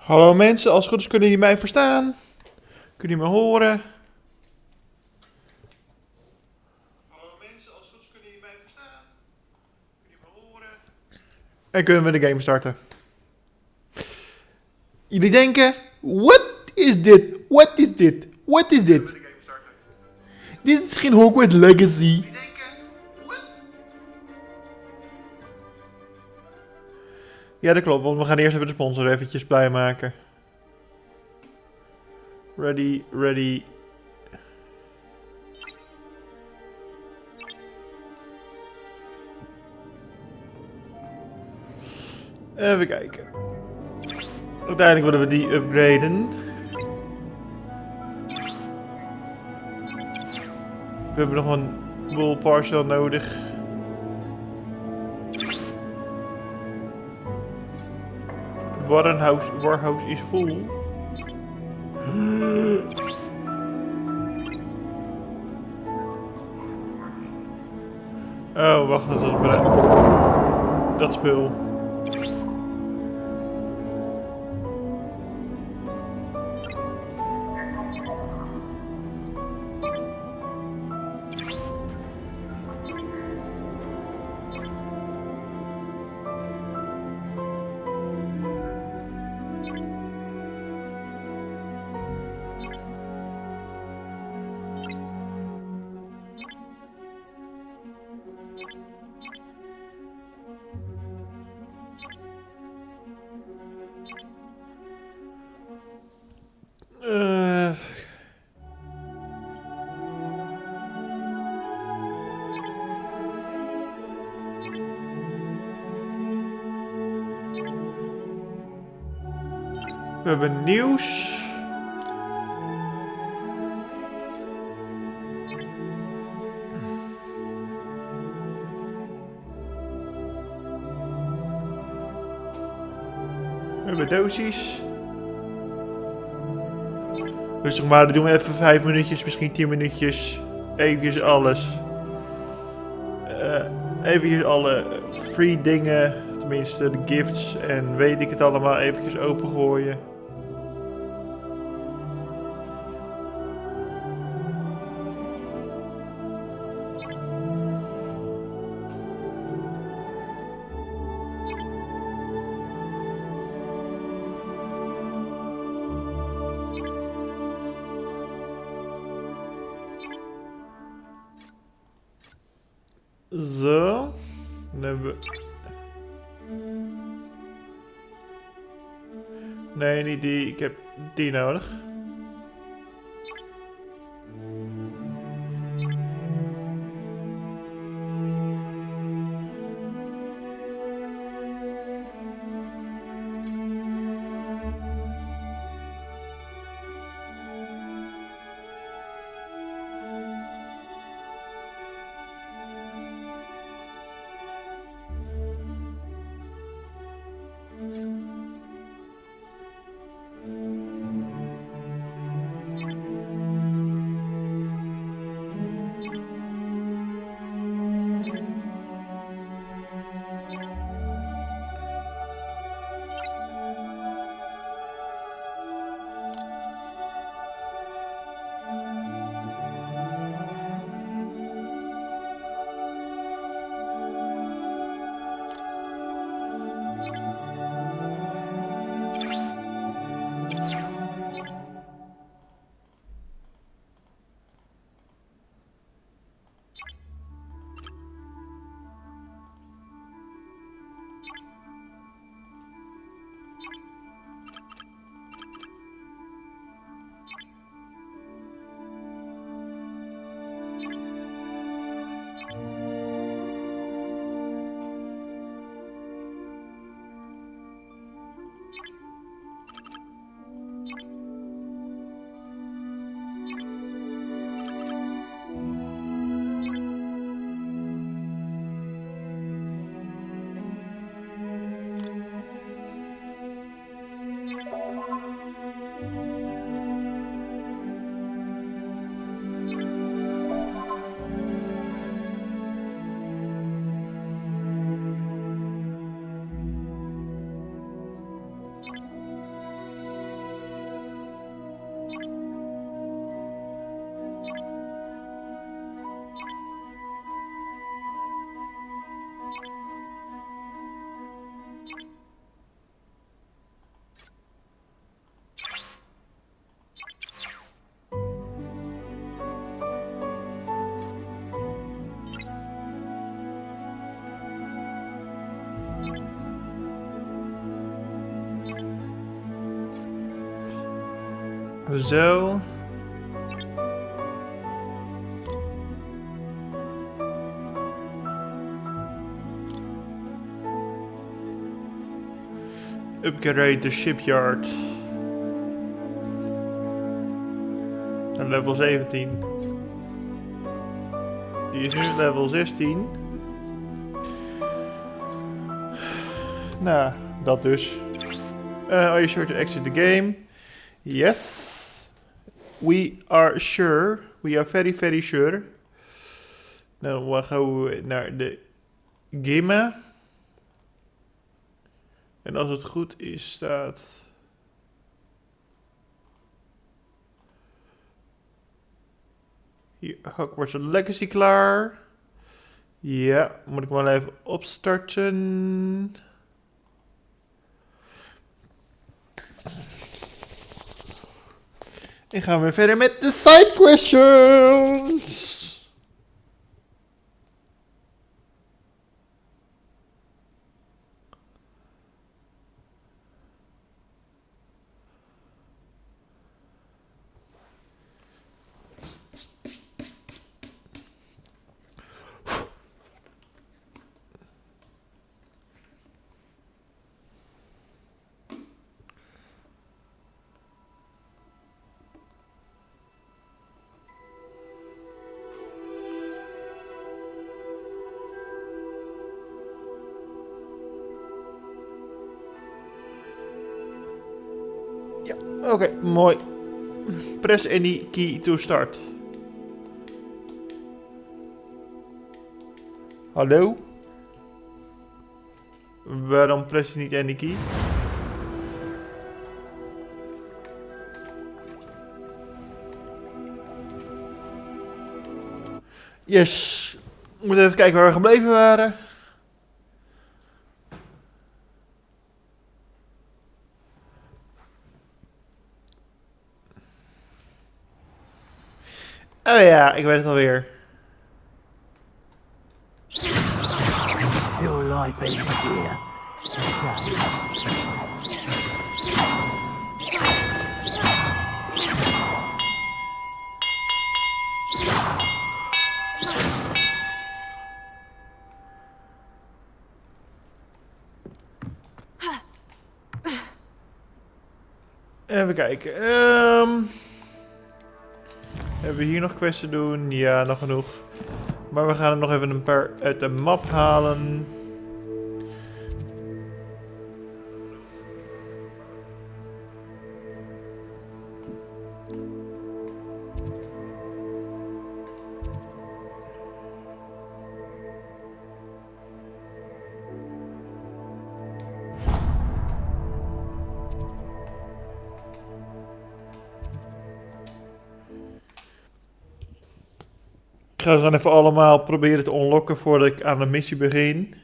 Hallo mensen, als het goed is kunnen jullie mij verstaan? Kunnen jullie me horen? Hallo mensen, als het goed is kunnen jullie mij verstaan? Kunnen jullie me horen? En kunnen we de game starten? Jullie denken, what is dit? What is dit? What is dit? Dit is geen Hogwarts Legacy. Ja, dat klopt, want we gaan eerst even de sponsor eventjes blij maken. Ready, ready. Even kijken. Uiteindelijk willen we die upgraden. We hebben nog een boel partial nodig. Warehouse is full. Oh, wacht, dat is dat spul. We hebben nieuws. We hebben doosjes. Rustig maar, dan doen we even 5 minuutjes, misschien 10 minuutjes. Eventjes alles. Eventjes alle free dingen, tenminste de gifts en weet ik het allemaal, eventjes opengooien. Zo. Dan hebben we... Nee, niet die. Ik heb die nodig. Zo. Upgrade de shipyard. Naar level 17. Die is nu level 16. Nou, dat dus. Are you sure to exit the game? Yes. We are sure. We are very, very sure. Dan gaan we naar de game. En als het goed is, staat... Hier, Hogwarts Legacy klaar. Ja, moet ik maar even opstarten. En gaan we verder met de side questions. Ja, oké, mooi. Press any key to start. Hallo? Waarom press je niet any key? Yes. We moeten even kijken waar we gebleven waren. Oh ja, ik weet het alweer. Your life is here. Even kijken. Hebben we hier nog quests te doen? Ja, nog genoeg. Maar we gaan er nog even een paar uit de map halen. Ik ga ze dan even allemaal proberen te unlocken voordat ik aan de missie begin.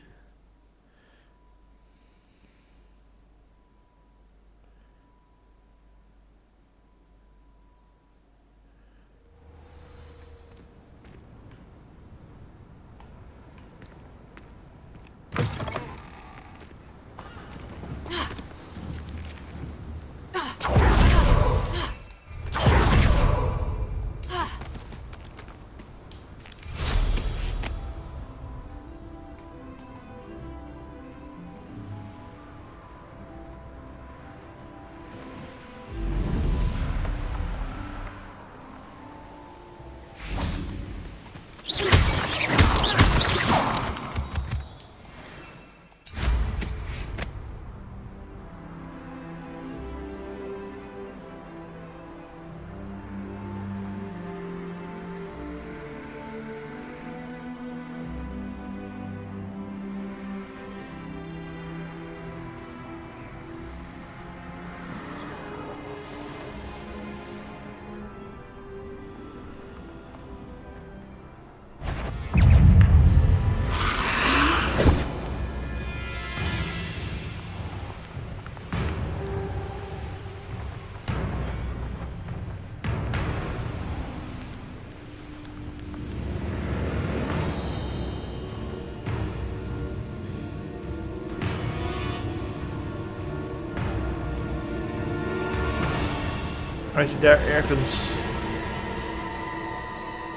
Als je daar ergens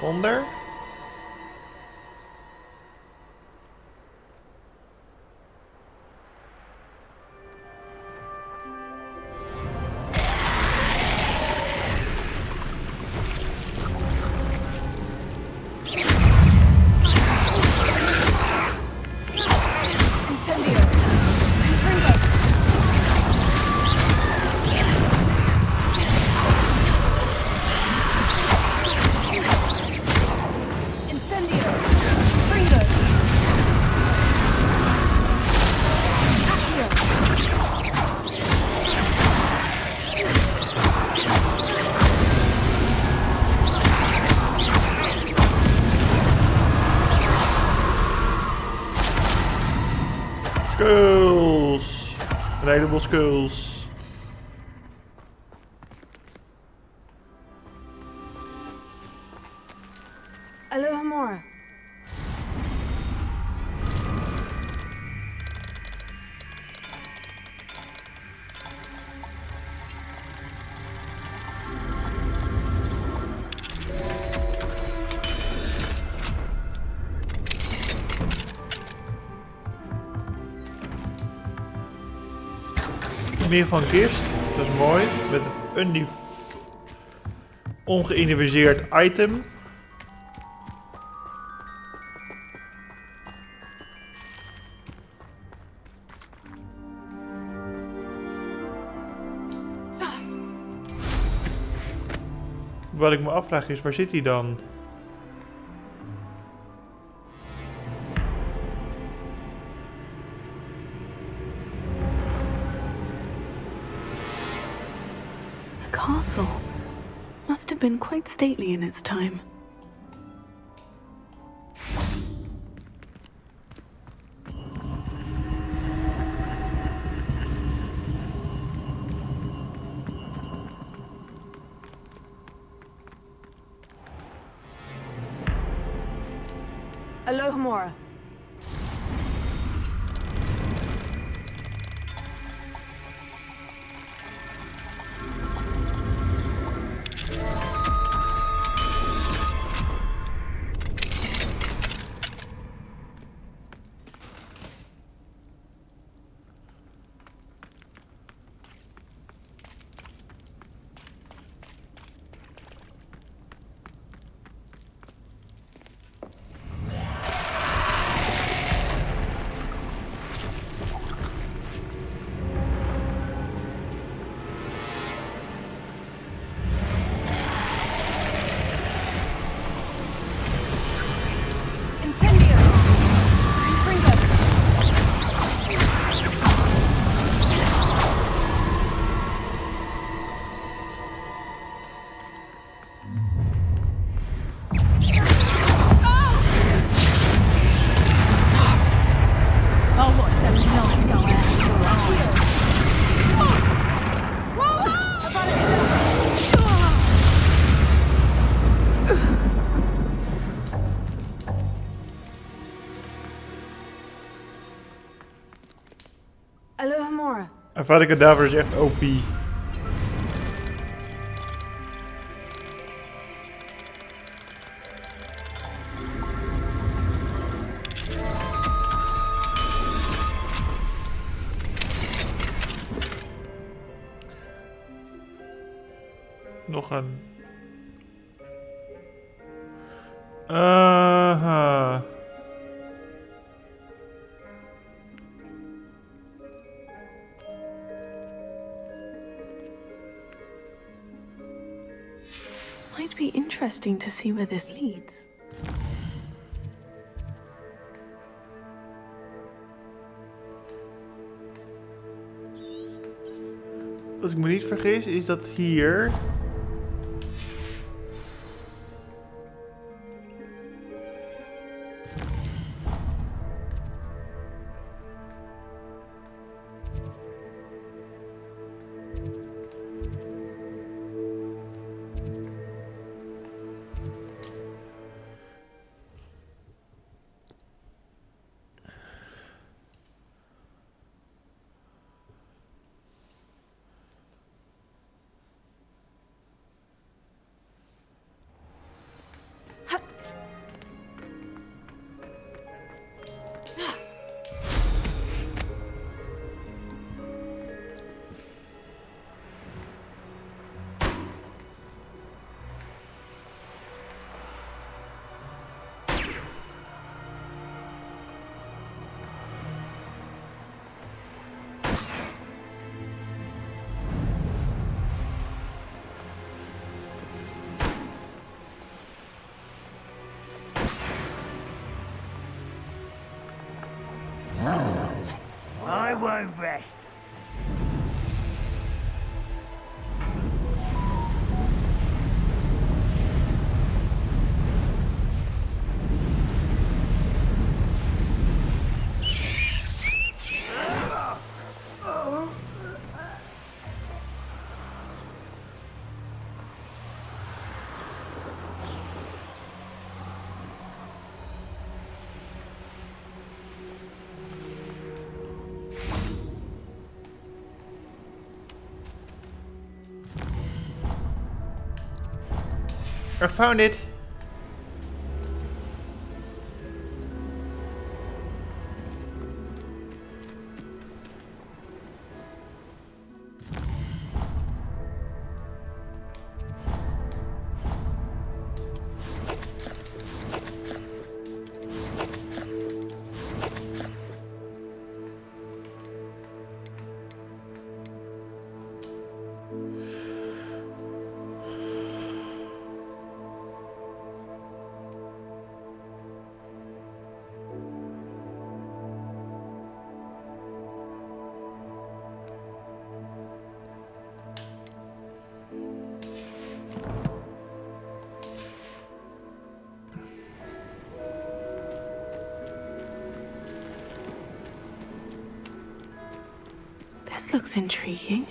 onder. Skulls. Een heleboel skulls. Alohomora. Meer van kist. Dat is mooi. Met een ongeïndividueerd item. Wat ik me afvraag is, waar zit hij dan? A castle. Must have been quite stately in its time. Alohomora. Alohomora. Avada Kedavra is echt OP. Nog een. Aha. Might be interesting to see where this leads. Als ik me niet vergis, is dat hier. no rest. I found it. This looks intriguing.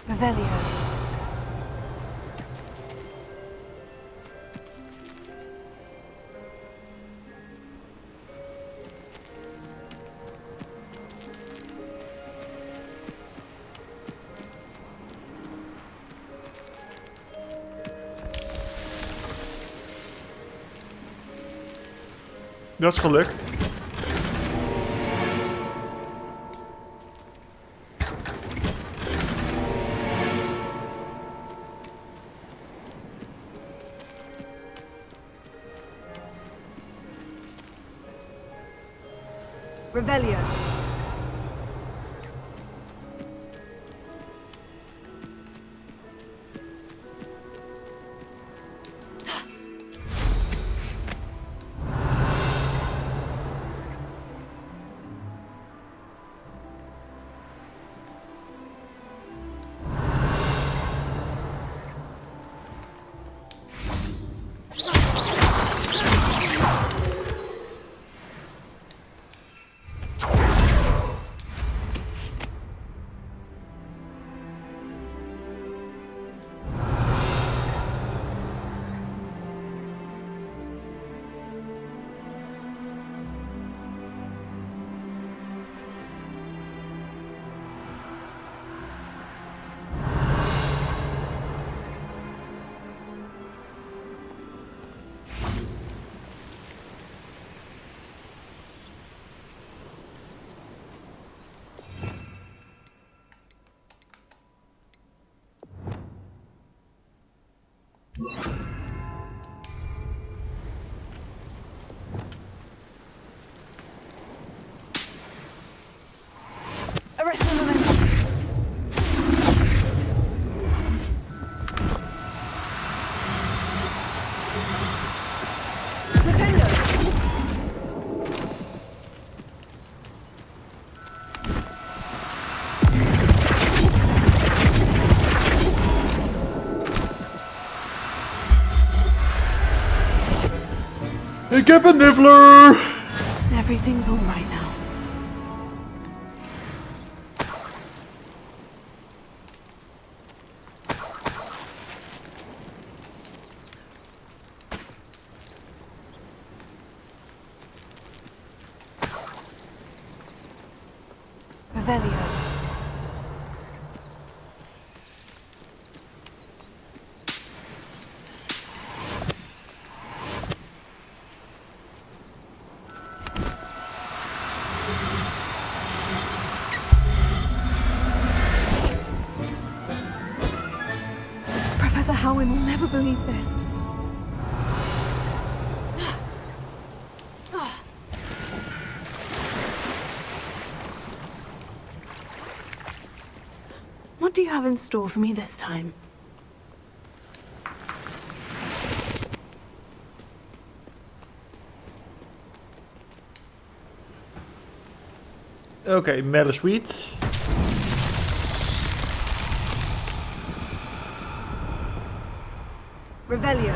Revelio. Dat is gelukt. Revelio. Arrest the momentum. Rependo. Ik heb een niffler! Everything's all right now. Revelio. never believe this. What do you have in store for me this time? Oké, Metal Sweet. Revelio.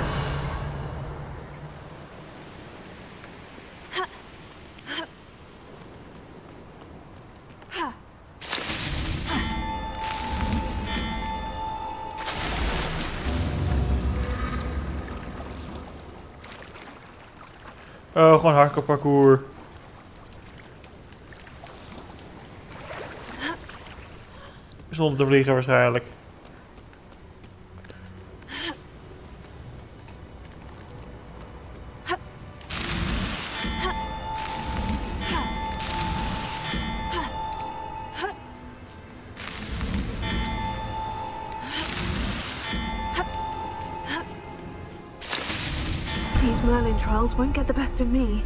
Oh, gewoon hardcore parcours. Zonder te vliegen waarschijnlijk. These Merlin trials won't get the best of me.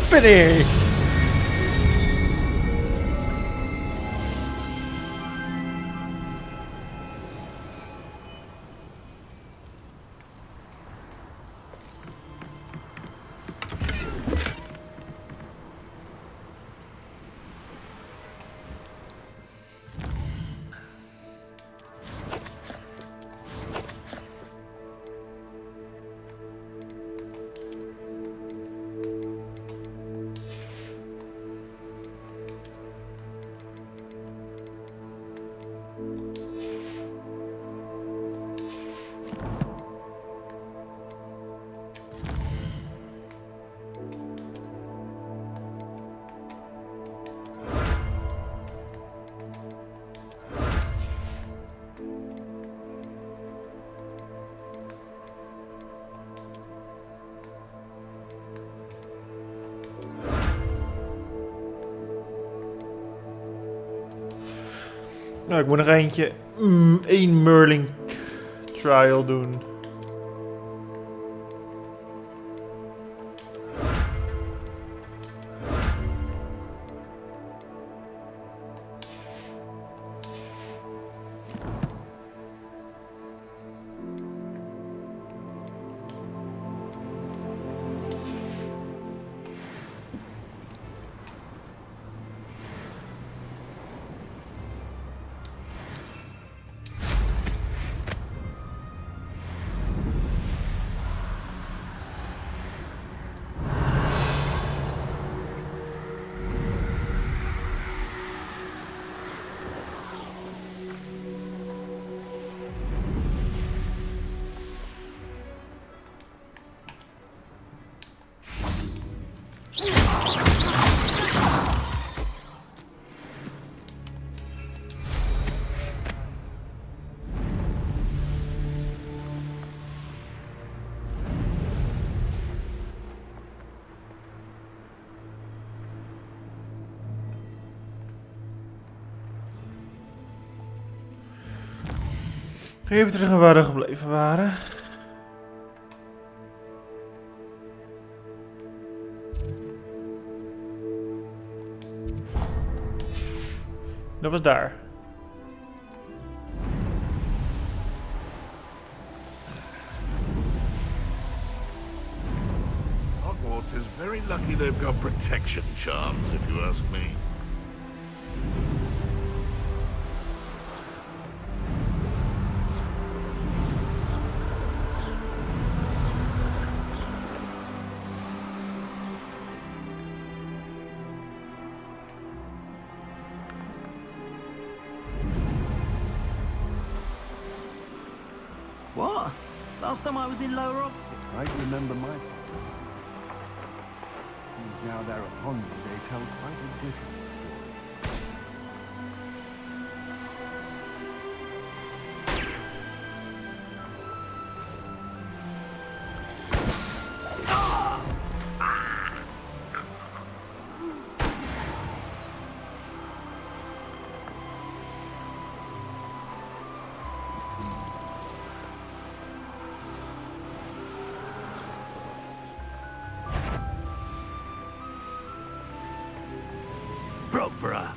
Finish! Nou, ik moet nog eentje. Één Merlin trial doen. Even terug waar we gebleven waren. Dat was daar. Hogwarts is very lucky they've got protection charms, if you ask me. What? Last time I was in Lower Oxford. I remember my now they're upon me, they tell quite a different story.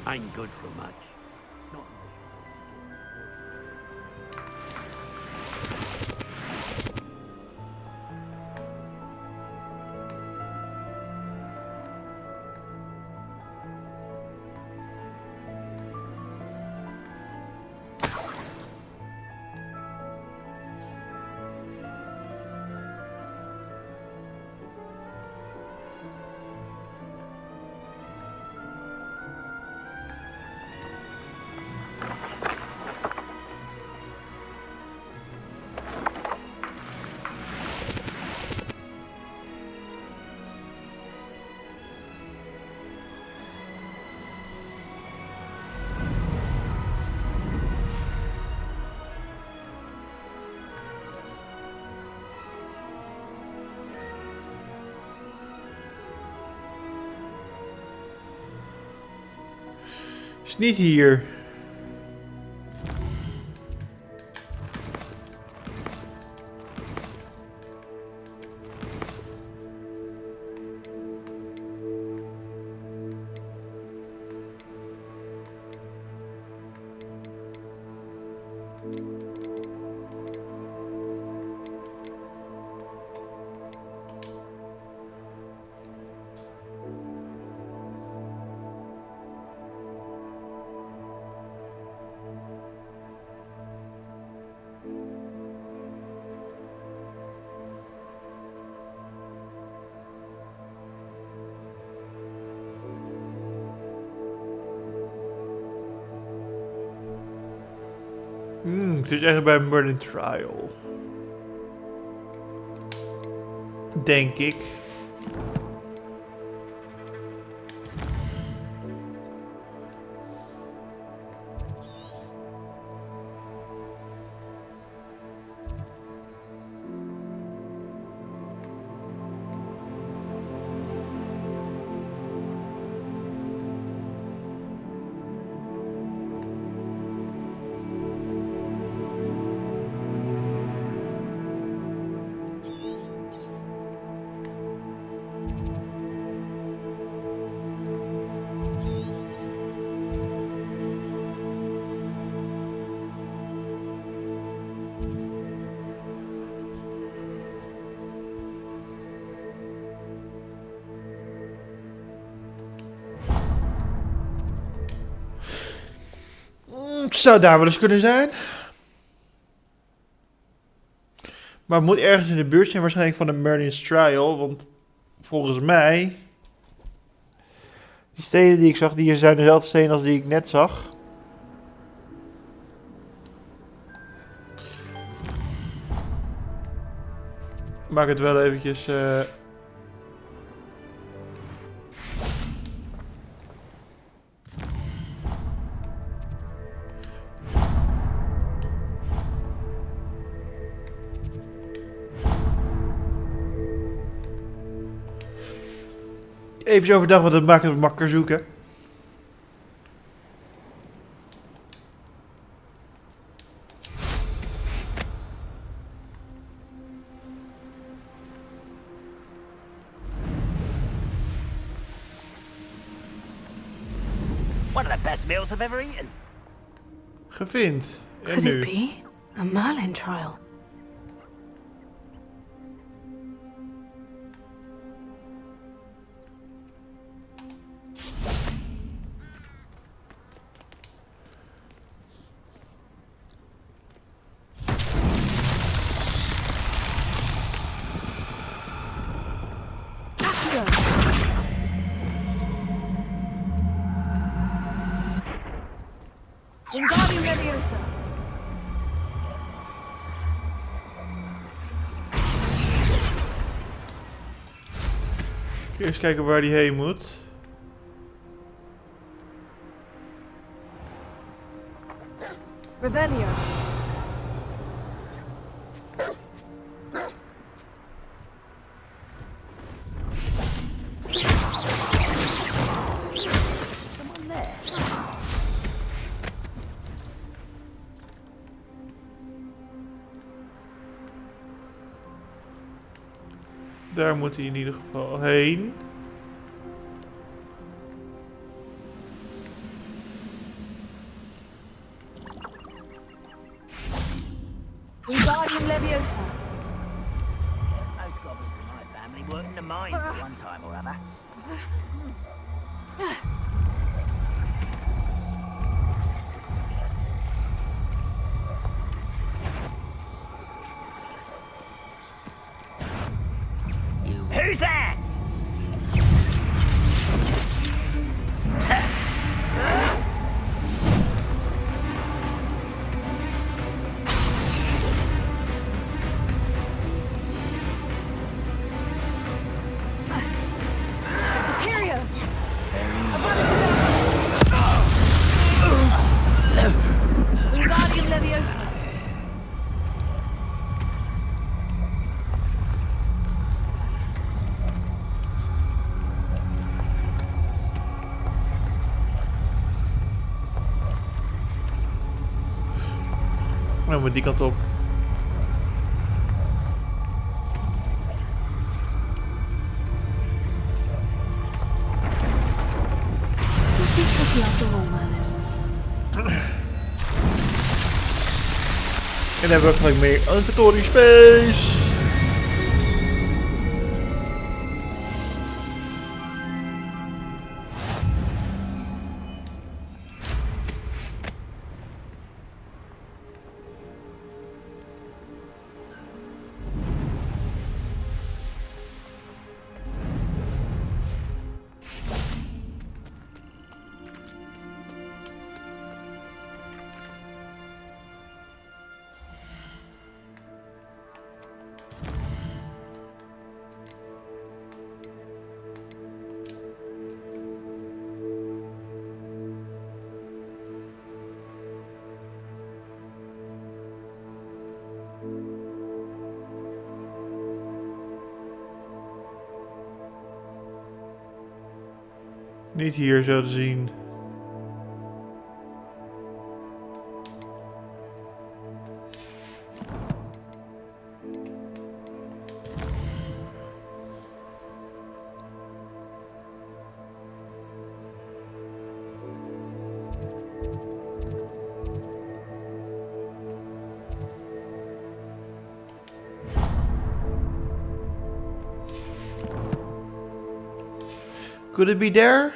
Ain't good for much. Not Is niet hier. Het is echt bij Merlin Trial. Denk ik. Het zou daar wel eens kunnen zijn. Maar het moet ergens in de buurt zijn, waarschijnlijk van de Merlin's Trial. Want volgens mij... Die stenen die ik zag, die zijn dezelfde stenen als die ik net zag. Maak het wel eventjes... Even overdag, want dat maakt het makkelijker zoeken. one of the best meals I've ever eaten. Gevind. En Could nu? it be a Merlin trial? Wingardium Leviosa. Eerst kijken waar die heen moet. Revelio. Someone there. Daar moet hij in ieder geval heen. mind at one time or other. Who's that? Wingardium Leviosa. Nou, moet die kant op. En dan hebben we gelijk meer inventory space. Niet hier zo te zien. Could it be there?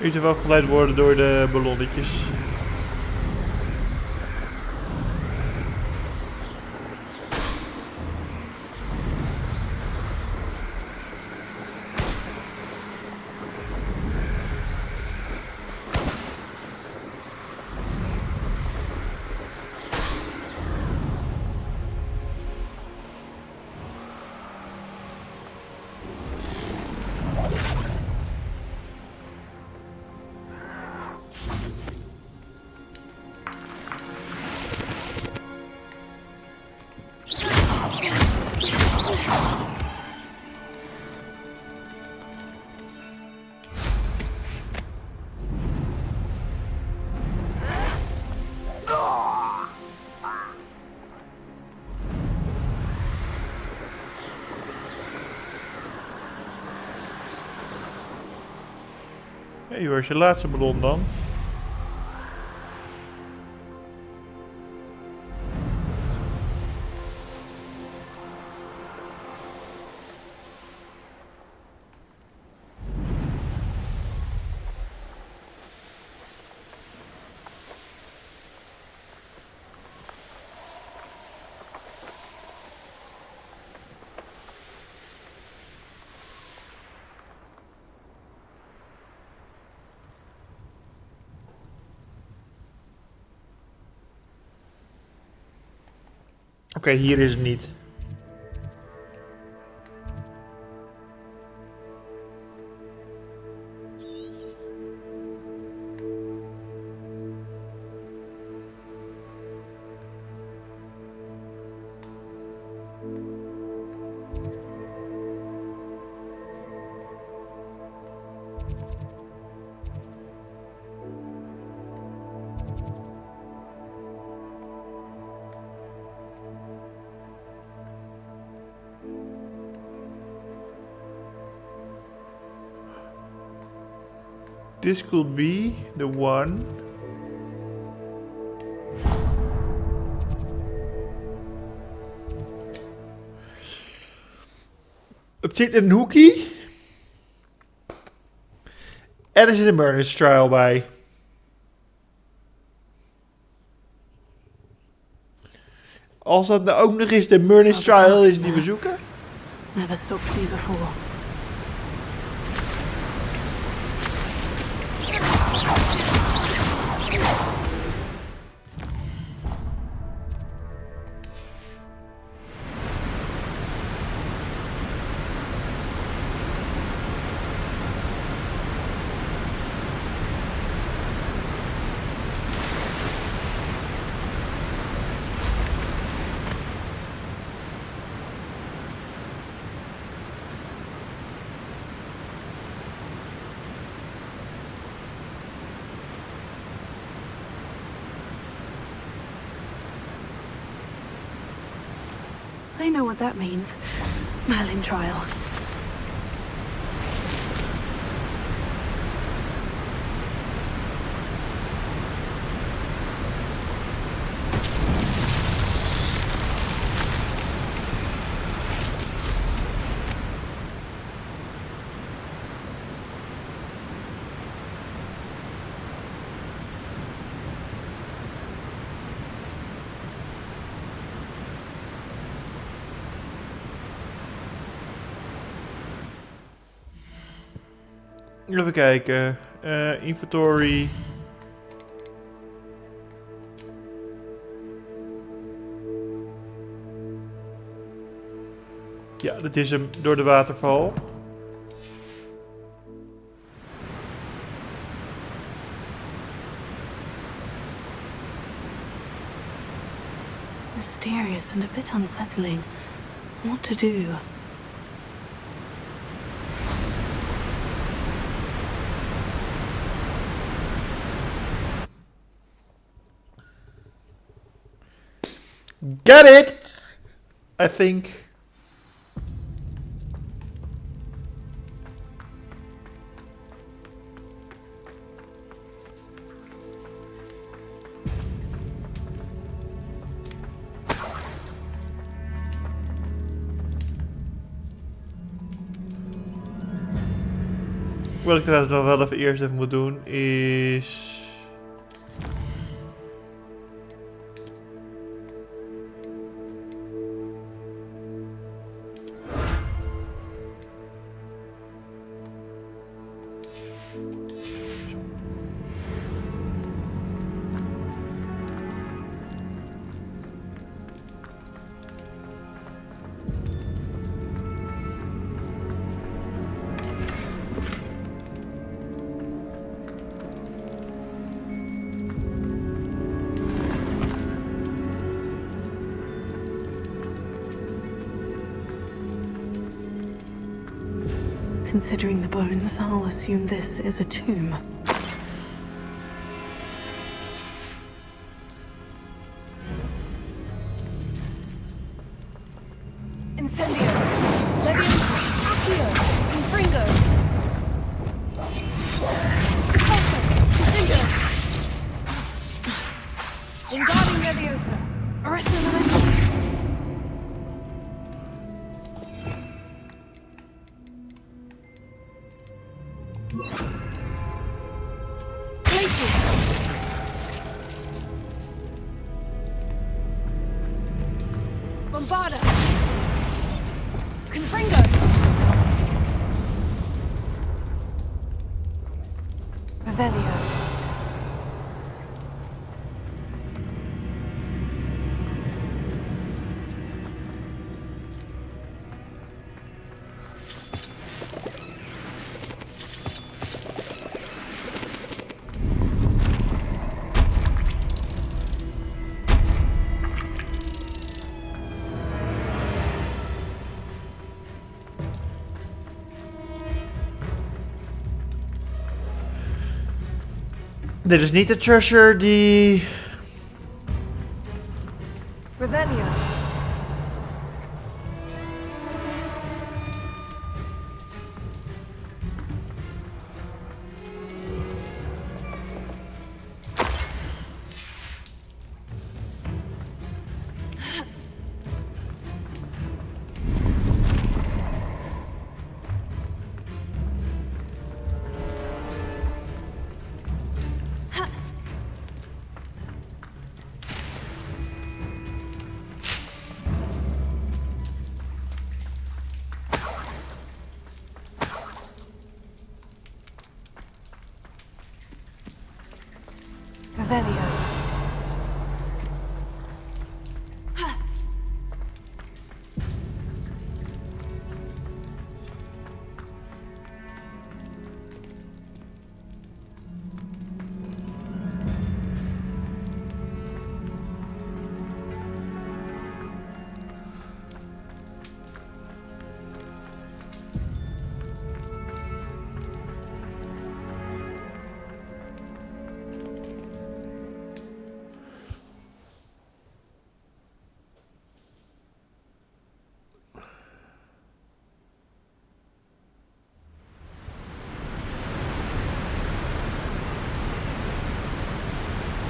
U zou wel geleid worden door de ballonnetjes. Hey, waar is je laatste ballon dan? Oké, hier is het niet. This could be the one. Het zit in een hoekie. En er zit een murder trial bij. Als dat nou ook nog eens de murder trial is die we zoeken. Never stopped me before. I know what that means. Merlin trial. Even kijken. Inventory. Ja, dat is hem door de waterval. Mysterious and a bit unsettling. What to do? Get it! I think. Wat ik trouwens nog wel even eerst even moet doen is... Considering the bones, I'll assume this is a tomb. Incendio! Leviosa! Accio! Confringo! Repulso! Confringo! Wingardium Leviosa! Arresto Memento! Bombarda! Confringo! Revelio. Dit is niet de treasure die... Revelio. Revelio.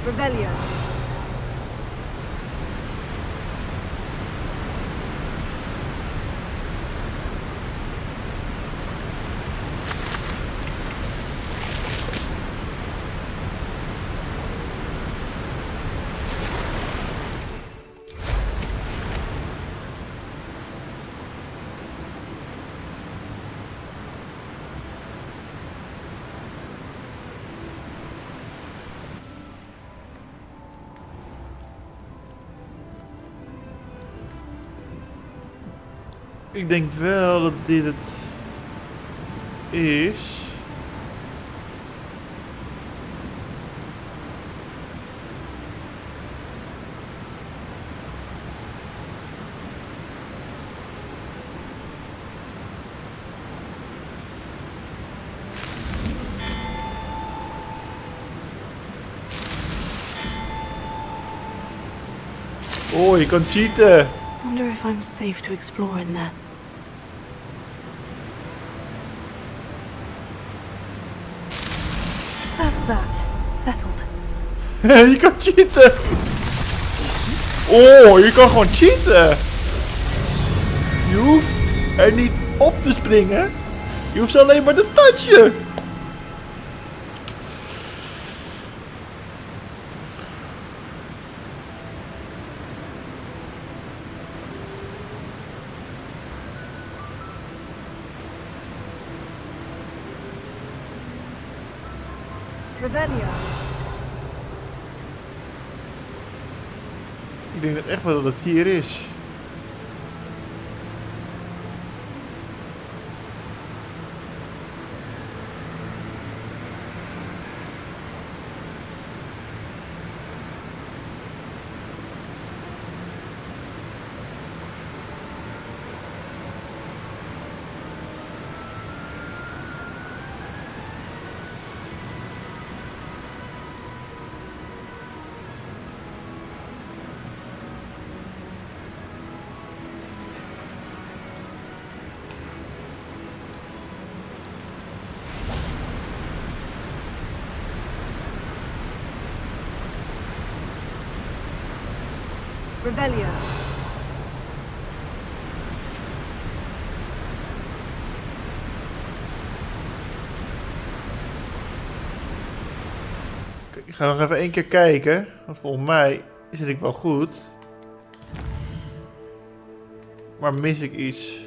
Revelio. Ik denk wel dat dit het is. Oh, je kan cheaten. Wonder if I'm safe to explore in there. That's that. Settled. Je kan cheaten. Oh, je kan gewoon cheaten. Je hoeft er niet op te springen. Je hoeft alleen maar te touchen. Revelio. Ik denk dat echt wel dat het hier is. Revelio. Ik ga nog even één keer kijken. Want volgens mij zit ik wel goed. Maar mis ik iets?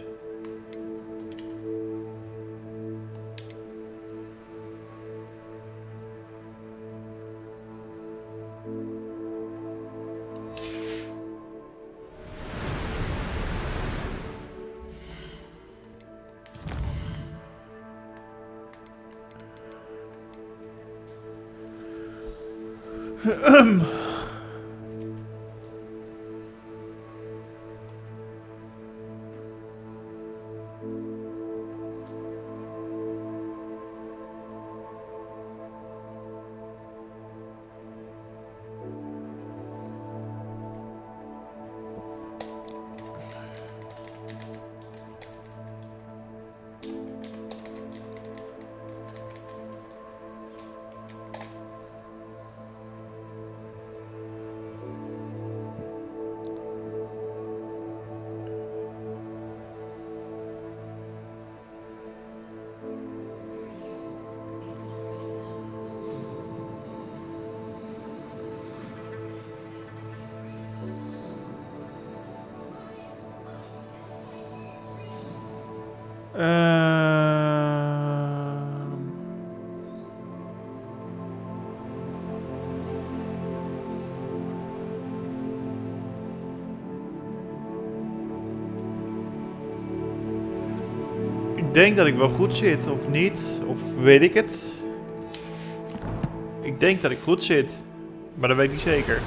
denk dat ik wel goed zit, of niet. Of weet ik het. Ik denk dat ik goed zit. Maar dat weet ik niet zeker.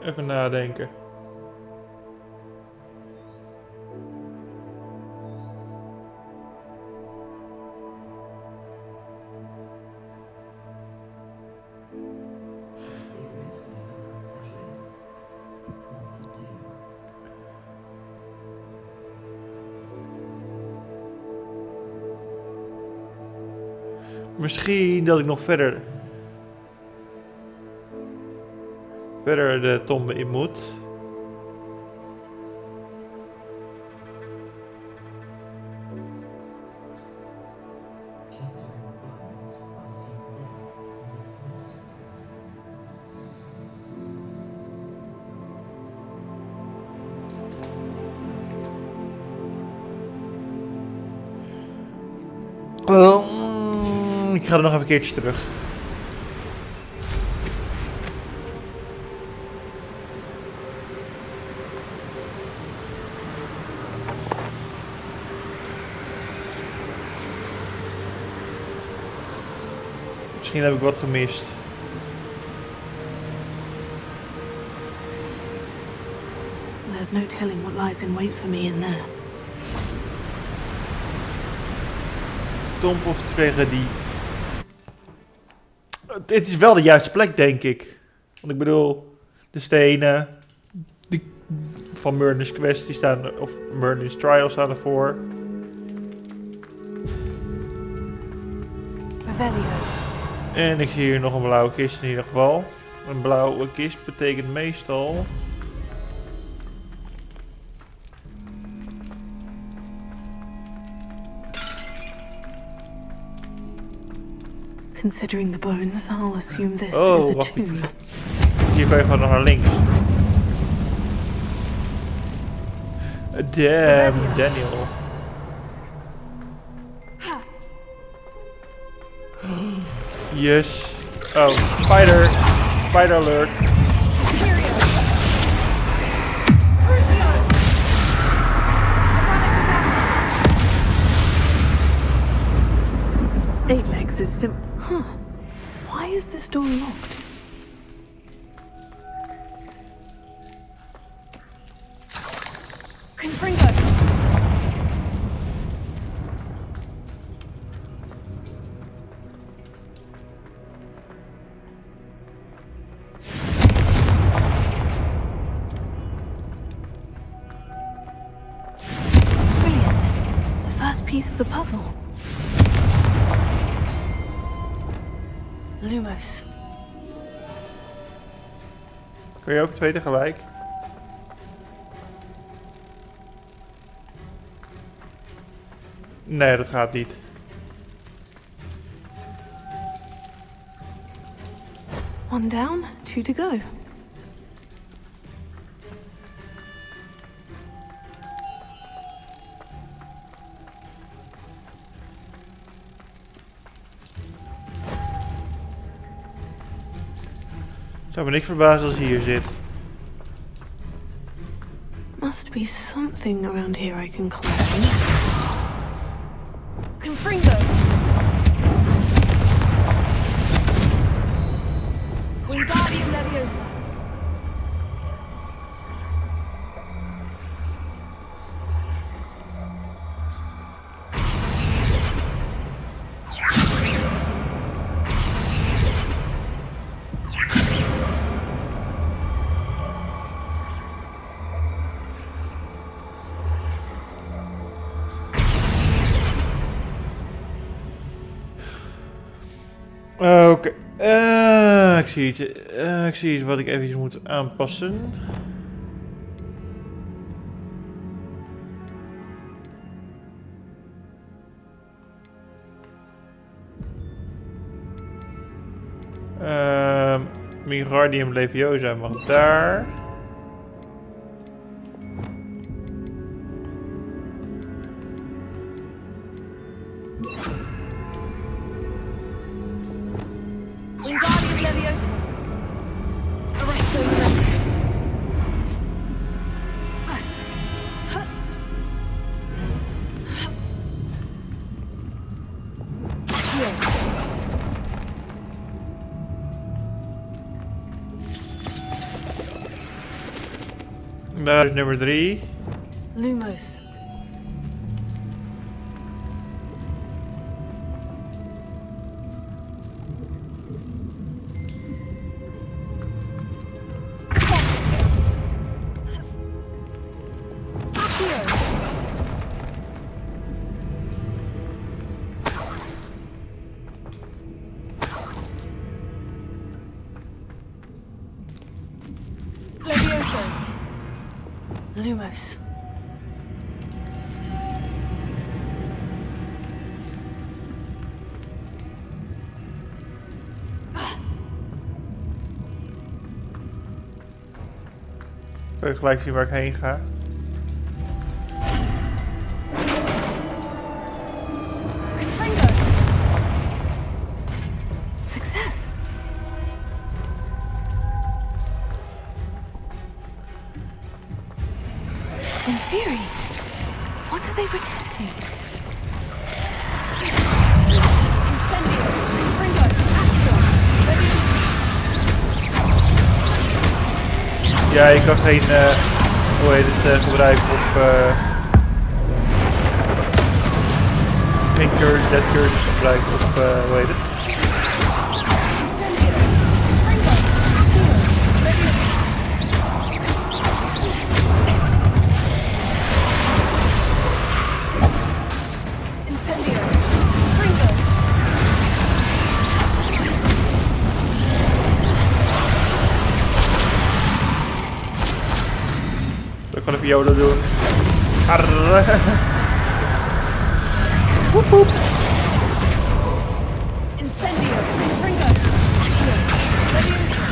Even nadenken. Misschien dat ik nog verder de tombe in moet. Ik ga er nog even een keertje terug. Misschien heb ik wat gemist. There's no telling what lies in wait for me in there. Tomb of tragedy. Dit is wel de juiste plek, denk ik. Want ik bedoel, de stenen van Merlin's Quest, die staan, of Merlin's Trial staan ervoor. Revelio. En ik zie hier nog een blauwe kist in ieder geval. Een blauwe kist betekent meestal... Considering the bones, I'll assume this Oh, is a wacht tomb. even. Hier kan je gewoon nog naar links. Damn, Daniel. Yes. Oh, spider. Spider alert. Eight legs is Huh. Why is this door locked? Confringo! Brilliant. The first piece of the puzzle. Lumos. Kun je ook twee tegelijk? Nee, dat gaat niet. One down, two to go. Zou me niks verbazen als hij hier zit. Must be something around here I can climb. Confringo! Wingardium Leviosa! Oké. Ik zie iets. Ik zie iets wat ik even moet aanpassen. Wingardium Leviosa mag daar. Daar is nummer 3. Lumos. Levioso. Lumos. Kun je gelijk zien waar ik heen ga. Success. In Fury. What are they protecting? Incendio. Fringo. Accio. Ja, je kan geen hoe heet het, gebruiken op geen cursus, dead cursus gebruiken op hoe heet het? Incendio. Fringo. Accio. Incendio. Fringo. Dan kan ik YOLO doen. Arre. Woep woep. Incendio. Fringo. Accio. Levioso.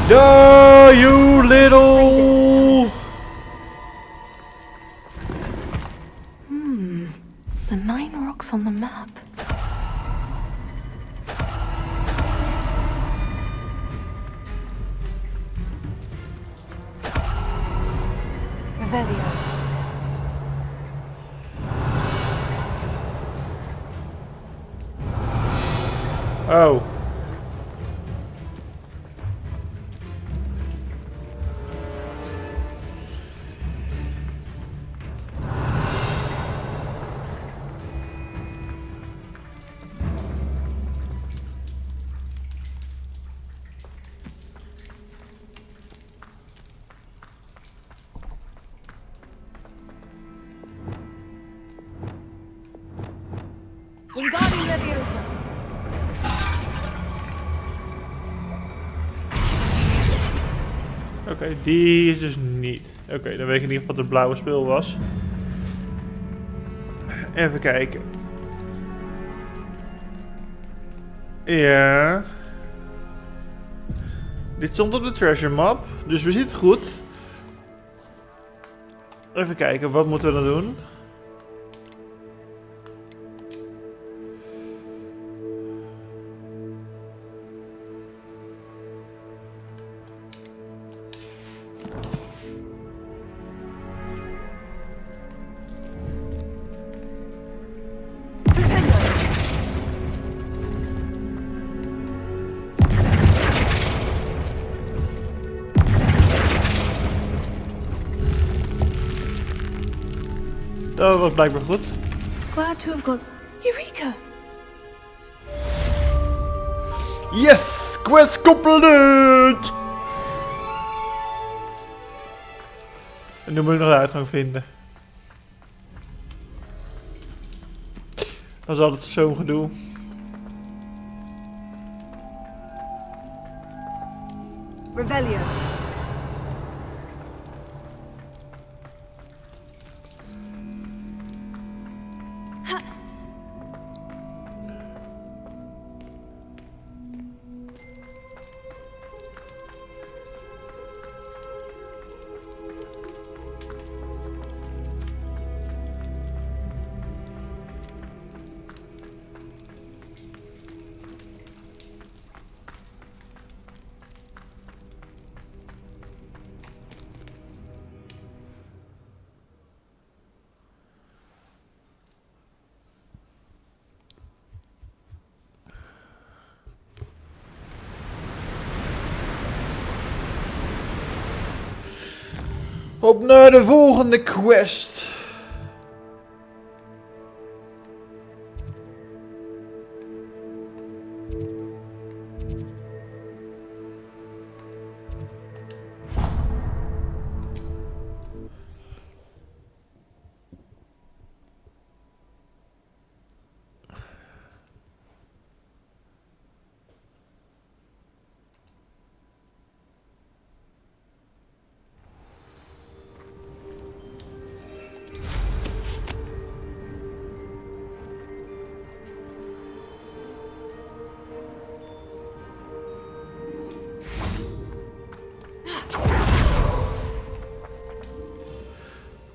No, you little. The 9 rocks on the map. Revelio. Oh. Wingardium Leviosa. Oké, die is dus niet. Oké, dan weet ik in ieder geval wat het blauwe spul was. Even kijken. Ja. Dit stond op de treasure map, dus we zitten goed. Even kijken, wat moeten we dan doen? Dat was blijkbaar goed. Glad to have got Eureka. Yes! Quest complete! En nu moet ik nog de uitgang vinden. Dat is altijd zo'n gedoe. Revelio. Op naar de volgende quest.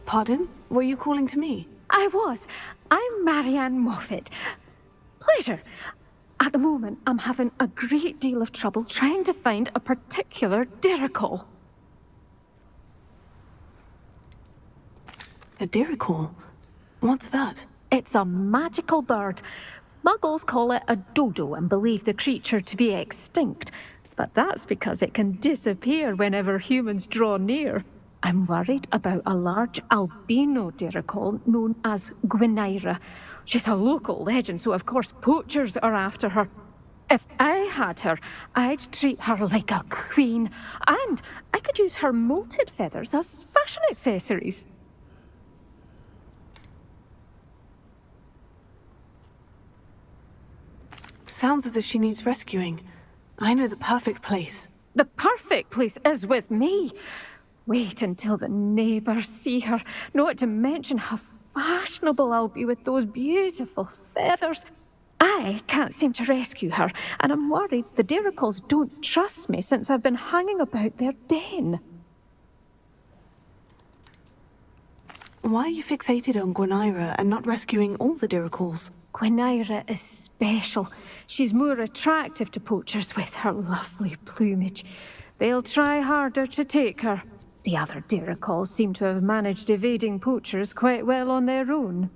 Pardon? Were you calling to me? I was. I'm Marianne Moffat. Pleasure. At the moment, I'm having a great deal of trouble trying to find a particular diricol. A diricol? What's that? It's a magical bird. Muggles call it a dodo and believe the creature to be extinct. But that's because it can disappear whenever humans draw near. I'm worried about a large albino diricol known as Gwynaira. She's a local legend, so of course poachers are after her. If I had her, I'd treat her like a queen. And I could use her molted feathers as fashion accessories. Sounds as if she needs rescuing. I know the perfect place. The perfect place is with me. Wait until the neighbours see her, not to mention how fashionable I'll be with those beautiful feathers. I can't seem to rescue her, and I'm worried the diricols don't trust me since I've been hanging about their den. Why are you fixated on Gwynaira and not rescuing all the diricols? Gwynaira is special. She's more attractive to poachers with her lovely plumage. They'll try harder to take her. The other diricols seem to have managed evading poachers quite well on their own.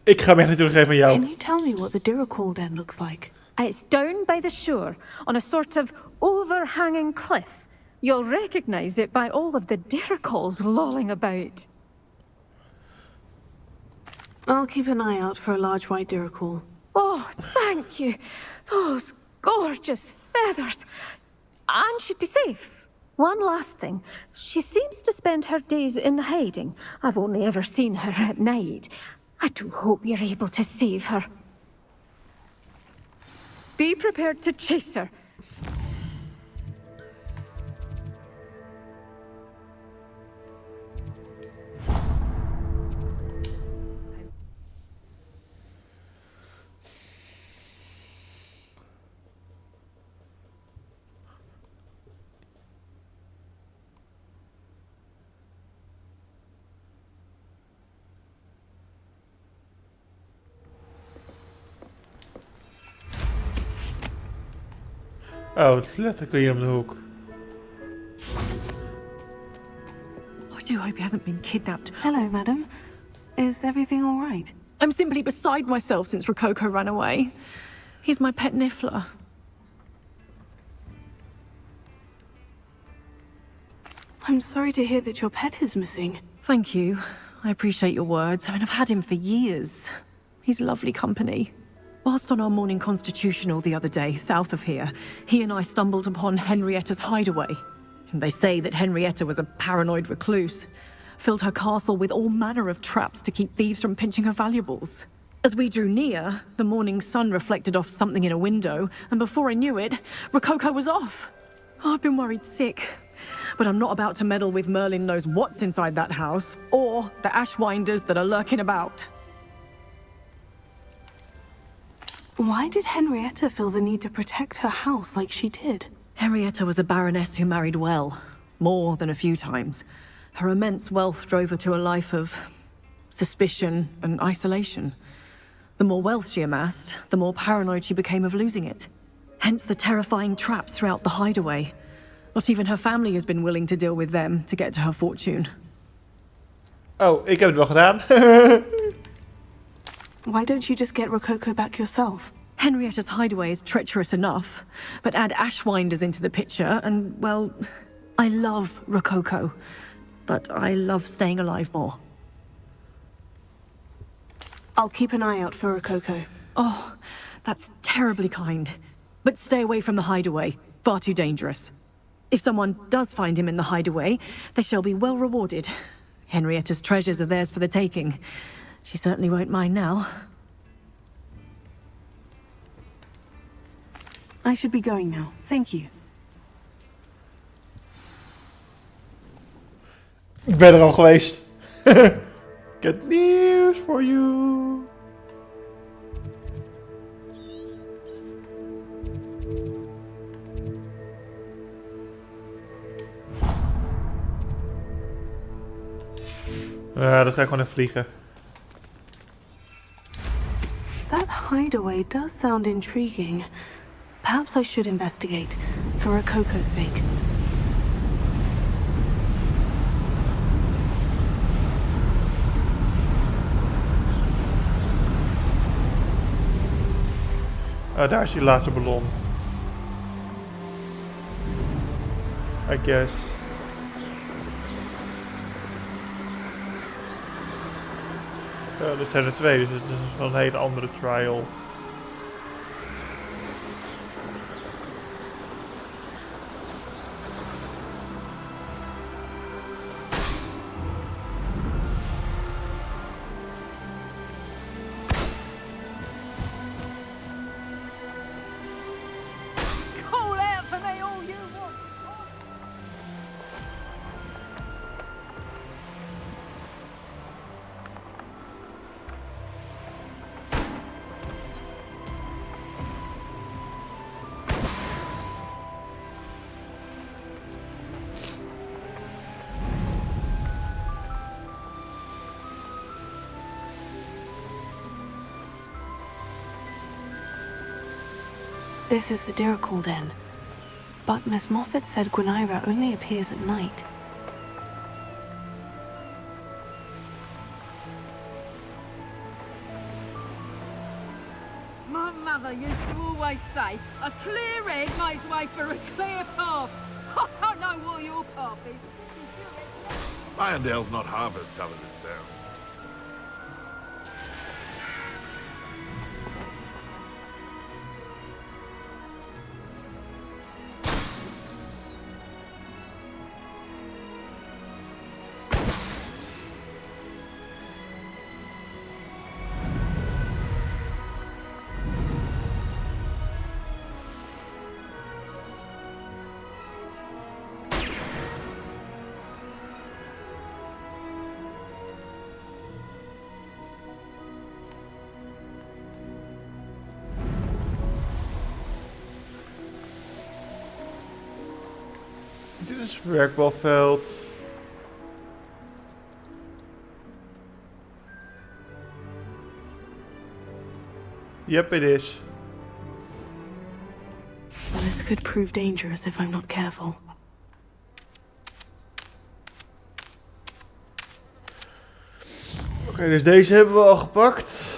Ik ga hem echt niet teruggeven aan jou. Can you tell me what the diricol den looks like? It's down by the shore, on a sort of overhanging cliff. You'll recognize it by all of the diricols lolling about. I'll keep an eye out for a large white diricol. Oh, thank you. Those gorgeous feathers. And she'd be safe. One last thing. She seems to spend her days in hiding. I've only ever seen her at night. I do hope you're able to save her. Be prepared to chase her. Oh, het is letterlijk hier om de hoek. I do hope he hasn't been kidnapped. Hello, madam. Is everything all right? I'm simply beside myself since Rococo ran away. He's my pet niffler. I'm sorry to hear that your pet is missing. Thank you. I appreciate your words. I mean, I've had him for years. He's lovely company. Whilst on our morning constitutional the other day, south of here, he and I stumbled upon Henrietta's hideaway. They say that Henrietta was a paranoid recluse, filled her castle with all manner of traps to keep thieves from pinching her valuables. As we drew near, the morning sun reflected off something in a window, and before I knew it, Rococo was off. Oh, I've been worried sick. But I'm not about to meddle with Merlin knows what's inside that house, or the ashwinders that are lurking about. Why did Henrietta feel the need to protect her house like she did? Henrietta was a baroness who married well, more than a few times. Her immense wealth drove her to a life of suspicion and isolation. The more wealth she amassed, the more paranoid she became of losing it. Hence the terrifying traps throughout the hideaway. Not even her family has been willing to deal with them to get to her fortune. Oh, ik heb het wel gedaan. Why don't you just get Rococo back yourself? Henrietta's hideaway is treacherous enough, but add Ashwinders into the picture and, well, I love Rococo, but I love staying alive more. I'll keep an eye out for Rococo. Oh, that's terribly kind. But stay away from the hideaway. Far too dangerous. If someone does find him in the hideaway, they shall be well rewarded. Henrietta's treasures are theirs for the taking. She certainly won't mind now. I should be going now. Thank you. Ik ben er al geweest. Good news for you. Dat ga ik gewoon even vliegen. That hideaway does sound intriguing. Perhaps I should investigate, for Rococo's sake. Oh, daar is die laatste ballon. I guess. Dat zijn er twee, dus het is wel een hele andere trial. Call out for me all you want. This is the Dirical Den. But Miss Moffat said Gwynaira only appears at night. My mother used to always say, a clear head makes way for a clear path. I don't know what your path is. Irondale's not half as tough as it sounds. Dit is het werkbalveld. Yep, it is. This could prove dangerous if I'm not careful. Oké, dus deze hebben we al gepakt.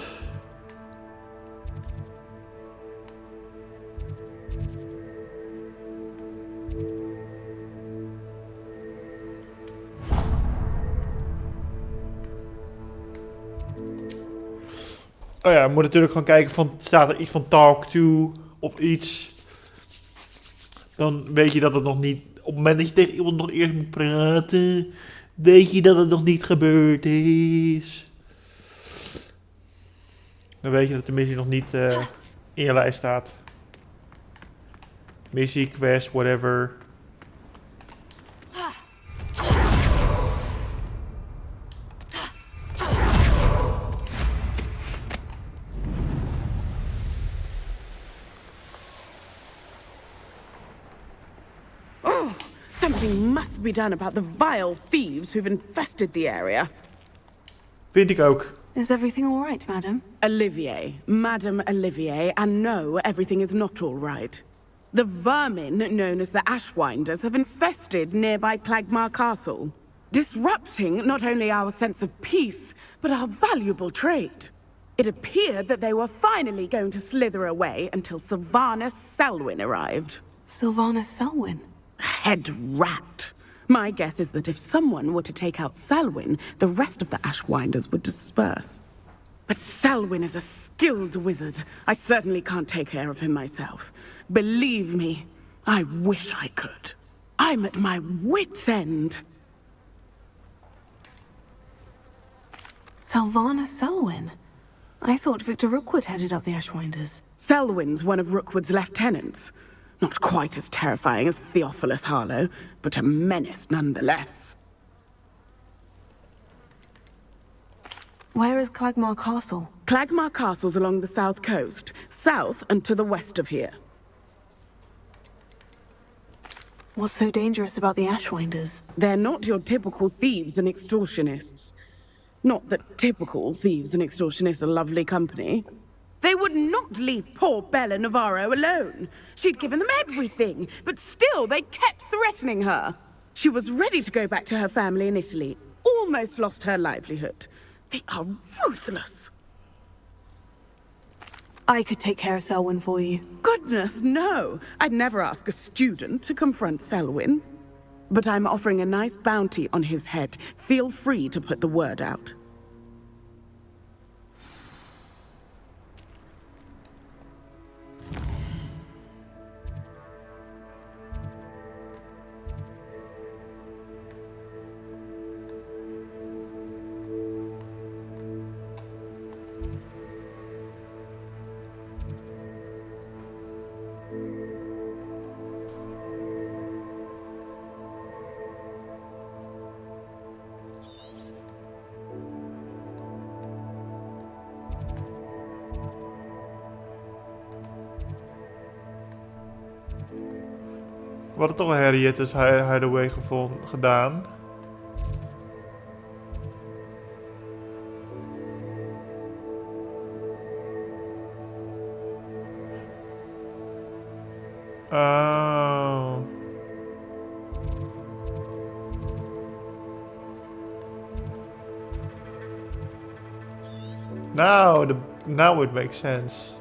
Oh ja, we moeten natuurlijk gewoon kijken van, staat er iets van talk to op iets. Dan weet je dat het nog niet, op het moment dat je tegen iemand nog eerst moet praten, weet je dat het nog niet gebeurd is. Dan weet je dat de missie nog niet in je lijst staat. Missie, quest, whatever. Something must be done about the vile thieves who've infested the area. Vind ik ook. Is everything all right, madam? Olivier, Madame Olivier, and no, everything is not all right. The vermin known as the Ashwinders have infested nearby Clagmar Castle, disrupting not only our sense of peace, but our valuable trade. It appeared that they were finally going to slither away until Sylvanus Selwyn arrived. Sylvanus Selwyn? Head rat. My guess is that if someone were to take out Selwyn, the rest of the Ashwinders would disperse. But Selwyn is a skilled wizard. I certainly can't take care of him myself. Believe me, I wish I could. I'm at my wit's end. Sylvanus Selwyn? I thought Victor Rookwood headed up the Ashwinders. Selwyn's one of Rookwood's lieutenants. Not quite as terrifying as Theophilus Harlow, but a menace nonetheless. Where is Clagmar Castle? Clagmar Castle's along the south coast, south and to the west of here. What's so dangerous about the Ashwinders? They're not your typical thieves and extortionists. Not that typical thieves and extortionists are lovely company. They would not leave poor Bella Navarro alone. She'd given them everything, but still they kept threatening her. She was ready to go back to her family in Italy, almost lost her livelihood. They are ruthless. I could take care of Selwyn for you. Goodness, no. I'd never ask a student to confront Selwyn. But I'm offering a nice bounty on his head. Feel free to put the word out. We hadden toch Henriette's hideaway gedaan. Oh. Now it makes sense.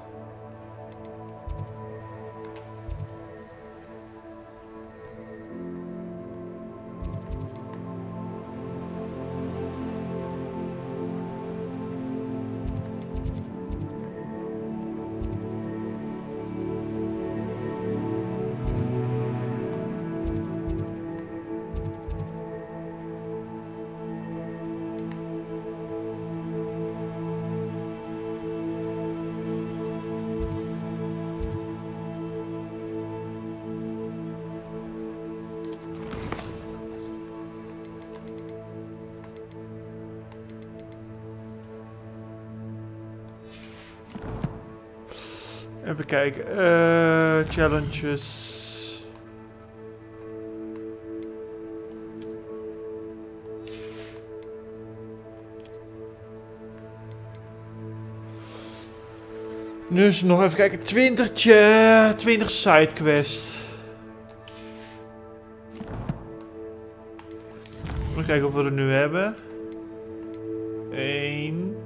Even kijken. Challenges. Dus nog even kijken. 20 sidequests. Even kijken of we er nu hebben. 1.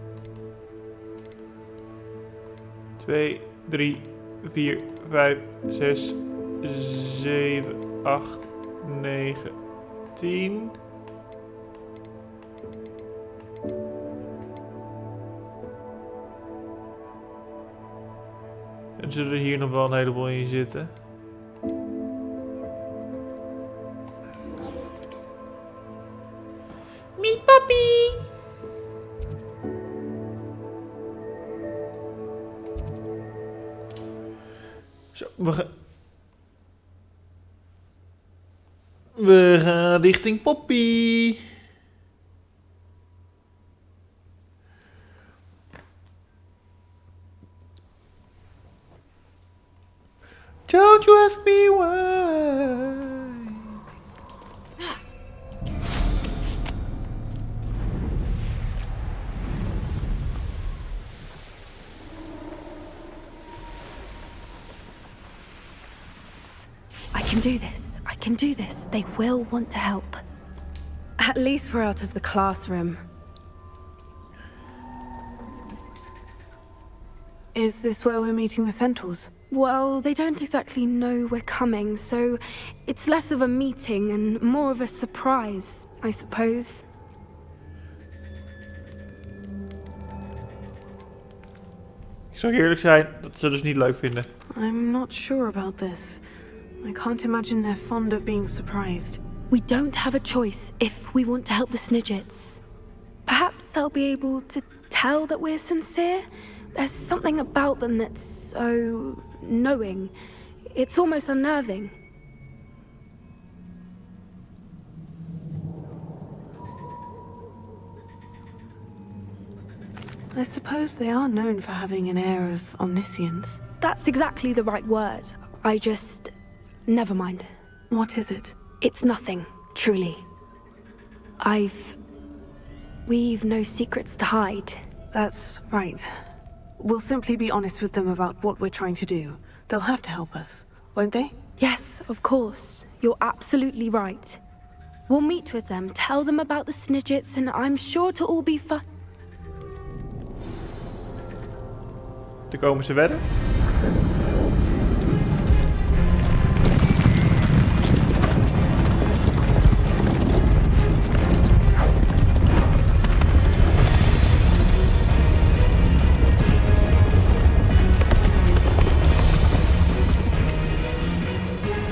2, 3, 4, 5, 6, 7, 8, 9, 10. En zullen er hier nog wel een heleboel in zitten. Meet Poppy! Zo, we gaan richting Poppy. Don't you ask me why. I can do this. I can do this. They will want to help. At least we're out of the classroom. Is this where we're meeting the centaurs? Well, they don't exactly know we're coming, so it's less of a meeting and more of a surprise, I suppose. Ik zou eerlijk zijn, dat ze dus niet leuk vinden. I'm not sure about this. I can't imagine they're fond of being surprised. We don't have a choice if we want to help the Snidgets. Perhaps they'll be able to tell that we're sincere? There's something about them that's so knowing. It's almost unnerving. I suppose they are known for having an air of omniscience. That's exactly the right word. I just... never mind. What is it? It's nothing, truly. We've no secrets to hide. That's right. We'll simply be honest with them about what we're trying to do. They'll have to help us, won't they? Yes, of course. You're absolutely right. We'll meet with them, tell them about the Snidgets, and I'm sure it'll all be fun. Dan komen ze wedden.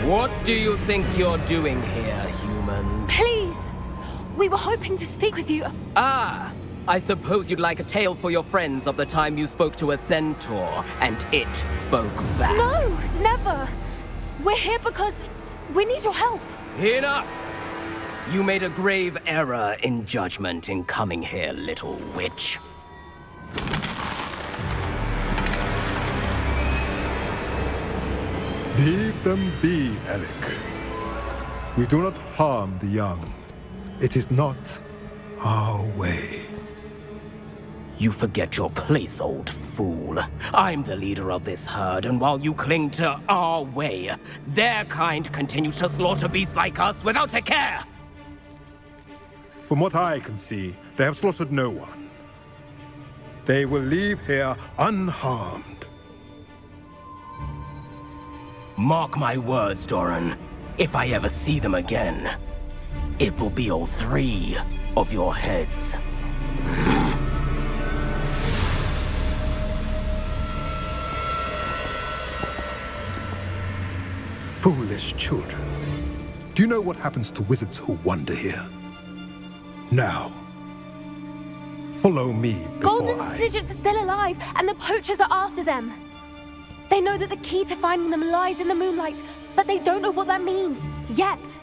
What do you think you're doing here, humans? Please! We were hoping to speak with you. Ah! I suppose you'd like a tale for your friends of the time you spoke to a centaur, and it spoke back. No, never! We're here because we need your help. Enough! You made a grave error in judgment in coming here, little witch. Leave them be, Alec. We do not harm the young. It is not our way. You forget your place, old fool. I'm the leader of this herd, and while you cling to our way, their kind continues to slaughter beasts like us without a care! From what I can see, they have slaughtered no one. They will leave here unharmed. Mark my words, Doran. If I ever see them again, it will be all 3 of your heads. Foolish children. Do you know what happens to wizards who wander here? Now, follow me before Golden Snidgets are still alive, and the poachers are after them. They know that the key to finding them lies in the moonlight, but they don't know what that means, yet.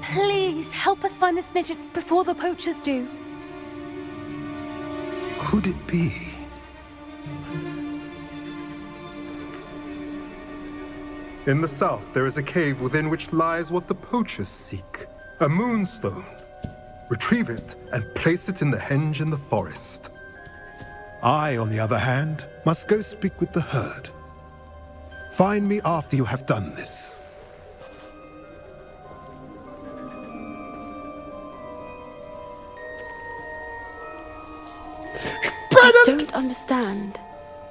Please, help us find the Snidgets before the poachers do. Could it be? In the south, there is a cave within which lies what the poachers seek. A moonstone. Retrieve it and place it in the henge in the forest. I, on the other hand, must go speak with the herd. Find me after you have done this. I don't understand.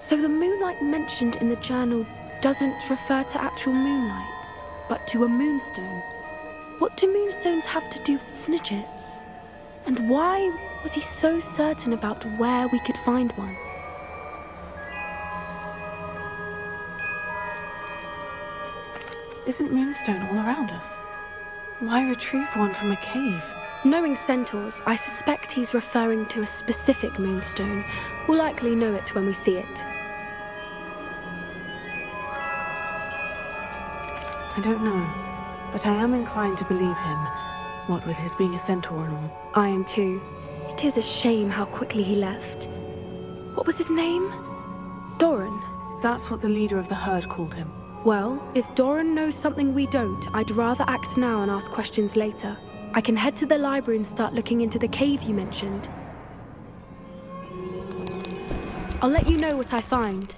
So the moonlight mentioned in the journal doesn't refer to actual moonlight, but to a moonstone. What do moonstones have to do with Snidgets? And why was he so certain about where we could find one? Isn't moonstone all around us? Why retrieve one from a cave? Knowing centaurs, I suspect he's referring to a specific moonstone. We'll likely know it when we see it. I don't know, but I am inclined to believe him, what with his being a centaur and all. I am too. It is a shame how quickly he left. What was his name? Doran. That's what the leader of the herd called him. Well, if Doran knows something we don't, I'd rather act now and ask questions later. I can head to the library and start looking into the cave you mentioned. I'll let you know what I find.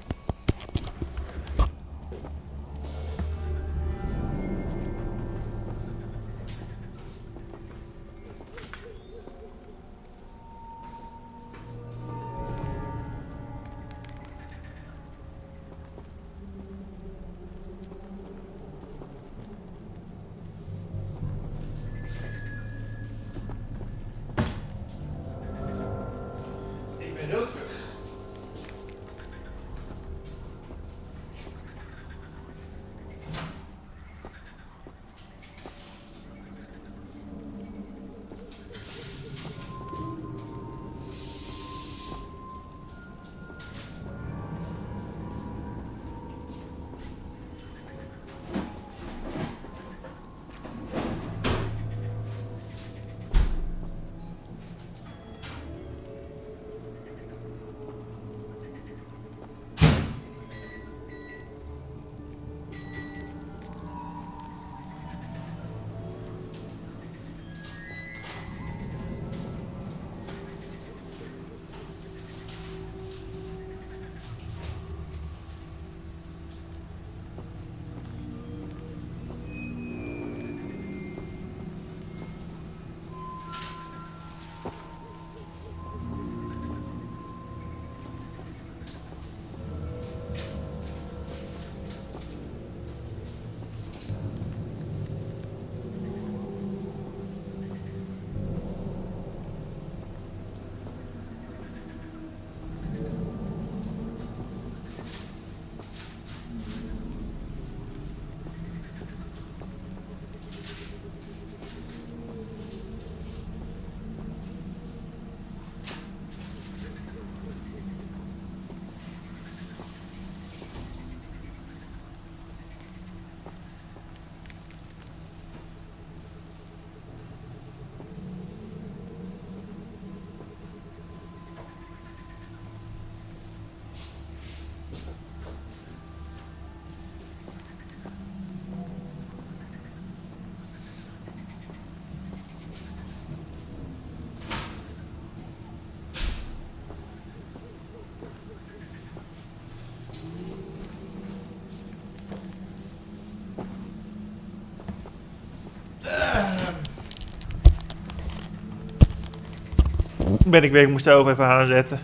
Ben ik weer, ik moest de oven even aanzetten.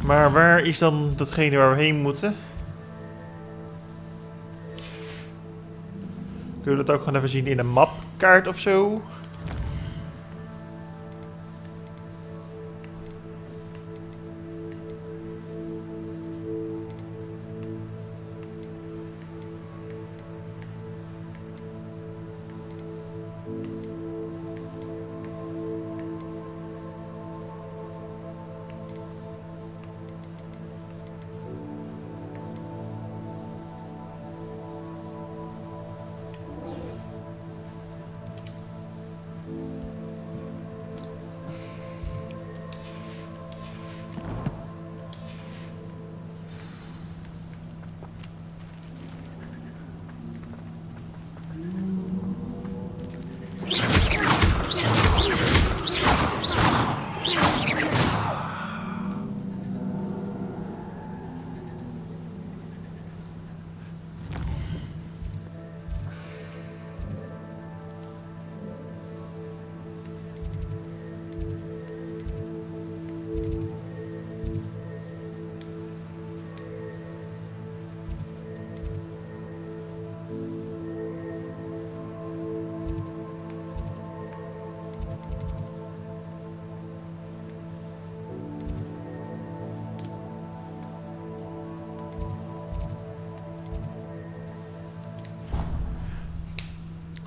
Maar waar is dan datgene waar we heen moeten? Kunnen we dat ook gewoon even zien in een mapkaart of zo?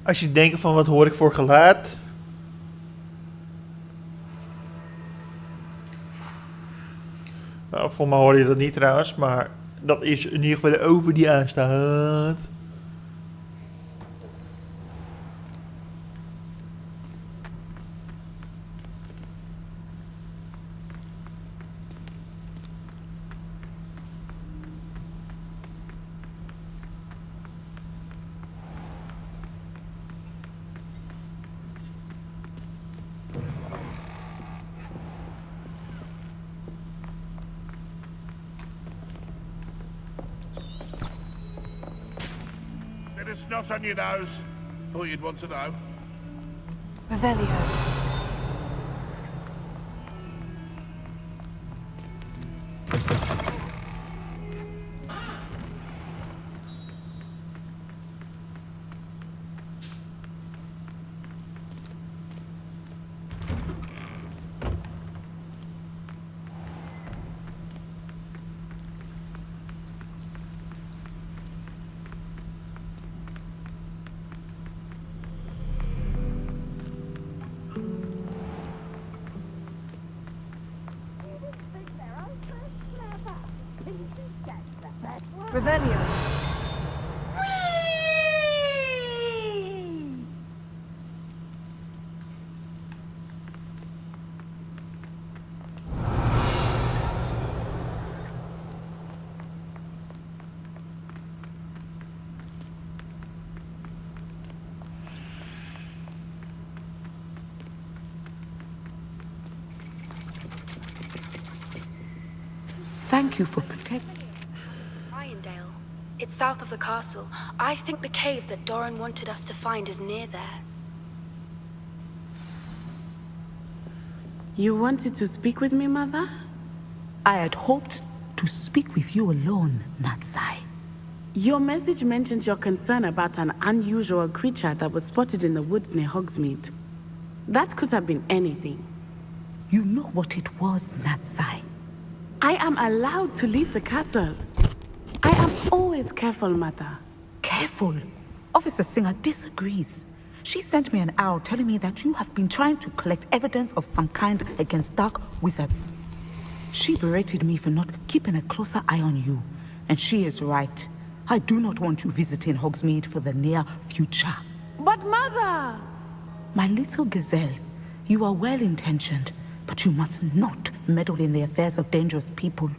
Als je denkt van wat hoor ik voor geluid. Nou, voor mij hoor je dat niet trouwens, maar dat is in ieder geval de oven die aanstaat. It's not on your nose. Thought you'd want to know. Revelio. Revelio. Thank you for protecting. It's south of the castle. I think the cave that Doran wanted us to find is near there. You wanted to speak with me, Mother? I had hoped to speak with you alone, Natsai. Your message mentioned your concern about an unusual creature that was spotted in the woods near Hogsmeade. That could have been anything. You know what it was, Natsai. I am allowed to leave the castle. I am always careful, Mother. Careful? Officer Singer disagrees. She sent me an owl telling me that you have been trying to collect evidence of some kind against dark wizards. She berated me for not keeping a closer eye on you. And she is right. I do not want you visiting Hogsmeade for the near future. But Mother! My little gazelle, you are well-intentioned, but you must not meddle in the affairs of dangerous people.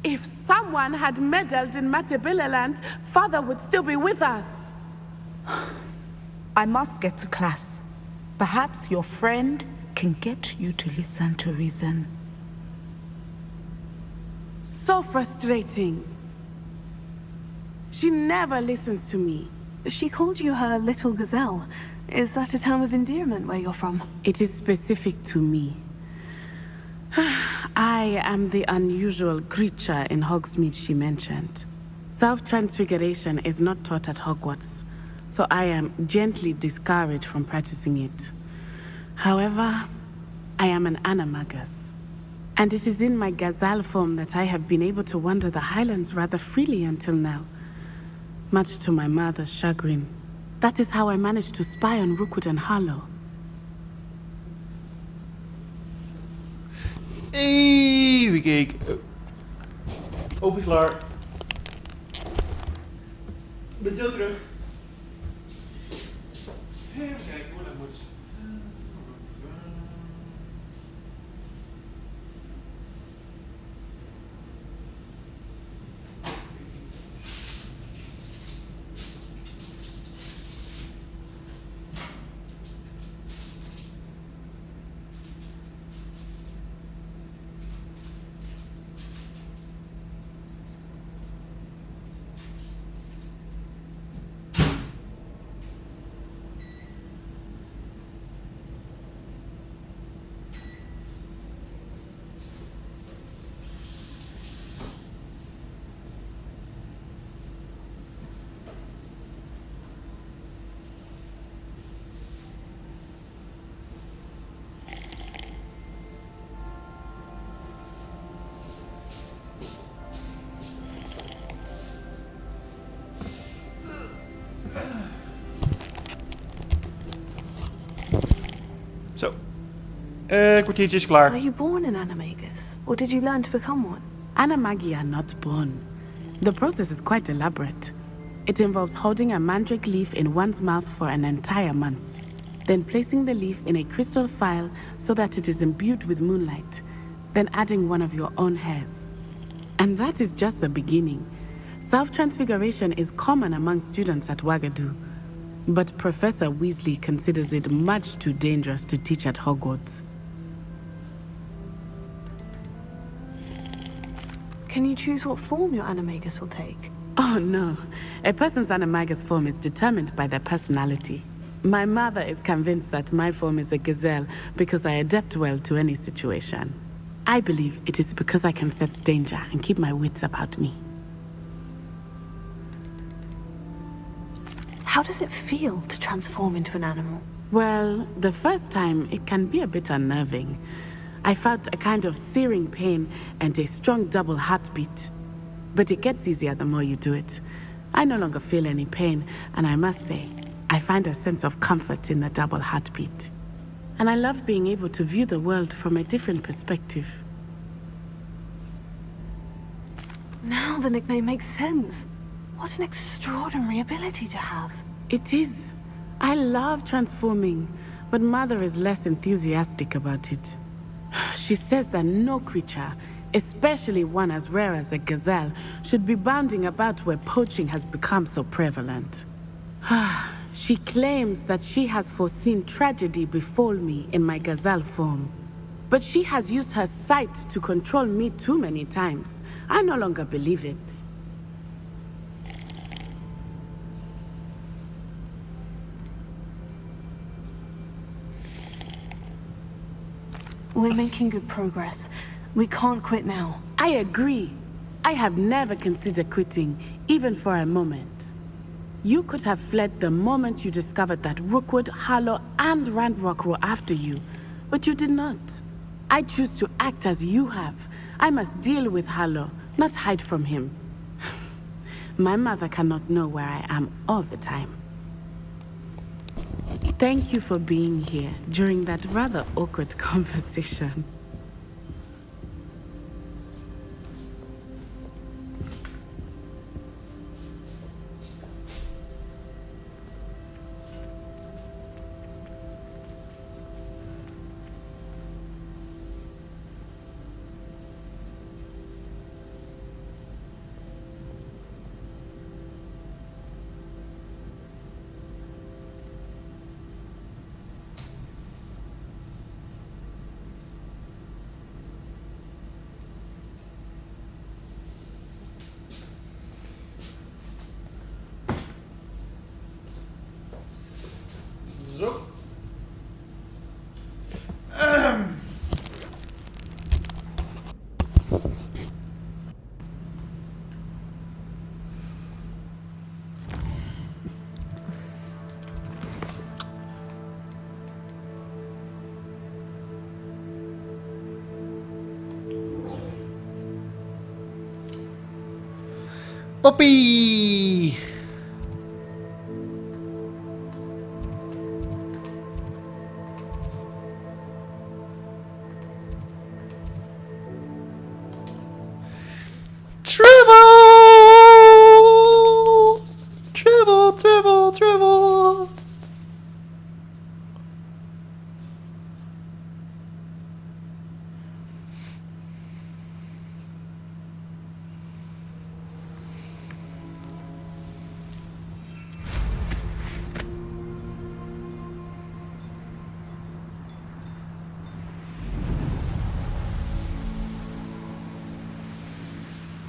If someone had meddled in Matabeleland, Father would still be with us. I must get to class. Perhaps your friend can get you to listen to reason. So frustrating. She never listens to me. She called you her little gazelle. Is that a term of endearment where you're from? It is specific to me. I am the unusual creature in Hogsmeade she mentioned. Self-transfiguration is not taught at Hogwarts, so I am gently discouraged from practicing it. However, I am an animagus, and it is in my gazelle form that I have been able to wander the Highlands rather freely until now, much to my mother's chagrin. That is how I managed to spy on Rookwood and Harlow. Even kijken. Open klaar. Ik ben zo terug. Even kijken hoe dat moet. Zo. Kwartiertje is klaar. Are you born an animagus, or did you learn to become one? Animagi are not born. The process is quite elaborate. It involves holding a mandrake leaf in one's mouth for an entire month, then placing the leaf in a crystal vial so that it is imbued with moonlight, then adding one of your own hairs. And that is just the beginning. Self-transfiguration is common among students at Wagadu, but Professor Weasley considers it much too dangerous to teach at Hogwarts. Can you choose what form your animagus will take? Oh no, a person's animagus form is determined by their personality. My mother is convinced that my form is a gazelle because I adapt well to any situation. I believe it is because I can sense danger and keep my wits about me. How does it feel to transform into an animal? Well, the first time it can be a bit unnerving. I felt a kind of searing pain and a strong double heartbeat. But it gets easier the more you do it. I no longer feel any pain, and I must say, I find a sense of comfort in the double heartbeat. And I love being able to view the world from a different perspective. Now the nickname makes sense. What an extraordinary ability to have. It is. I love transforming, but Mother is less enthusiastic about it. She says that no creature, especially one as rare as a gazelle, should be bounding about where poaching has become so prevalent. She claims that she has foreseen tragedy befall me in my gazelle form. But she has used her sight to control me too many times. I no longer believe it. We're making good progress. We can't quit now. I agree. I have never considered quitting, even for a moment. You could have fled the moment you discovered that Rookwood, Harlow, and Randrock were after you, but you did not. I choose to act as you have. I must deal with Harlow, not hide from him. My mother cannot know where I am all the time. Thank you for being here during that rather awkward conversation. Poppy! Travel!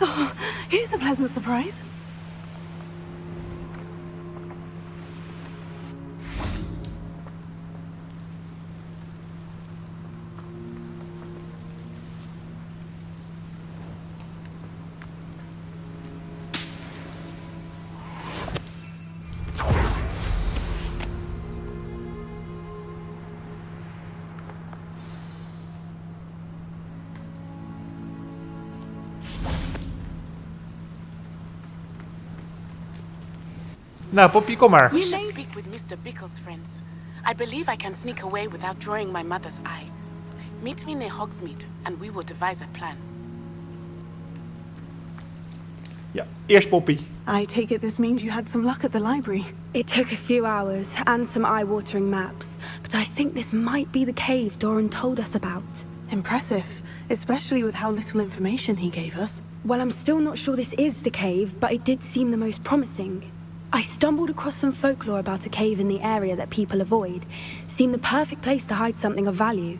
Oh, here's a pleasant surprise. Nou, Poppy, kom maar. We should speak with Mr. Bickle's friends. I believe I can sneak away without drawing my mother's eye. Meet me near Hogsmeade, and we will devise a plan. Ja, eerst Poppy. I take it this means you had some luck at the library. It took a few hours and some eye-watering maps, but I think this might be the cave Doran told us about. Impressive, especially with how little information he gave us. Well, I'm still not sure this is the cave, but it did seem the most promising. I stumbled across some folklore about a cave in the area that people avoid. Seemed the perfect place to hide something of value.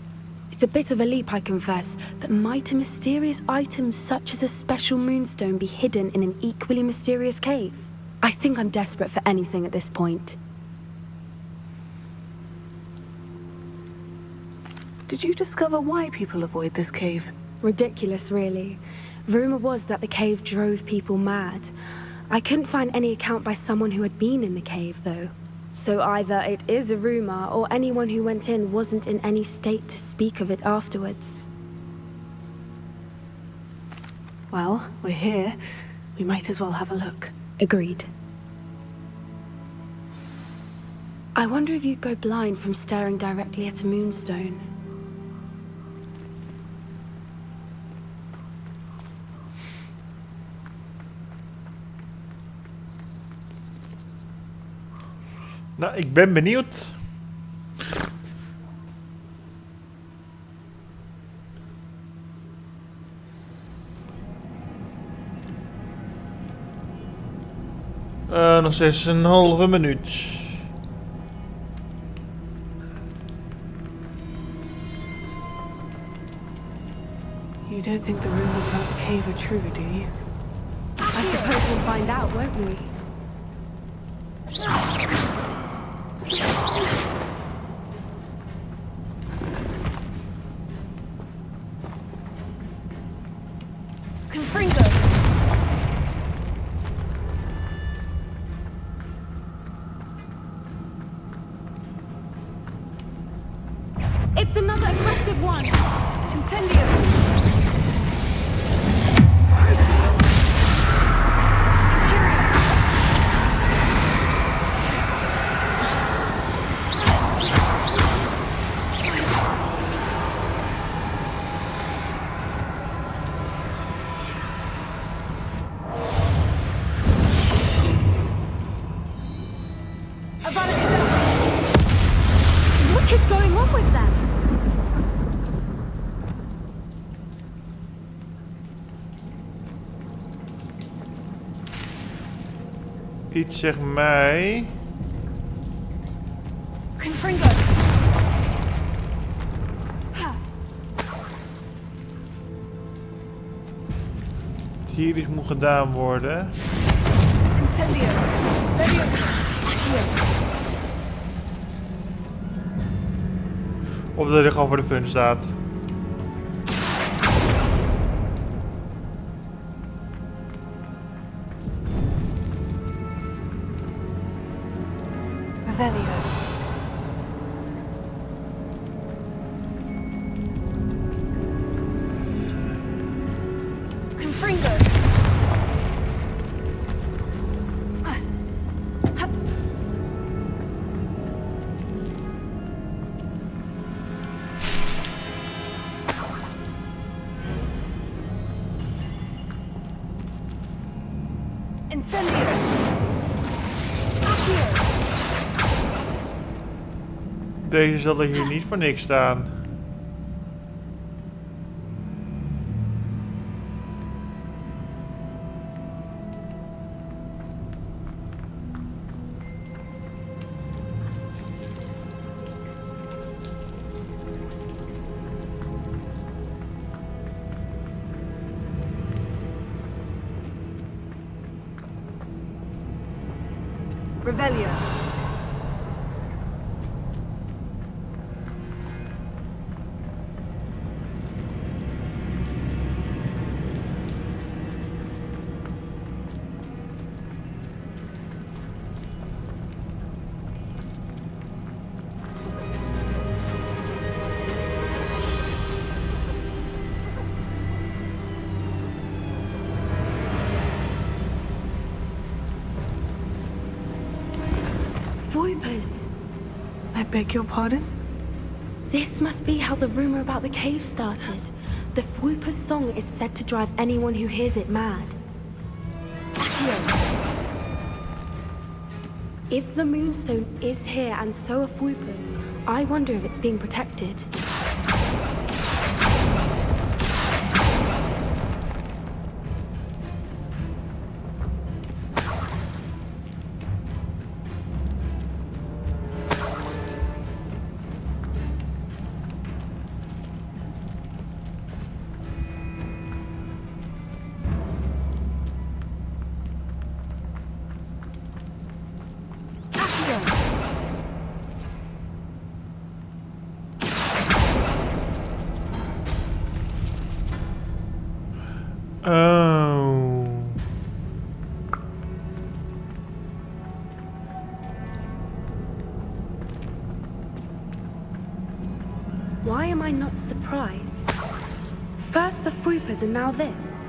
It's a bit of a leap, I confess, but might a mysterious item such as a special moonstone be hidden in an equally mysterious cave? I think I'm desperate for anything at this point. Did you discover why people avoid this cave? Ridiculous, really. Rumor was that the cave drove people mad. I couldn't find any account by someone who had been in the cave, though. So either it is a rumor, or anyone who went in wasn't in any state to speak of it afterwards. Well, we're here. We might as well have a look. Agreed. I wonder if you'd go blind from staring directly at a moonstone. Nou, ik ben benieuwd. Nog steeds een halve minuut. You don't think the rumors about the cave are true, do you? I suppose we'll find out, won't we? It's another aggressive one! Incendio! What is going on with that? Iets zegt mij. Confringo! Dat hier iets moet gedaan worden. Incendio! Leviosa! Of dat er gewoon voor de fun staat. Revelio. Confringo! Incendio! Deze zal er hier niet voor niks staan. Revelio. Voipers. I beg your pardon? This must be how the rumor about the cave started. The Voipers song is said to drive anyone who hears it mad. If the Moonstone is here and so are Voipers, I wonder if it's being protected. Oh. Why am I not surprised? First the Voipers and now this.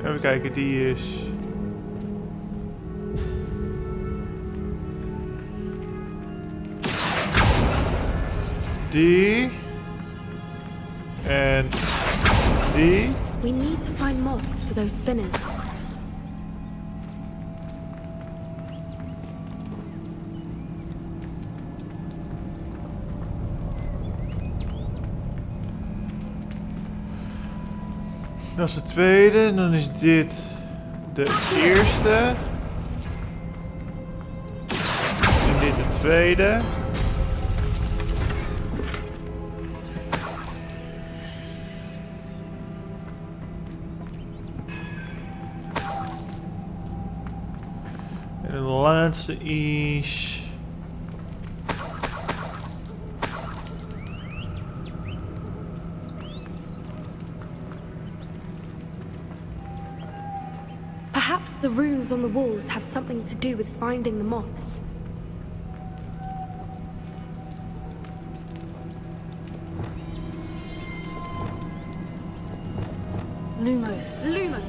Even kijken, die is... Die. En die. We need to find moths for those spinners. Dat is de tweede, dan is dit de eerste. En dit de tweede. En de laatste is... Perhaps the runes on the walls have something to do with finding the moths. Lumos. Lumos.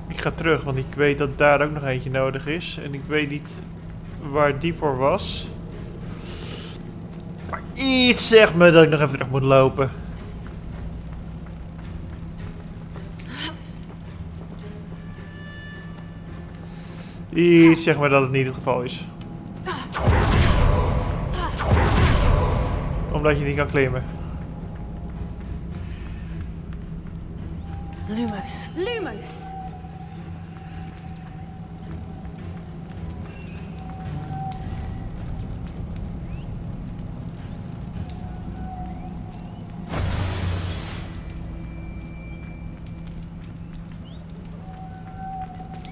Ik ga terug, want ik weet dat daar ook nog eentje nodig is. En ik weet niet waar die voor was. Maar iets zegt me dat ik nog even terug moet lopen. Iets zegt me dat het niet het geval is. Omdat je niet kan klimmen. Lumos. Lumos.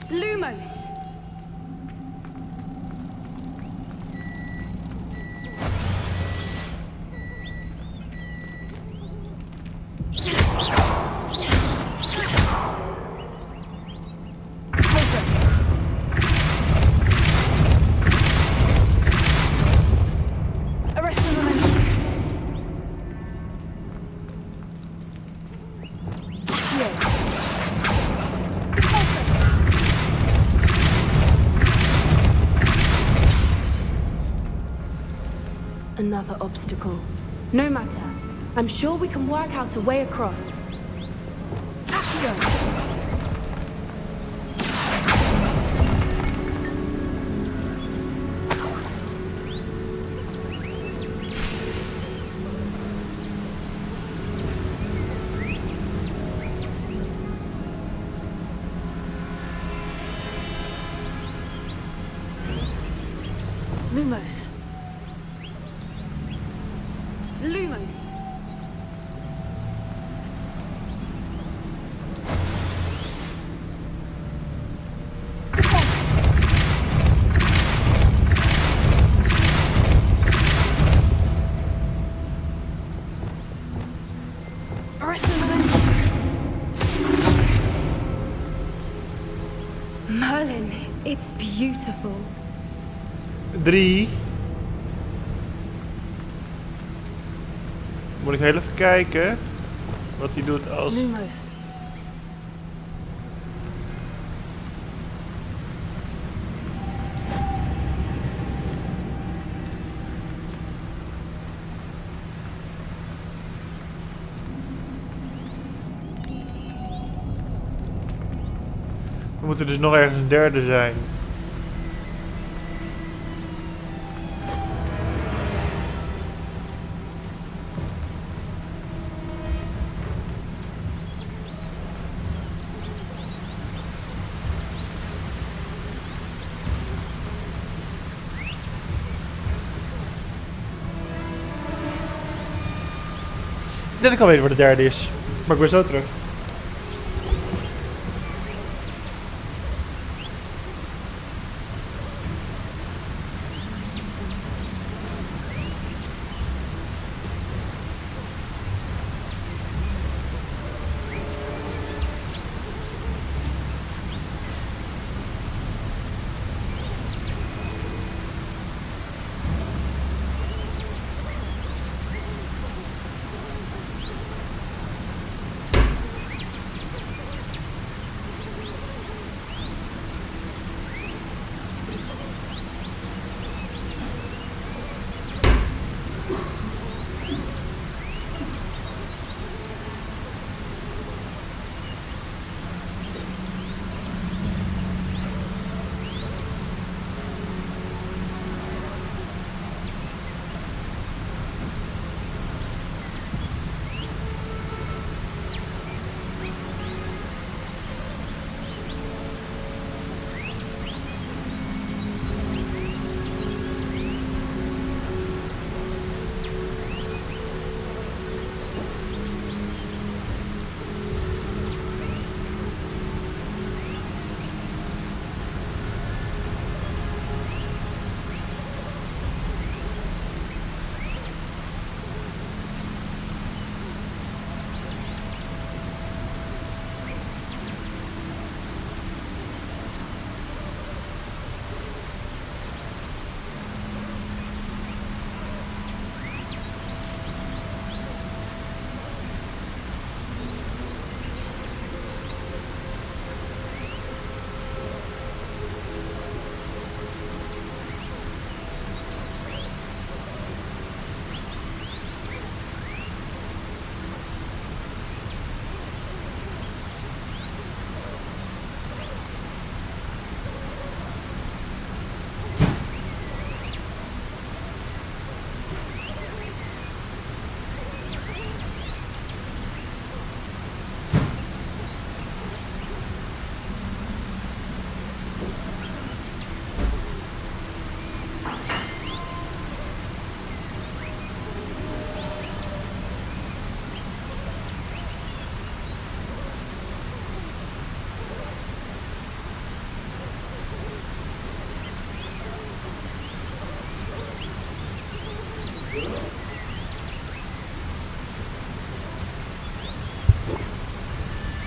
Lumos. obstacle. No matter. I'm sure we can work out a way across. Accio! Lumos. Lumos! Merlin, it's beautiful. 3. Moet ik heel even kijken wat hij doet als... Lumos. Er moet er dus nog ergens een derde zijn. Ik denk ik al weten waar de derde is. Maar ik ben zo terug.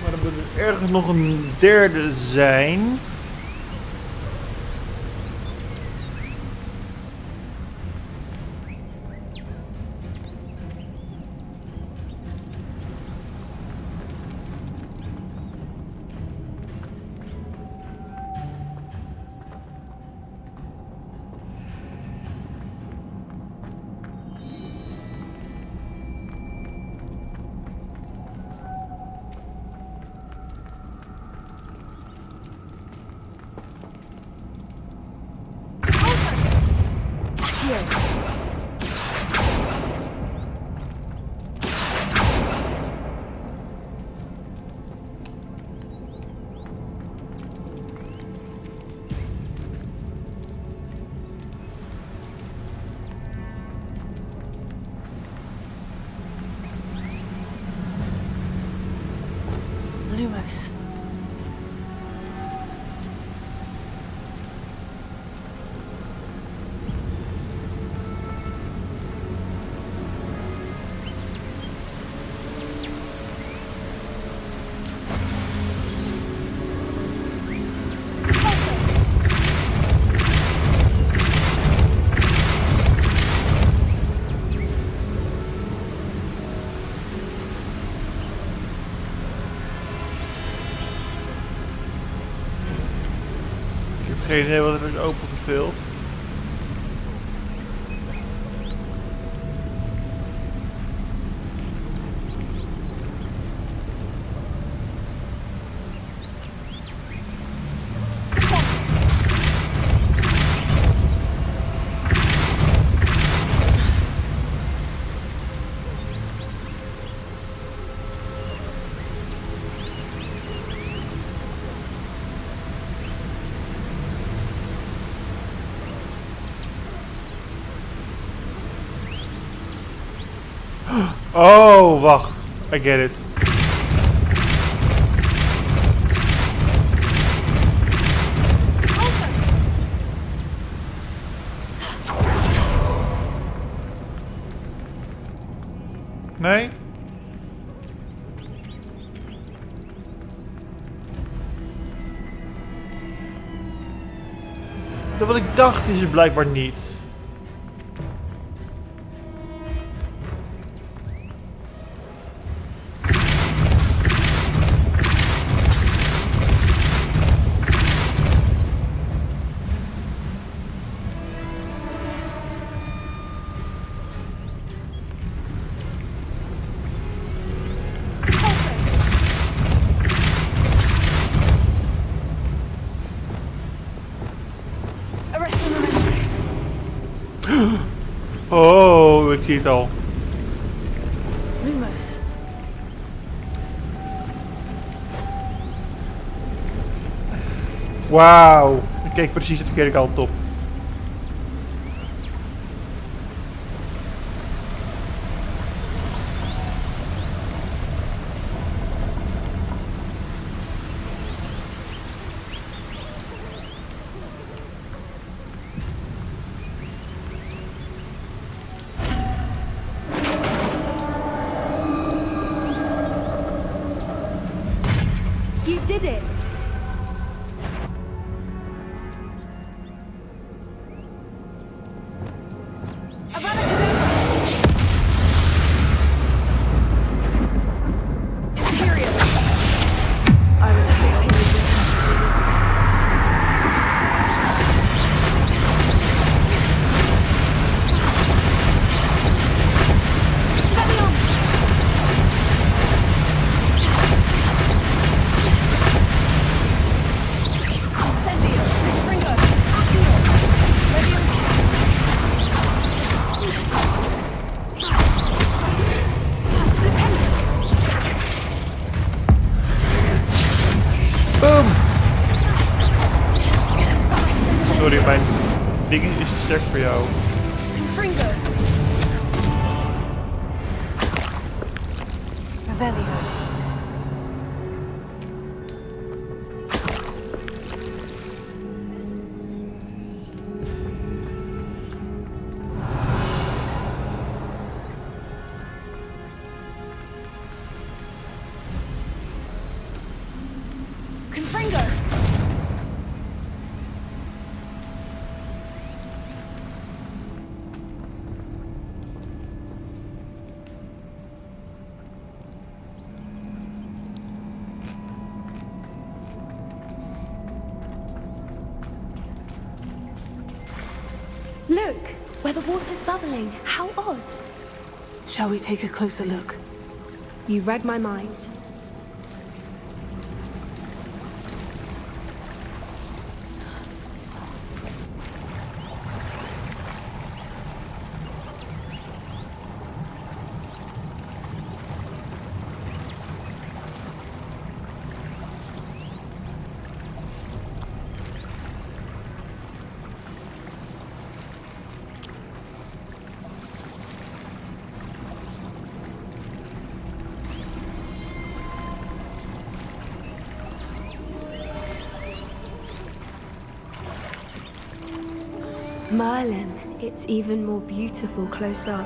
Maar er moet dus ergens nog een derde zijn. Lumos. Geen idee wat er is opengespeeld. Oh, wacht. I get it. Nee? Dat wat ik dacht is het blijkbaar niet. Oh, ik zie het al. Lumos. Wauw. Ik keek precies de verkeerde kant op. You did it! Sorry, mijn ding is te sterk voor jou. Revelio. Look, where the water's bubbling. How odd. Shall we take a closer look? You read my mind. Merlin, it's even more beautiful close up.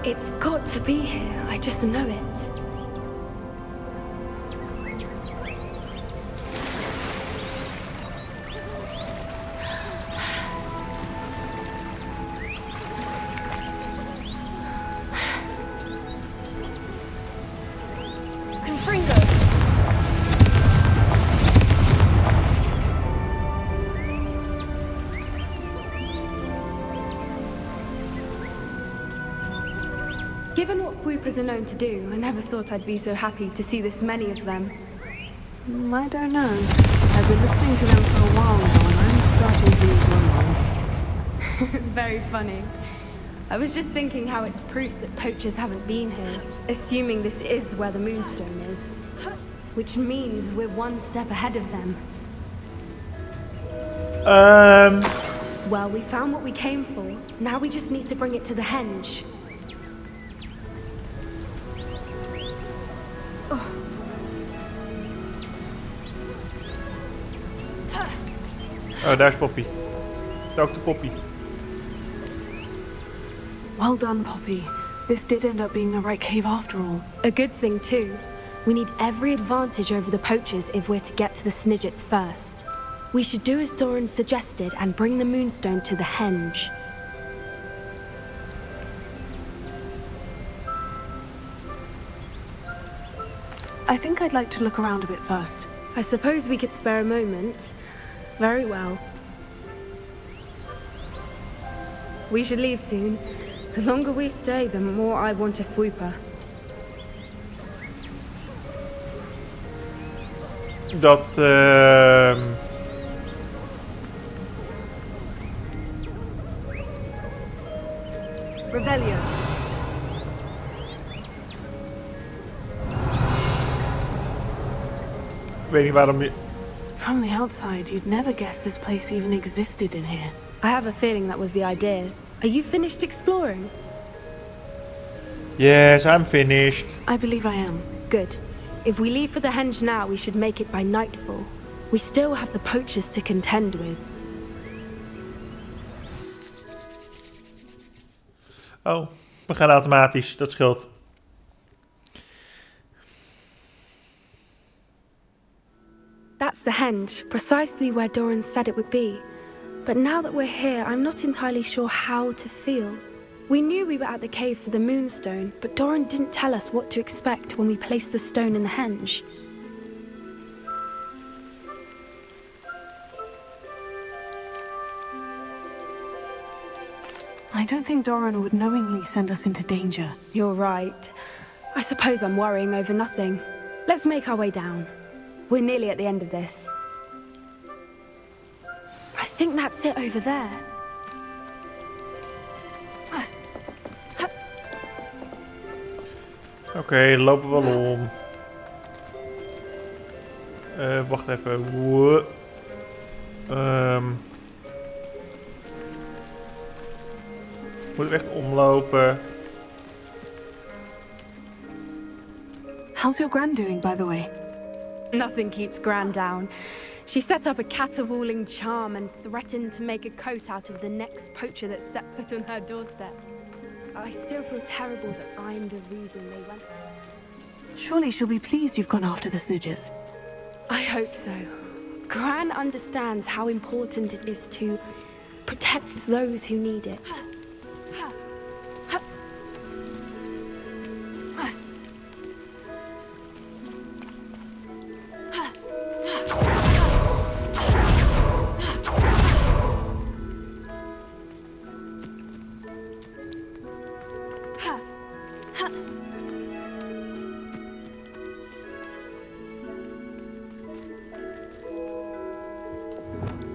It's got to be here, I just know it. Given what Whoopers are known to do, I never thought I'd be so happy to see this many of them. I don't know. I've been listening to them for a while now, and I'm starting to lose my mind. Very funny. I was just thinking how it's proof that poachers haven't been here, assuming this is where the Moonstone is. Which means we're one step ahead of them. Well, we found what we came for. Now we just need to bring it to the henge. Oh, daar is Poppy. Dr. Poppy. Well done, Poppy. This did end up being the right cave after all. A good thing, too. We need every advantage over the poachers if we're to get to the Snidgets first. We should do as Doran suggested and bring the Moonstone to the henge. I think I'd like to look around a bit first. I suppose we could spare a moment. Very well. We should leave soon. The longer we stay, the more I want a Fwooper. Dat, Revelio. Ik weet niet waarom je... From the outside, you'd never guess this place even existed in here. I have a feeling that was the idea. Are you finished exploring? Yes, I'm finished. I believe I am. Good. If we leave for the henge now, we should make it by nightfall. We still have the poachers to contend with. Oh, we gaan automatisch. Dat scheelt. That's the henge, precisely where Doran said it would be. But now that we're here, I'm not entirely sure how to feel. We knew we were at the cave for the Moonstone, but Doran didn't tell us what to expect when we placed the stone in the henge. I don't think Doran would knowingly send us into danger. You're right. I suppose I'm worrying over nothing. Let's make our way down. We're nearly at the end of this. I think that's it over there. Oké, lopen we wel om. Wacht even. Moet ik echt omlopen? How's your Gran doing, by the way? Nothing keeps Gran down. She set up a caterwauling charm and threatened to make a coat out of the next poacher that set foot on her doorstep. I still feel terrible that I'm the reason they went there. Surely she'll be pleased you've gone after the Snidgets. I hope so. Gran understands how important it is to protect those who need it.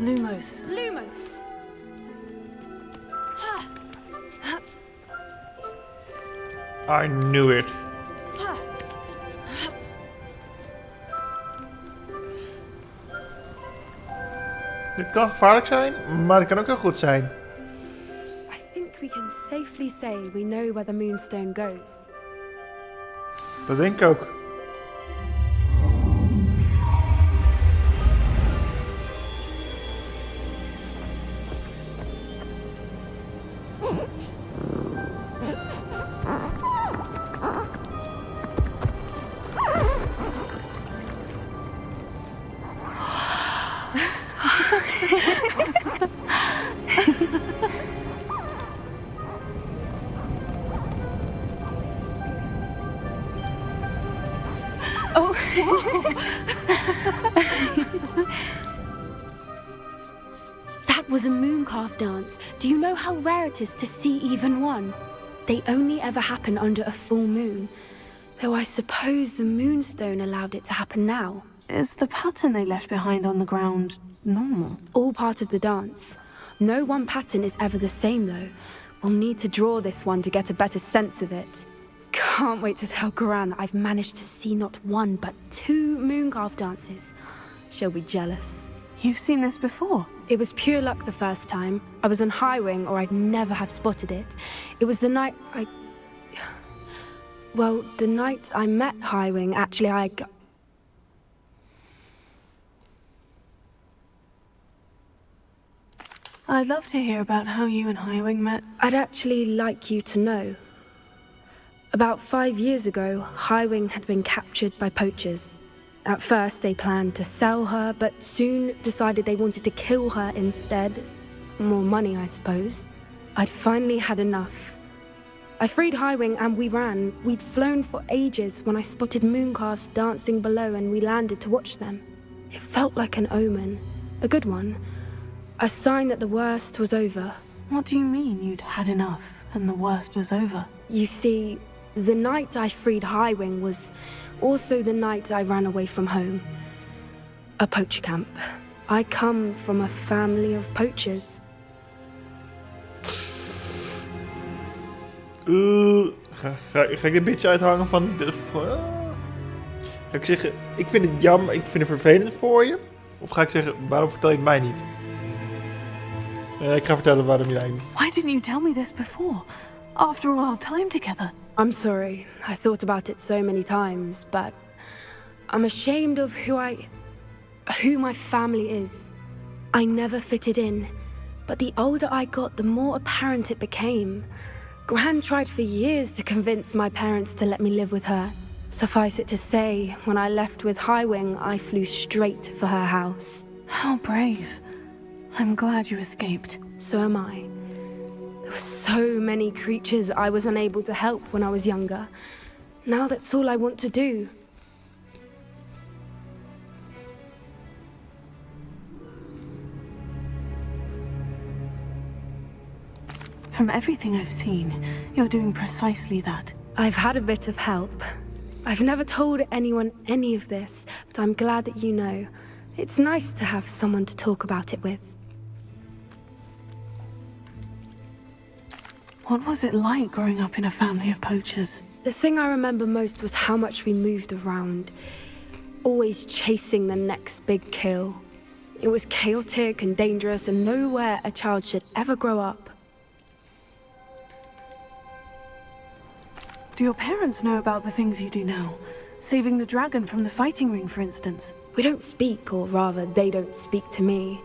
Lumos. Lumos! I knew it. Dit kan gevaarlijk zijn, maar het kan ook heel goed zijn. I think we can safely say we know where the Moonstone goes. Dat denk ik ook. Oh. That was a mooncalf dance. Do you know how rare it is to see even one? They only ever happen under a full moon. Though I suppose the moonstone allowed it to happen now. Is the pattern they left behind on the ground normal? All part of the dance. No one pattern is ever the same, though. We'll need to draw this one to get a better sense of it. Can't wait to tell Gran that I've managed to see not one, but 2 mooncalf dances. She'll be jealous. You've seen this before? It was pure luck the first time. I was on High Wing, or I'd never have spotted it. It was the night Well, the night I met High Wing, actually, I'd love to hear about how you and High Wing met. I'd actually like you to know. About 5 years ago, High Wing had been captured by poachers. At first, they planned to sell her, but soon decided they wanted to kill her instead. More money, I suppose. I'd finally had enough. I freed High Wing and we ran. We'd flown for ages when I spotted mooncalves dancing below and we landed to watch them. It felt like an omen. A good one. A sign that the worst was over. What do you mean you'd had enough and the worst was over? You see, the night I freed High Wing was also the night I ran away from home. A poacher camp. I come from a family of poachers. Ga ik dit beetje uithangen van... Ga ik zeggen, ik vind het jammer, ik vind het vervelend voor je? Of ga ik zeggen, waarom vertel je het mij niet? Ik ga vertellen waarom je eigenlijk niet. Why didn't you tell me this before? After all our time together. I'm sorry. I thought about it so many times, but I'm ashamed of who my family is. I never fitted in, but the older I got, the more apparent it became. Gran tried for years to convince my parents to let me live with her. Suffice it to say, when I left with High Wing, I flew straight for her house. How brave. I'm glad you escaped. So am I. There were so many creatures I was unable to help when I was younger. Now that's all I want to do. From everything I've seen, you're doing precisely that. I've had a bit of help. I've never told anyone any of this, but I'm glad that you know. It's nice to have someone to talk about it with. What was it like growing up in a family of poachers? The thing I remember most was how much we moved around, always chasing the next big kill. It was chaotic and dangerous, and nowhere a child should ever grow up. Do your parents know about the things you do now? Saving the dragon from the fighting ring, for instance. We don't speak, or rather, they don't speak to me.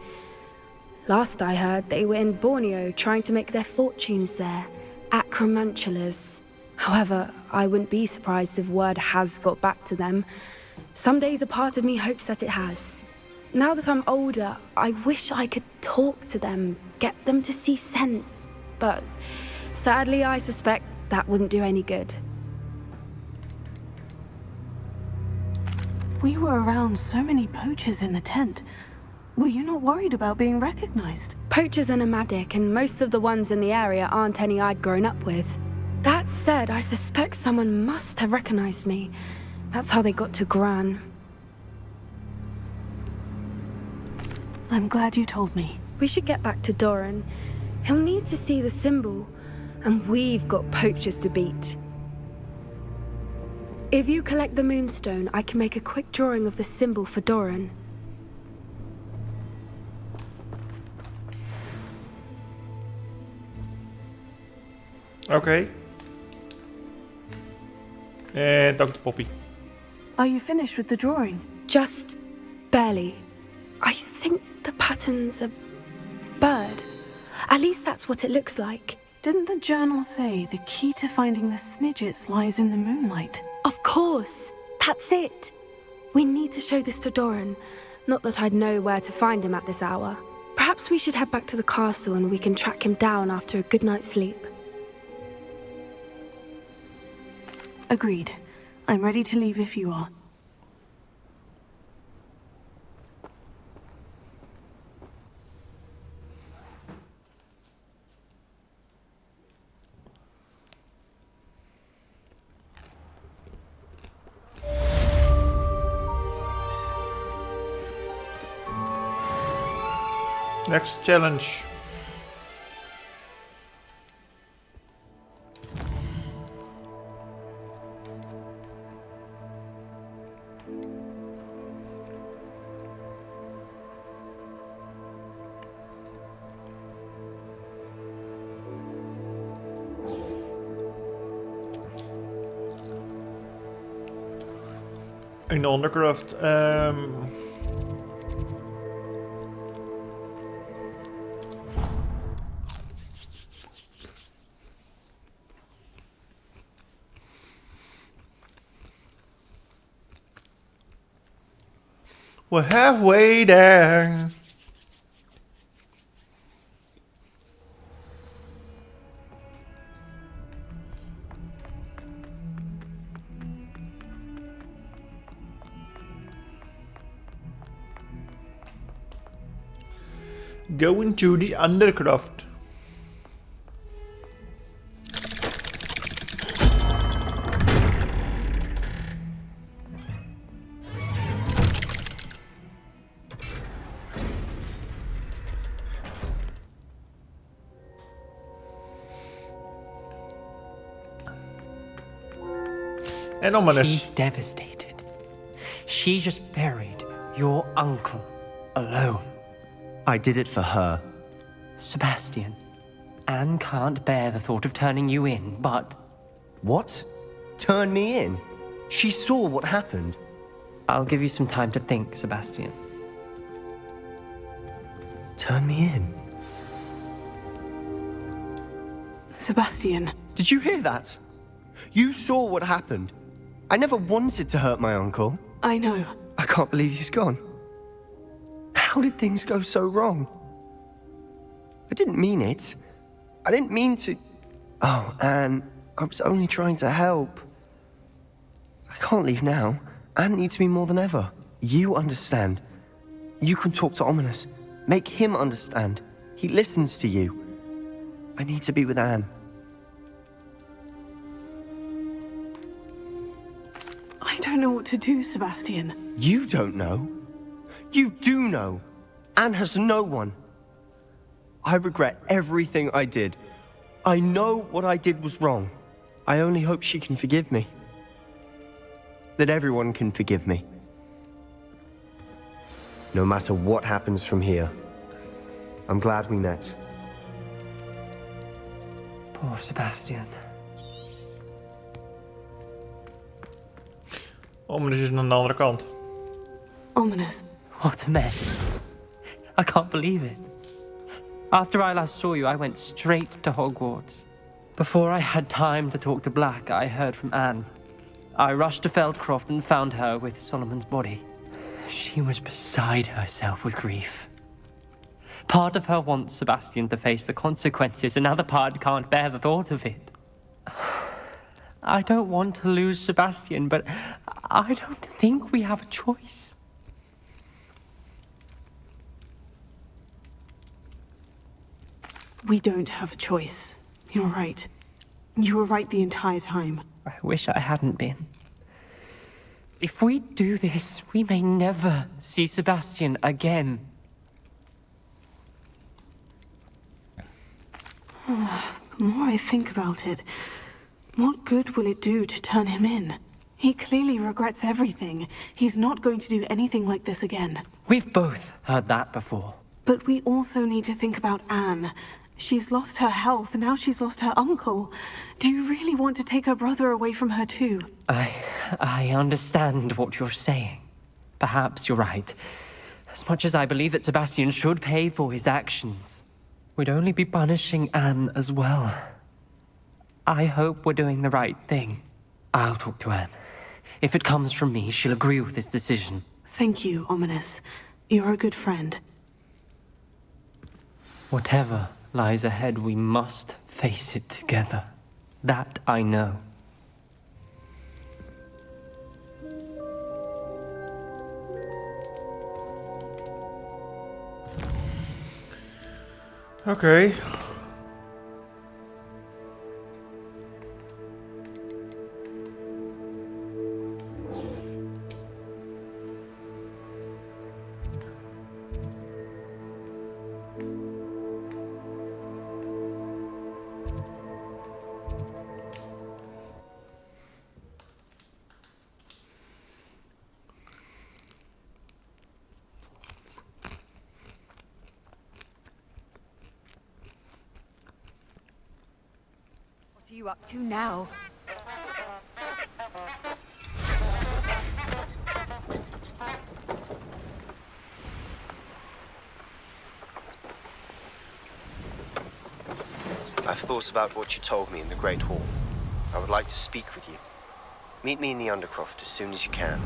Last I heard, they were in Borneo trying to make their fortunes there. Acromantulas. However, I wouldn't be surprised if word has got back to them. Some days a part of me hopes that it has. Now that I'm older, I wish I could talk to them, get them to see sense. But sadly, I suspect that wouldn't do any good. We were around so many poachers in the tent. Were you not worried about being recognized? Poachers are nomadic, and most of the ones in the area aren't any I'd grown up with. That said, I suspect someone must have recognized me. That's how they got to Gran. I'm glad you told me. We should get back to Doran. He'll need to see the symbol, and we've got poachers to beat. If you collect the moonstone, I can make a quick drawing of the symbol for Doran. Oké. En Dr. Poppy. Are you finished with the drawing? Just barely. I think the pattern's a bird. At least that's what it looks like. Didn't the journal say the key to finding the Snidgets lies in the moonlight? Of course. That's it. We need to show this to Doran. Not that I'd know where to find him at this hour. Perhaps we should head back to the castle and we can track him down after a good night's sleep. Agreed. I'm ready to leave if you are. Next challenge. In de undercraft. We're halfway there. Going to the undercraft. And ominous. She's devastated. She just buried your uncle alone. I did it for her. Sebastian, Anne can't bear the thought of turning you in, but... What? Turn me in? She saw what happened. I'll give you some time to think, Sebastian. Turn me in? Sebastian. Did you hear that? You saw what happened. I never wanted to hurt my uncle. I know. I can't believe he's gone. How did things go so wrong? I didn't mean it. I didn't mean to... Oh, Anne, I was only trying to help. I can't leave now. Anne needs me more than ever. You understand. You can talk to Ominous. Make him understand. He listens to you. I need to be with Anne. I don't know what to do, Sebastian. You don't know. You do know. Anne has no one. I regret everything I did. I know what I did was wrong. I only hope she can forgive me. That everyone can forgive me. No matter what happens from here, I'm glad we met. Poor Sebastian. Ominous is aan de andere kant. Ominous. What a mess. I can't believe it. After I last saw you, I went straight to Hogwarts. Before I had time to talk to Black, I heard from Anne. I rushed to Feldcroft and found her with Solomon's body. She was beside herself with grief. Part of her wants Sebastian to face the consequences, another part can't bear the thought of it. I don't want to lose Sebastian, but I don't think we have a choice. We don't have a choice. You're right. You were right the entire time. I wish I hadn't been. If we do this, we may never see Sebastian again. The more I think about it, what good will it do to turn him in? He clearly regrets everything. He's not going to do anything like this again. We've both heard that before. But we also need to think about Anne. She's lost her health, now she's lost her uncle. Do you really want to take her brother away from her too? I understand what you're saying. Perhaps you're right. As much as I believe that Sebastian should pay for his actions, we'd only be punishing Anne as well. I hope we're doing the right thing. I'll talk to Anne. If it comes from me, she'll agree with this decision. Thank you, Ominous. You're a good friend. Whatever lies ahead, we must face it together. That I know. Okay. are you up to now? I've thought about what you told me in the Great Hall. I would like to speak with you. Meet me in the Undercroft as soon as you can.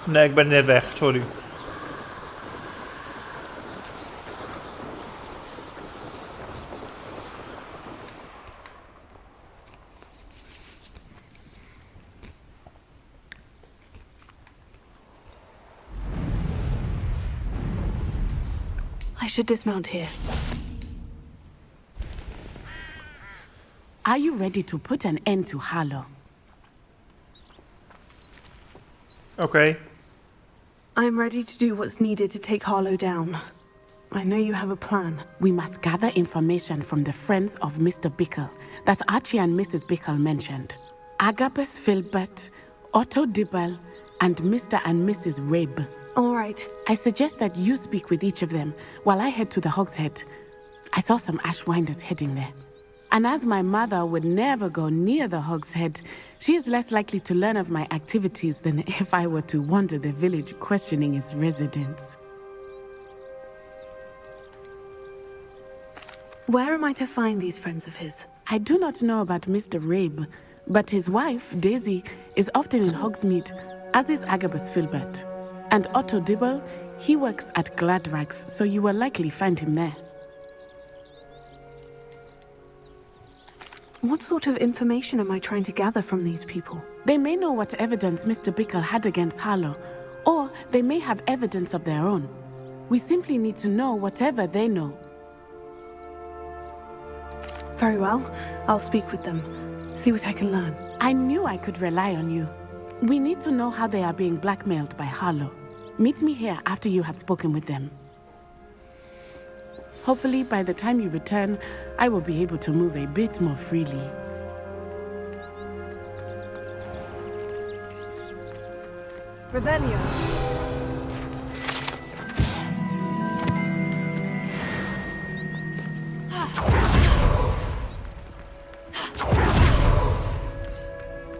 Nee, ik ben net weg, sorry. I should dismount here. Are you ready to put an end to Harlow? Okay. I'm ready to do what's needed to take Harlow down. I know you have a plan. We must gather information from the friends of Mr. Bickle that Archie and Mrs. Bickle mentioned. Agabus Filbert, Otto Dibble, and Mr. and Mrs. Rabe. All right. I suggest that you speak with each of them while I head to the Hogshead. I saw some Ashwinders heading there. And as my mother would never go near the Hogshead, she is less likely to learn of my activities than if I were to wander the village questioning its residents. Where am I to find these friends of his? I do not know about Mr. Rabe, but his wife, Daisy, is often in Hogsmeade, as is Agabus Filbert. And Otto Dibble, he works at Gladrags, so you will likely find him there. What sort of information am I trying to gather from these people? They may know what evidence Mr. Bickle had against Harlow, or they may have evidence of their own. We simply need to know whatever they know. Very well. I'll speak with them. See what I can learn. I knew I could rely on you. We need to know how they are being blackmailed by Harlow. Meet me here after you have spoken with them. Hopefully, by the time you return, I will be able to move a bit more freely. Revelio.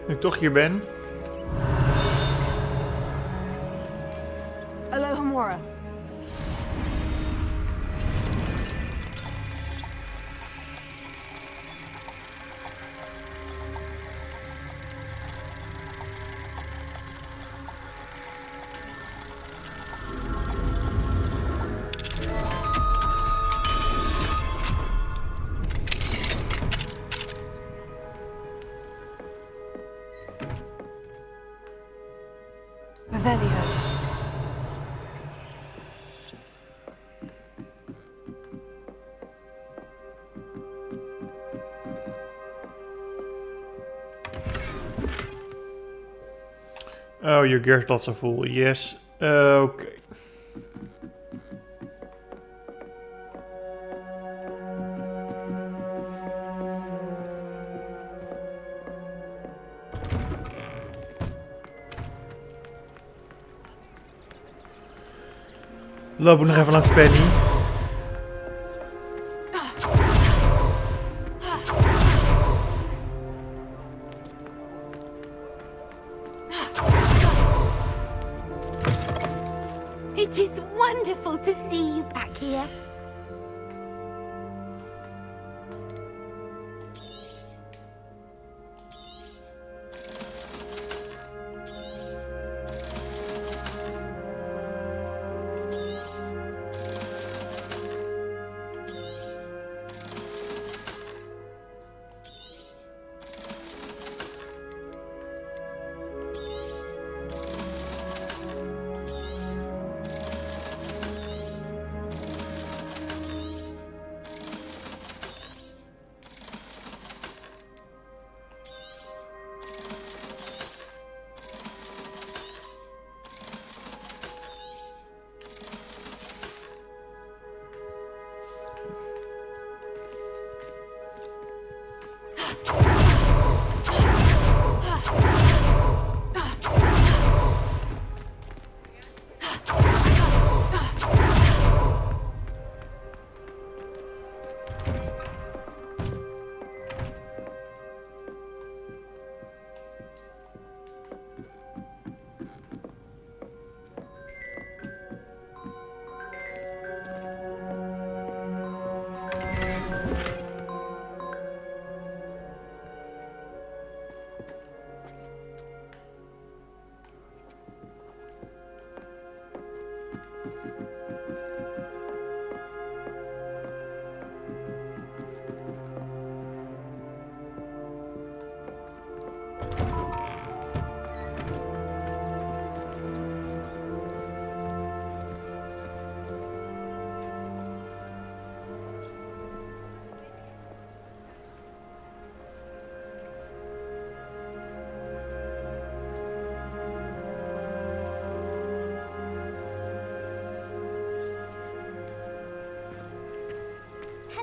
Nu ik toch hier ben. Alohomora. Oh, your gear slots are full. Yes. Okay. Loop ik nog even langs Penny. It is wonderful to see you back here.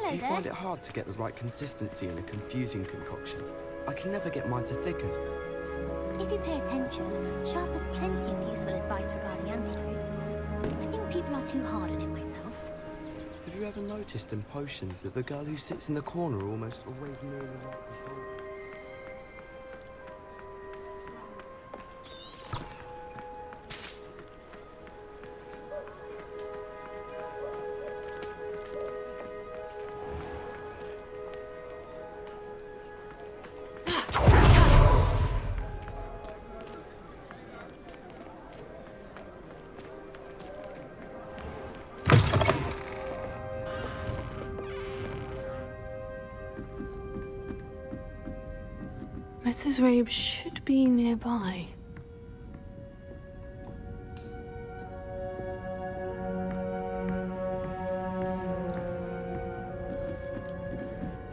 Do you there. find it hard to get the right consistency in a confusing concoction? I can never get mine to thicken. If you pay attention, Sharp has plenty of useful advice regarding antidotes. I think people are too hard on him myself. Have you ever noticed in potions that the girl who sits in the corner almost always nearly like the whole... Mrs. Rabe should be nearby.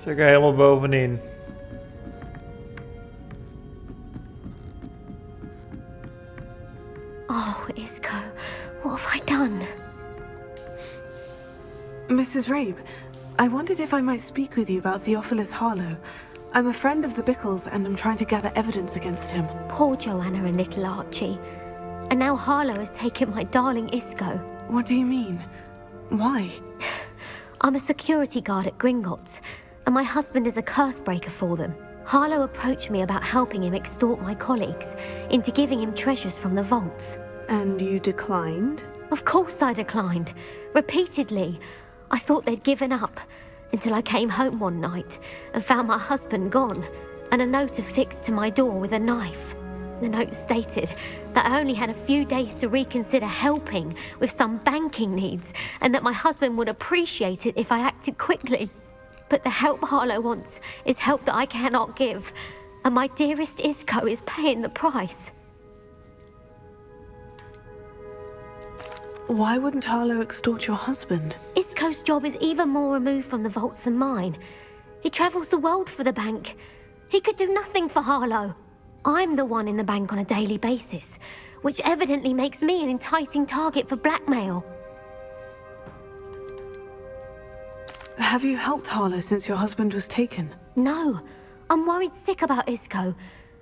Zeker helemaal bovenin. Oh, Isco, what have I done? Mrs. Rabe, I wondered if I might speak with you about Theophilus Harlow. I'm a friend of the Bickles and I'm trying to gather evidence against him. Poor Joanna and little Archie. And now Harlow has taken my darling Isco. What do you mean? Why? I'm a security guard at Gringotts, and my husband is a curse breaker for them. Harlow approached me about helping him extort my colleagues into giving him treasures from the vaults. And you declined? Of course I declined. Repeatedly. I thought they'd given up, until I came home one night and found my husband gone, and a note affixed to my door with a knife. The note stated that I only had a few days to reconsider helping with some banking needs, and that my husband would appreciate it if I acted quickly. But the help Harlow wants is help that I cannot give, and my dearest Isco is paying the price. Why wouldn't Harlow extort your husband? Isco's job is even more removed from the vaults than mine. He travels the world for the bank. He could do nothing for Harlow. I'm the one in the bank on a daily basis, which evidently makes me an enticing target for blackmail. Have you helped Harlow since your husband was taken? No, I'm worried sick about Isco,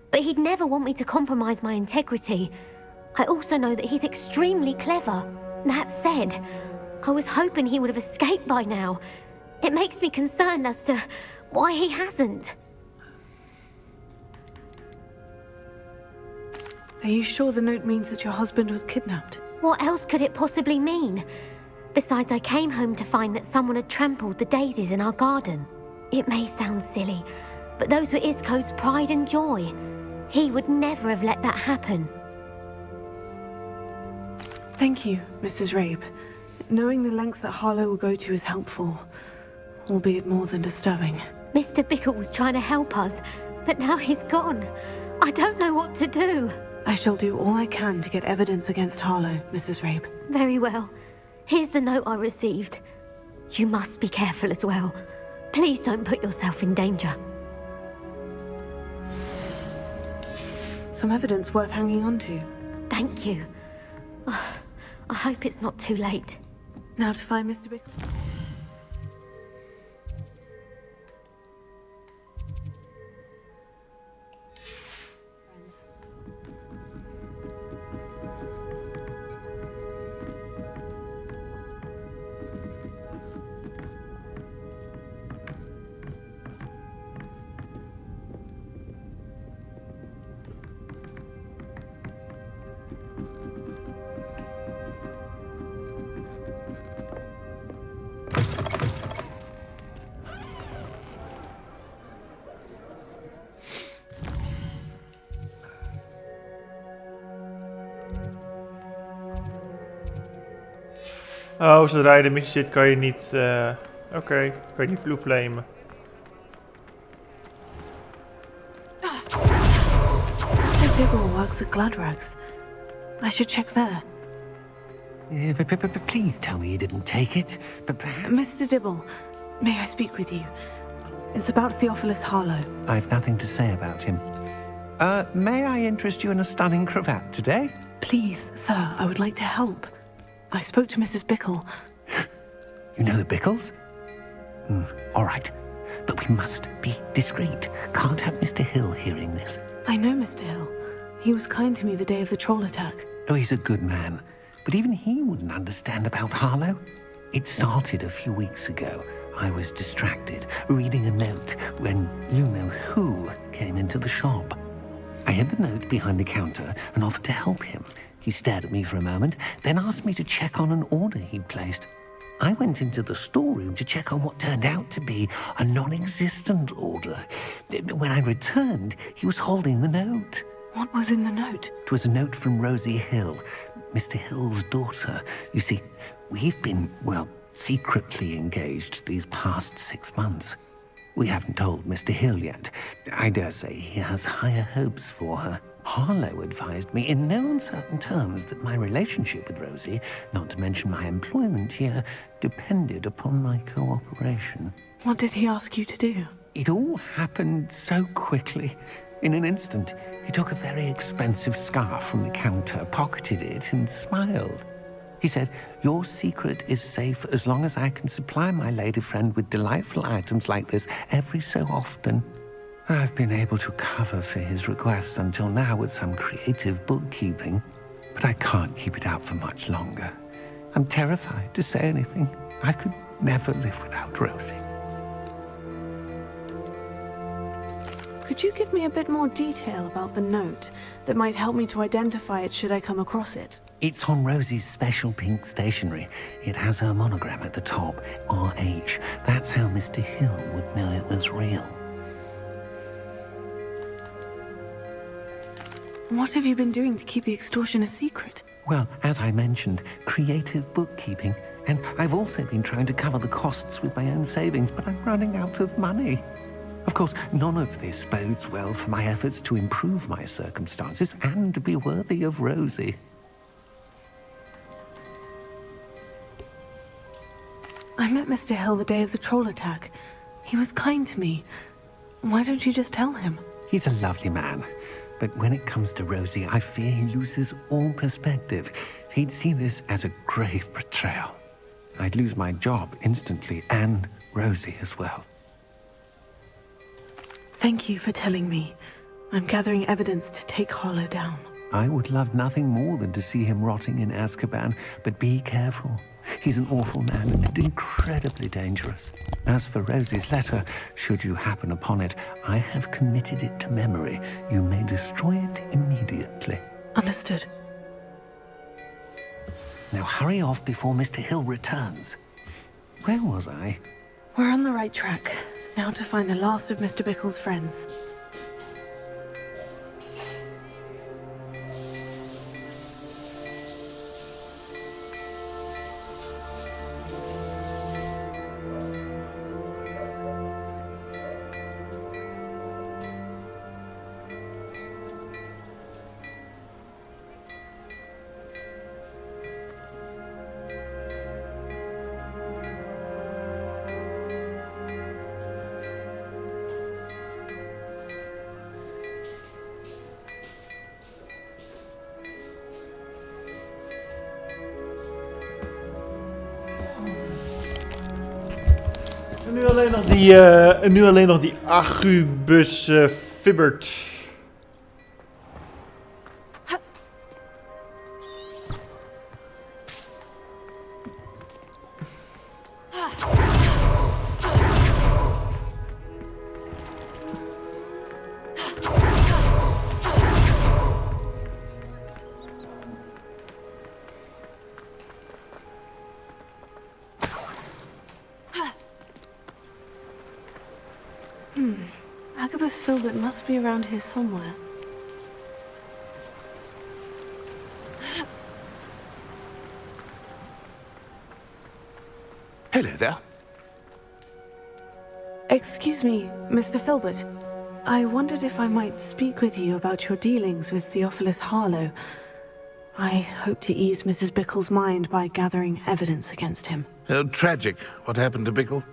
but he'd never want me to compromise my integrity. I also know that he's extremely clever. That said, I was hoping he would have escaped by now. It makes me concerned as to why he hasn't. Are you sure the note means that your husband was kidnapped? What else could it possibly mean? Besides, I came home to find that someone had trampled the daisies in our garden. It may sound silly, but those were Isco's pride and joy. He would never have let that happen. Thank you, Mrs. Rabe. Knowing the lengths that Harlow will go to is helpful, albeit more than disturbing. Mr. Bickle was trying to help us, but now he's gone. I don't know what to do. I shall do all I can to get evidence against Harlow, Mrs. Rabe. Very well. Here's the note I received. You must be careful as well. Please don't put yourself in danger. Some evidence worth hanging on to. Thank you. I hope it's not too late. Now to find Mr. Bickle. Oh, zodra je in de missie zit kan je niet... Oké, kan je niet blue flamen. Mr. Dibble works at Gladrags. I should check there. Please tell me you didn't take it. Mr. Dibble, may I speak with you? It's about Theophilus Harlow. I've nothing to say about him. May I interest you in a stunning cravat today? Please, sir, I would like to help. I spoke to Mrs. Bickle. You know the Bickles? All right, but we must be discreet. Can't have Mr. Hill hearing this. I know Mr. Hill. He was kind to me the day of the troll attack. Oh, he's a good man, but even he wouldn't understand about Harlow. It started a few weeks ago. I was distracted, reading a note, when you-know-who came into the shop. I hid the note behind the counter and offered to help him. He stared at me for a moment, then asked me to check on an order he'd placed. I went into the storeroom to check on what turned out to be a non-existent order. When I returned, he was holding the note. What was in the note? It was a note from Rosie Hill, Mr. Hill's daughter. You see, we've been, well, secretly engaged these past 6 months. We haven't told Mr. Hill yet. I dare say he has higher hopes for her. Harlow advised me in no uncertain terms that my relationship with Rosie, not to mention my employment here, depended upon my cooperation. What did he ask you to do? It all happened so quickly. In an instant, he took a very expensive scarf from the counter, pocketed it, and smiled. He said, "Your secret is safe as long as I can supply my lady friend with delightful items like this every so often." I've been able to cover for his requests until now with some creative bookkeeping, but I can't keep it up for much longer. I'm terrified to say anything. I could never live without Rosie. Could you give me a bit more detail about the note that might help me to identify it should I come across it? It's on Rosie's special pink stationery. It has her monogram at the top, RH. That's how Mr. Hill would know it was real. What have you been doing to keep the extortion a secret? Well, as I mentioned, creative bookkeeping. And I've also been trying to cover the costs with my own savings, but I'm running out of money. Of course, none of this bodes well for my efforts to improve my circumstances and to be worthy of Rosie. I met Mr. Hill the day of the troll attack. He was kind to me. Why don't you just tell him? He's a lovely man. But when it comes to Rosie, I fear he loses all perspective. He'd see this as a grave betrayal. I'd lose my job instantly, and Rosie as well. Thank you for telling me. I'm gathering evidence to take Harlow down. I would love nothing more than to see him rotting in Azkaban, but be careful. He's an awful man and incredibly dangerous. As for Rosie's letter, should you happen upon it, I have committed it to memory. You may destroy it immediately. Understood. Now hurry off before Mr. Hill returns. Where was I? We're on the right track. Now to find the last of Mr. Bickle's friends. En nu alleen nog die Agubus Fibbert. Agabus Filbert must be around here somewhere. Hello there. Excuse me, Mr. Filbert. I wondered if I might speak with you about your dealings with Theophilus Harlow. I hope to ease Mrs. Bickle's mind by gathering evidence against him. Oh, tragic what happened to Bickle.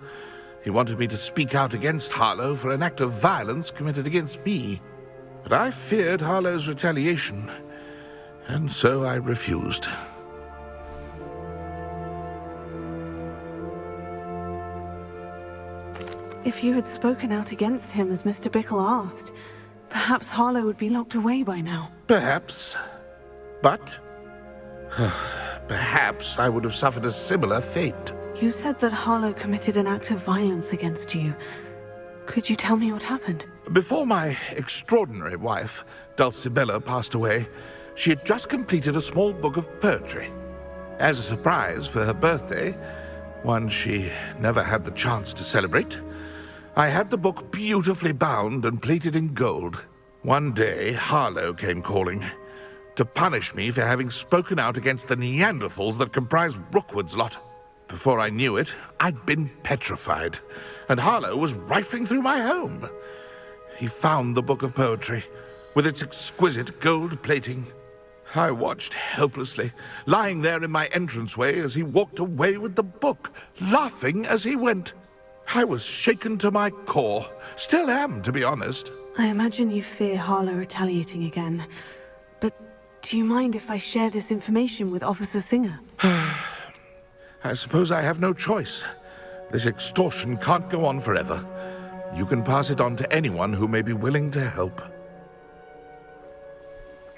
He wanted me to speak out against Harlow for an act of violence committed against me. But I feared Harlow's retaliation, and so I refused. If you had spoken out against him as Mr. Bickle asked, perhaps Harlow would be locked away by now. Perhaps. But perhaps I would have suffered a similar fate. You said that Harlow committed an act of violence against you. Could you tell me what happened? Before my extraordinary wife, Dulcibella, passed away, she had just completed a small book of poetry. As a surprise for her birthday, one she never had the chance to celebrate, I had the book beautifully bound and plated in gold. One day, Harlow came calling to punish me for having spoken out against the Neanderthals that comprise Rookwood's lot. Before I knew it, I'd been petrified, and Harlow was rifling through my home. He found the book of poetry, with its exquisite gold plating. I watched helplessly, lying there in my entranceway as he walked away with the book, laughing as he went. I was shaken to my core. Still am, to be honest. I imagine you fear Harlow retaliating again. But do you mind if I share this information with Officer Singer? I suppose I have no choice. This extortion can't go on forever. You can pass it on to anyone who may be willing to help.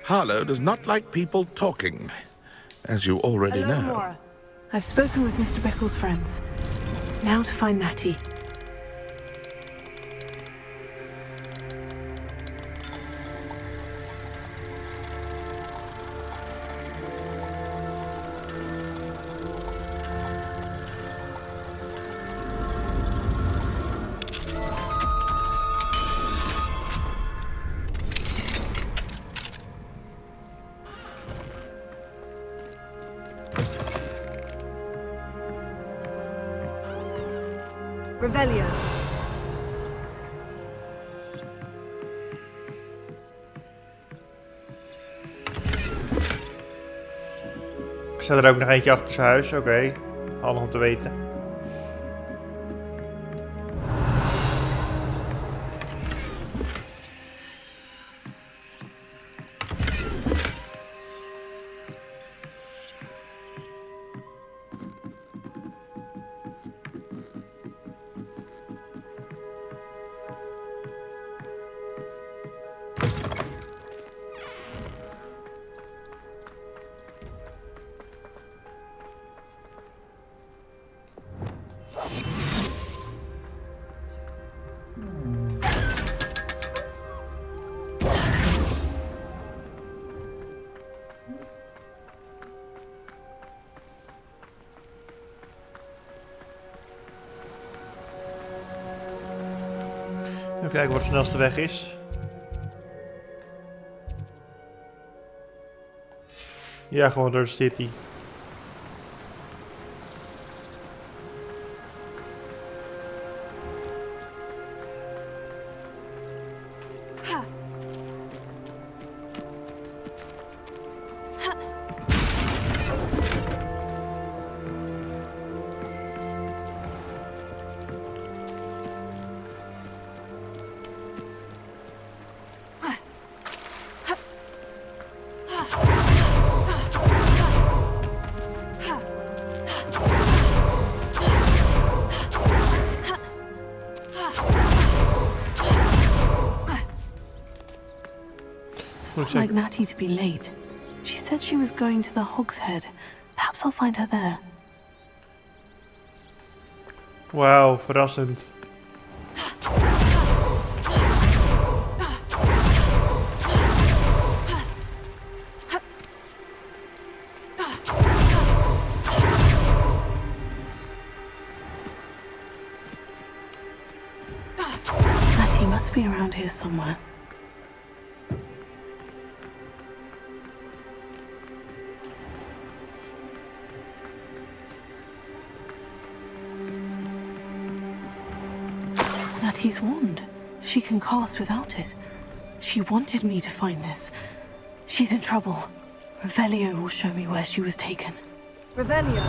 Harlow does not like people talking, as you already know. Mora. I've spoken with Mr. Bickle's friends. Now to find Natty. Revelio. Er staat er ook nog eentje achter zijn huis. Oké, handig om te weten. Even kijken wat de snelste weg is. Ja, gewoon door de city. Looks like Natty to be late. She said she was going to the Hogshead. Perhaps I'll find her there. Wauw, verrassend. Natty must be around here somewhere. Natty's wand. She can cast without it. She wanted me to find this. She's in trouble. Revelio will show me where she was taken. Revelio.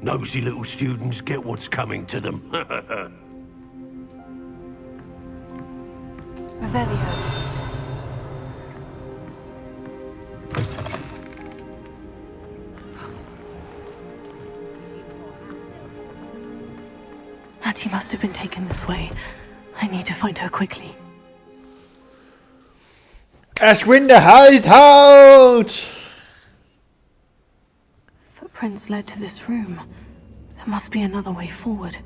Nosy little students get what's coming to them. Revelio. Hattie must have been taken this way. I need to find her quickly. Ashwinda hideout! Footprints led to this room. There must be another way forward.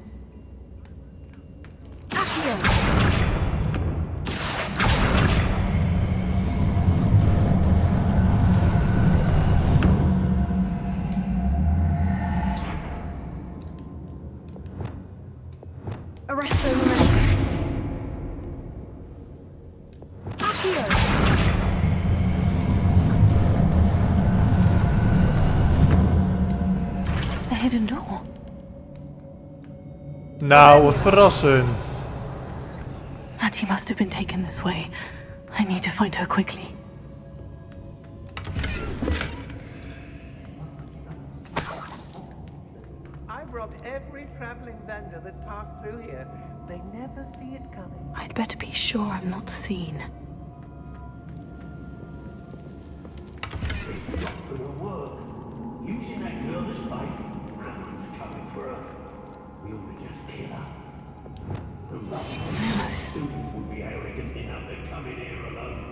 Arresto momentum. Accio. The hidden door. Nou, wat verrassend. Hattie must have been taken this way. I need to find her quickly. I've robbed every traveling vendor that's passed through here. They never see it coming. I'd better be sure I'm not seen. It's not gonna work. Using that girl as bait, Ramron's coming for her. We ought to just kill her. The student would be arrogant enough to come in here alone.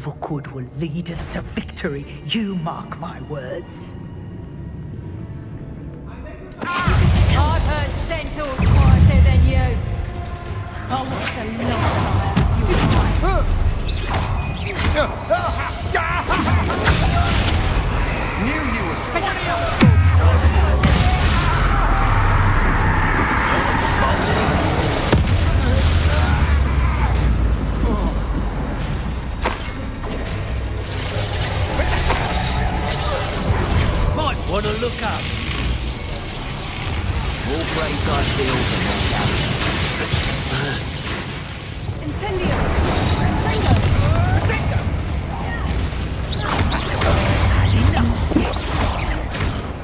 Rookwood will lead us to victory. You mark my words. I've heard centaurs quieter than you. I want to Knew you were Might want to look up. More brave guy feels and more gallant. Incendio. Confringo.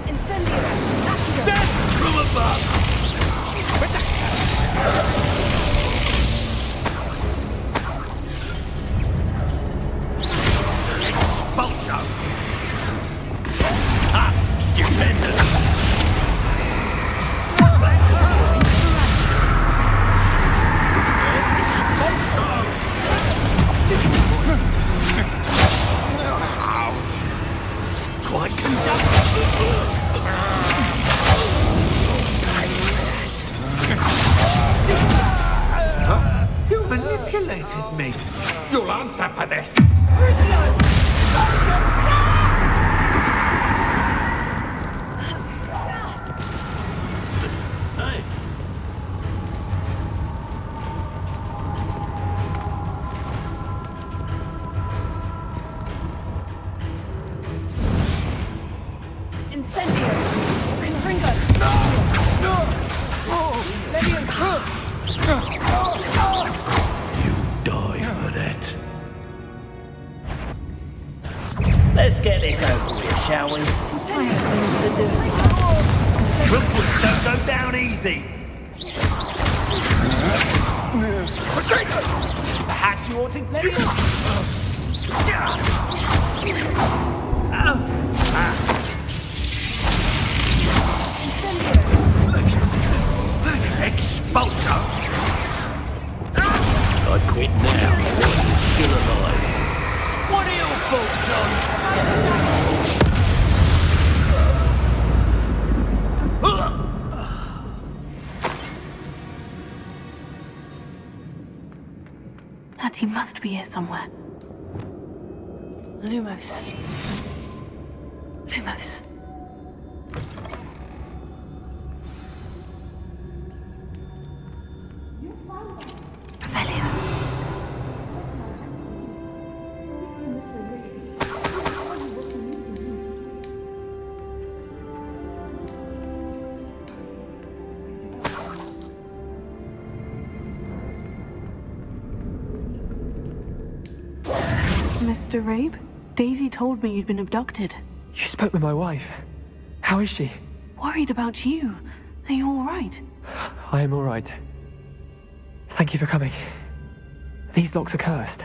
Incendio. Accio. From above. Expulso. Ah, stupendous. Quite You manipulated me. You'll answer for this. Hey. Incendio. Confringo. Die for that. Let's get this over with, shall we? I have things to do. Rookwoods don't go down easy. Perhaps you ought to give Expulso! I quit now while you're still alive. What are your thoughts Hattie must be here somewhere. Lumos. Lumos. Revelio. Mr. Rabe, Daisy told me you'd been abducted. You spoke with my wife. How is she? Worried about you. Are you all right? I am all right. Thank you for coming. These locks are cursed,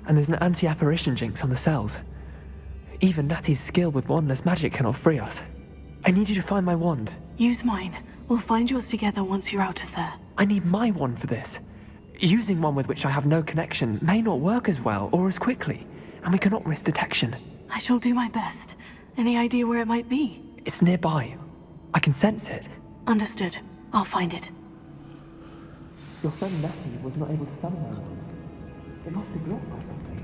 and there's an anti-apparition jinx on the cells. Even Natty's skill with wandless magic cannot free us. I need you to find my wand. Use mine. We'll find yours together once you're out of there. I need my wand for this. Using one with which I have no connection may not work as well or as quickly, and we cannot risk detection. I shall do my best. Any idea where it might be? It's nearby. I can sense it. Understood. I'll find it. Your friend Natty was not able to summon my wand. It must be blocked by something.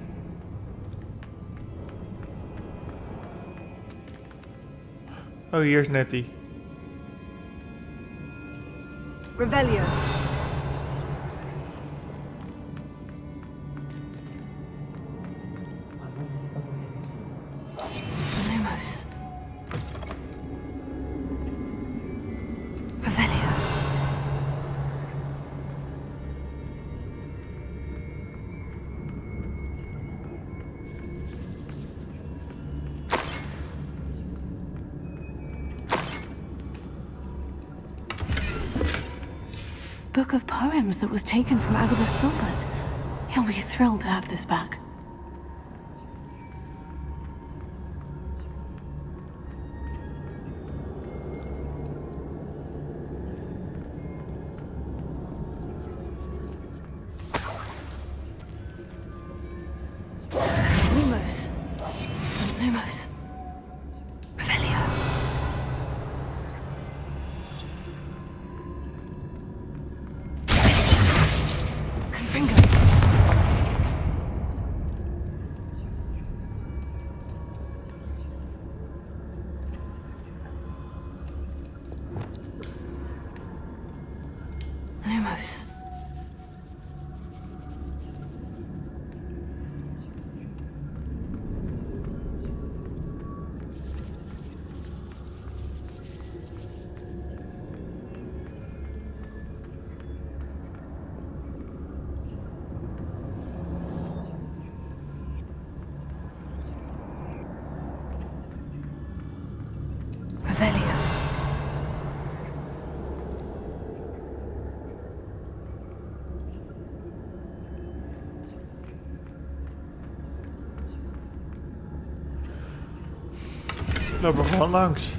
Oh, here's Nettie. Revelio. Lumos. Revelio. Book of poems that was taken from Agabus Filbert. He'll be thrilled to have this back. Lumos. Lumos. Revelio. Confringo. Lumos. Revelio. Lopen we gewoon langs.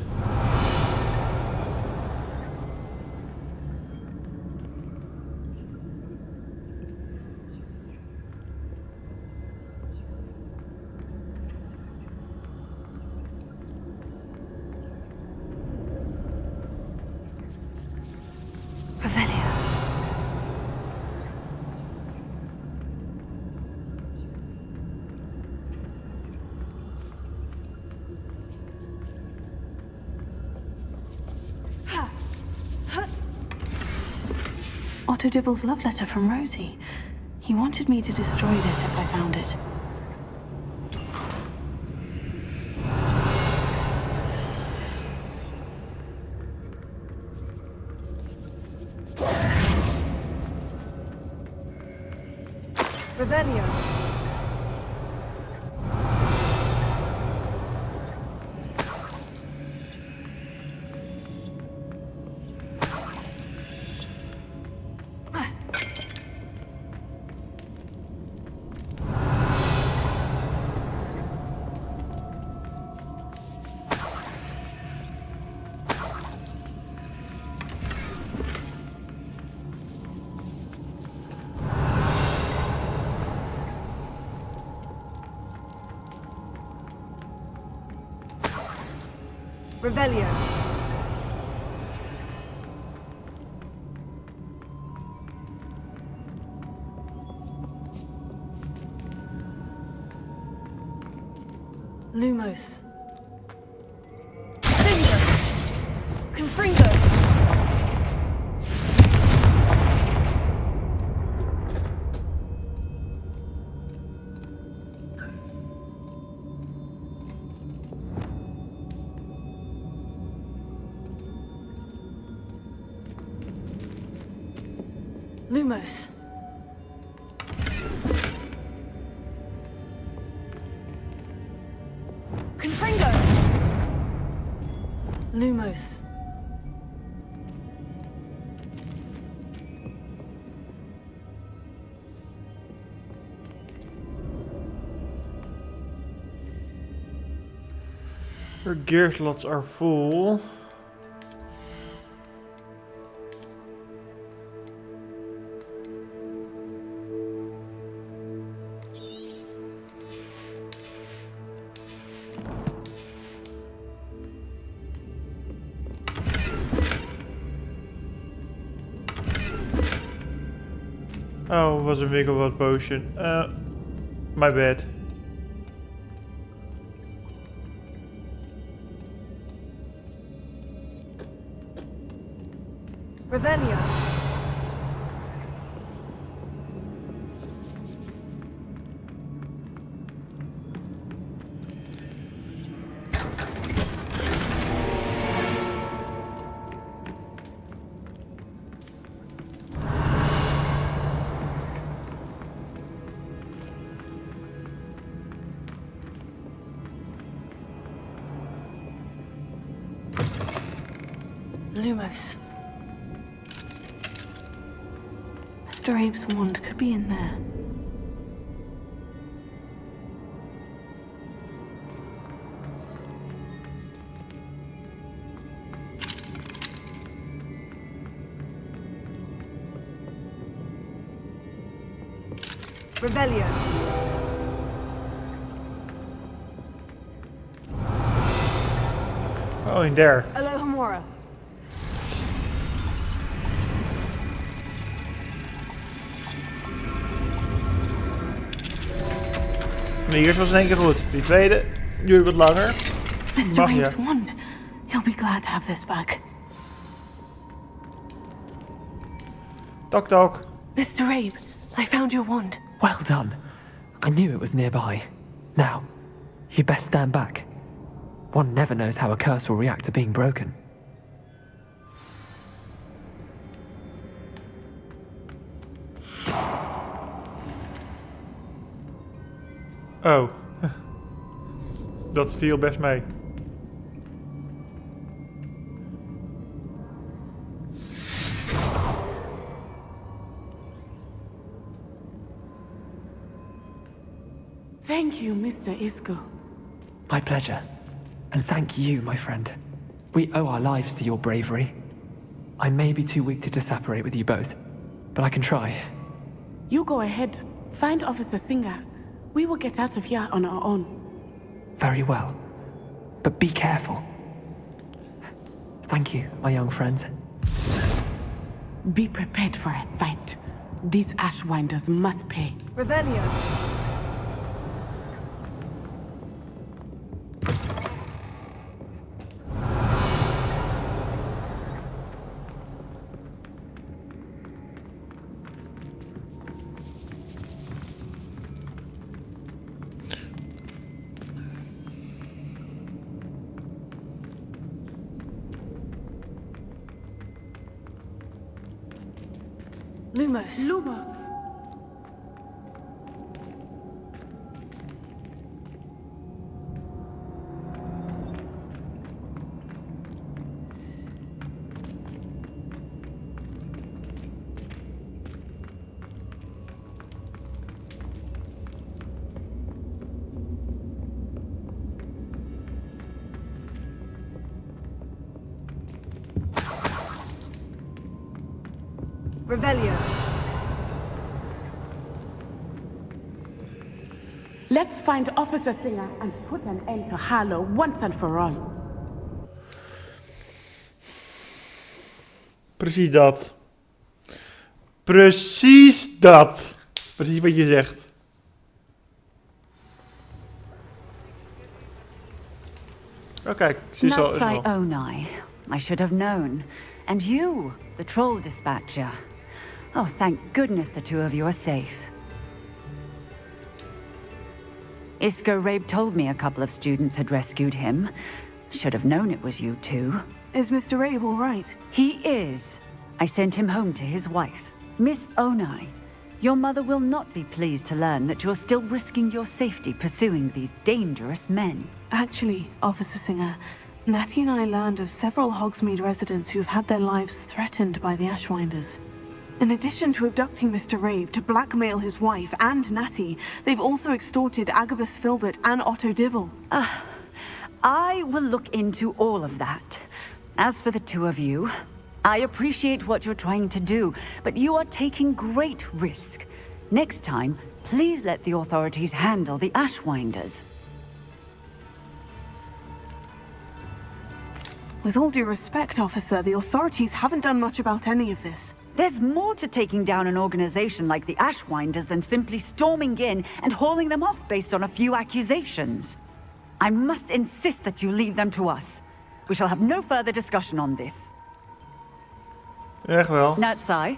Revelio. Otto Dibble's love letter from Rosie. He wanted me to destroy this if I found it. Revelio. Revelio. Lumos. Confringo. Lumos. Lumos. Her gear slots are full. Oh, it was a Megawatt potion. My bad. Revelio. Lumos. Mr. Abe's wand could be in there. Revelio. Oh, in there. Alohomora. De eerste was in één keer goed. Die tweede duurt wat langer. Mr. Mag je. Abe's wand. He'll be glad to have this back. Tok tok. Mr. Abe, I found your wand. Well done. I knew it was nearby. Now, you best stand back. One never knows how a curse will react to being broken. Oh. Dat viel best mee. Thank you, Mr. Isco. My pleasure. And thank you, my friend. We owe our lives to your bravery. I may be too weak to disapparate with you both, but I can try. You go ahead. Find Officer Singer. We will get out of here on our own. Very well. But be careful. Thank you, my young friends. Be prepared for a fight. These Ashwinders must pay. Revelio. Lumos. Lumos. Revelio. Let's find Officer Singer and put an end to Harlow once and for all. Precies dat. Precies dat. Precies wat je zegt. Oh kijk, ze is al... Natsai Onai. I should have known. And you, the troll dispatcher. Oh, thank goodness the two of you are safe. Isco Rabe told me a couple of students had rescued him. Should have known it was you two. Is Mr. Rabe all right? He is. I sent him home to his wife. Miss Onai, your mother will not be pleased to learn that you're still risking your safety pursuing these dangerous men. Actually, Officer Singer, Natty and I learned of several Hogsmeade residents who've had their lives threatened by the Ashwinders. In addition to abducting Mr. Rabe to blackmail his wife and Natty, they've also extorted Agabus Filbert and Otto Dibble. I will look into all of that. As for the two of you, I appreciate what you're trying to do, but you are taking great risk. Next time, please let the authorities handle the Ashwinders. With all due respect, officer, the authorities haven't done much about any of this. There's more to taking down an organization like the Ashwinders than simply storming in and hauling them off based on a few accusations. I must insist that you leave them to us. We shall have no further discussion on this. Echt wel. Natsai,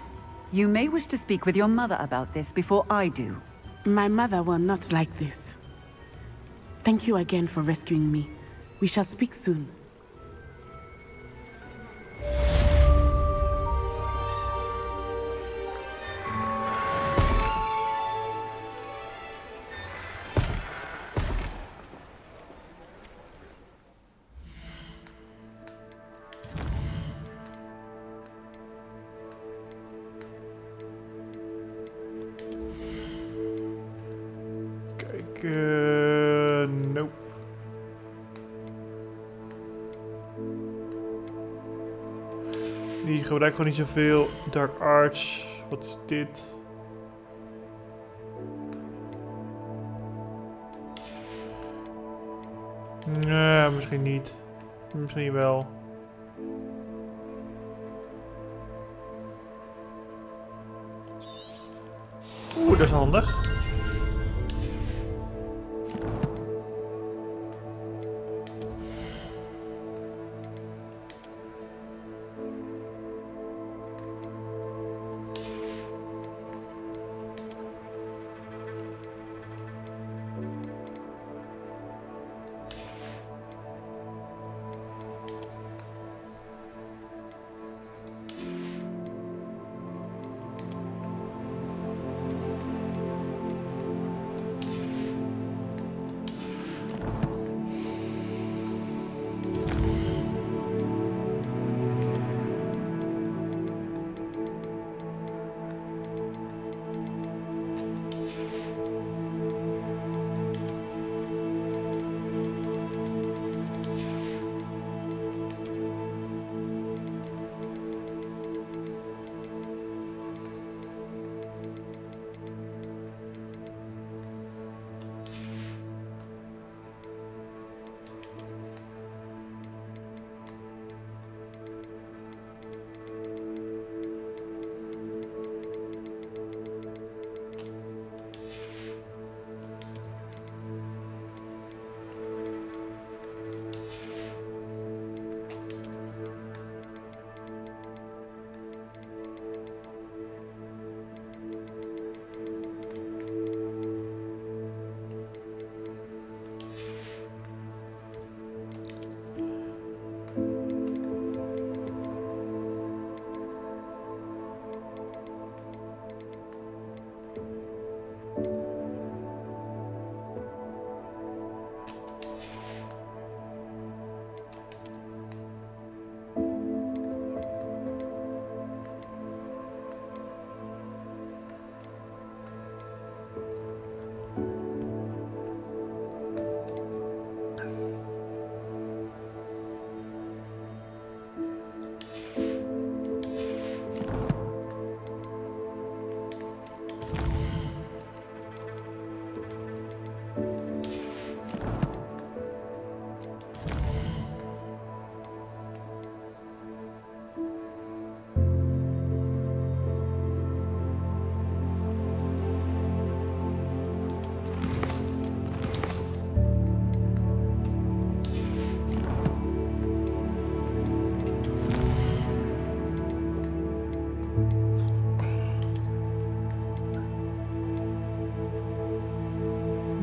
you may wish to speak with your mother about this before I do. My mother will not like this. Thank you again for rescuing me. We shall speak soon. Nope. Die gebruikt gewoon niet zoveel. Dark Arts. Wat is dit? Nee, misschien niet. Misschien wel. Oeh, dat is handig.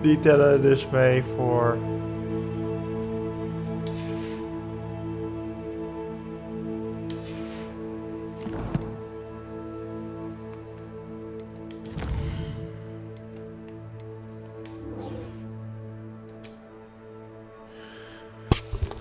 Die tellen dus mee voor...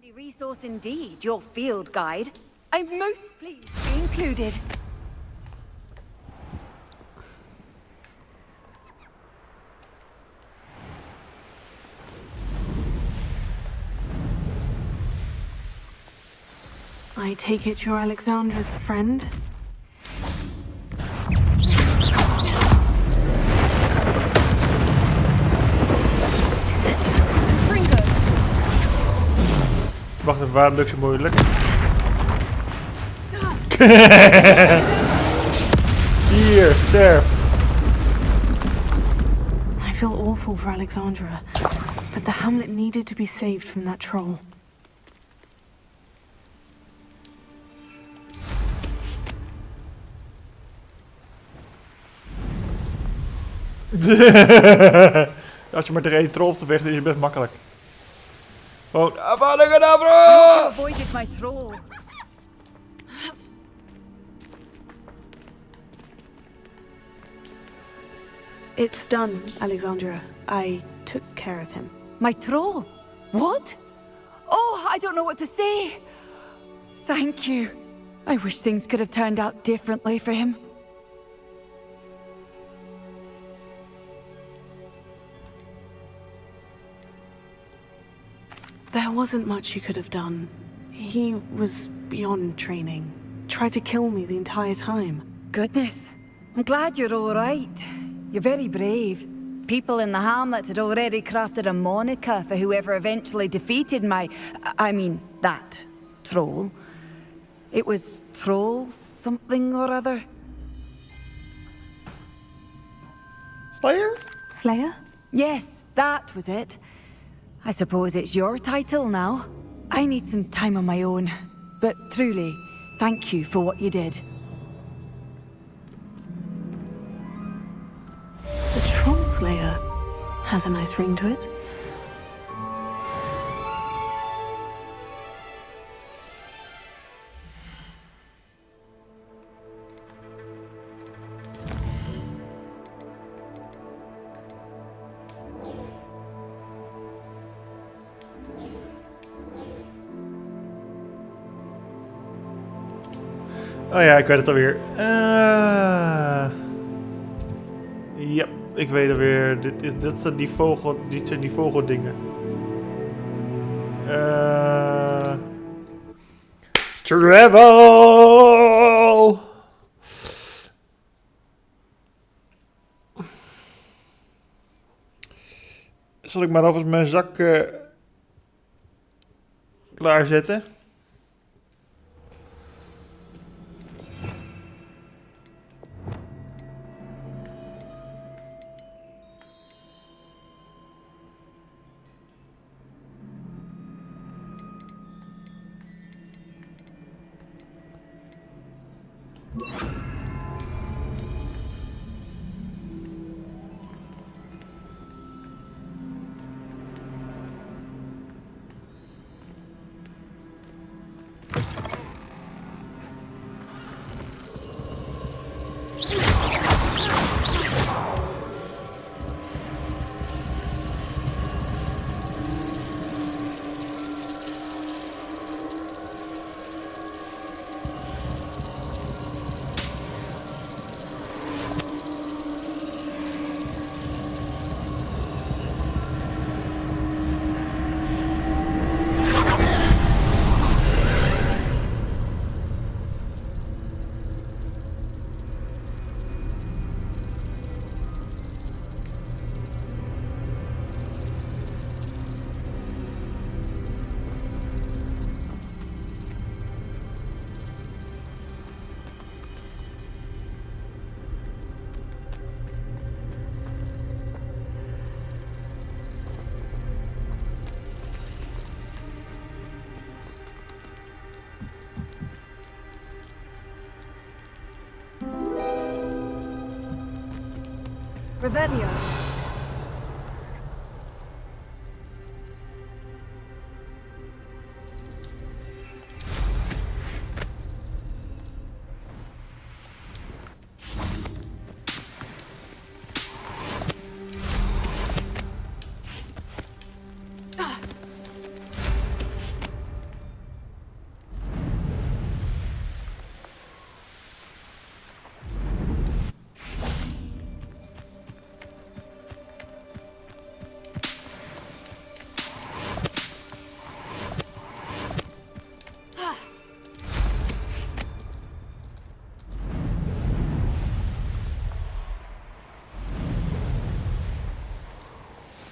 The resource indeed, your field guide. I'm most pleased to be included. I take it you're Alexandra's friend? Wacht even, waarom lukt ze moeilijk? Hier, sterf. I feel awful for Alexandra, but the hamlet needed to be saved from that troll. Als je maar tegen één troll op de weg, dan is het best makkelijk. Gewoon, Avada Kedavra! Avoided my troll. It's done, Alexandra. I took care of him. My troll? What? Oh, I don't know what to say. Thank you. I wish things could have turned out differently for him. There wasn't much you could have done. He was beyond training. Tried to kill me the entire time. Goodness. I'm glad you're all right. You're very brave. People in the hamlet had already crafted a moniker for whoever eventually defeated that troll. It was Troll something or other. Slayer? Slayer? Yes, that was it. I suppose it's your title now. I need some time on my own. But truly, thank you for what you did. The Troll Slayer has a nice ring to it. Oh ja, ik weet het alweer. Ja, ik weet alweer. Dit zijn die vogeldingen. Travel! Zal ik maar alvast mijn zak klaarzetten? Revelio.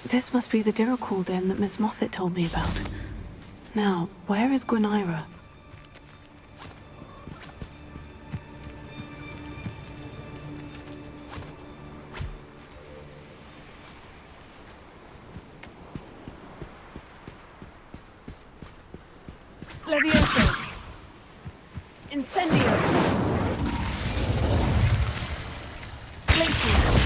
This must be the Diricall den that Miss Moffat told me about. Now, where is Gwynaira? Levioso. Incendio. Glacius.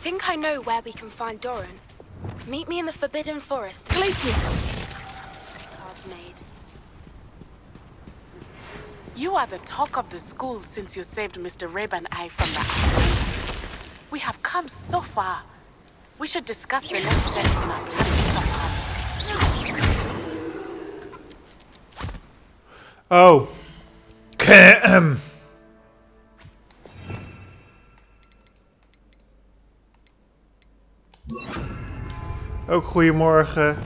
think I know where we can find Doran. Meet me in the Forbidden Forest. Glacius! Cards made. You are the talk of the school since you saved Mr. Reb and I from the Outlanders. We have come so far. We should discuss the next steps in our plan to stop harm. Oh. Ook goedemorgen.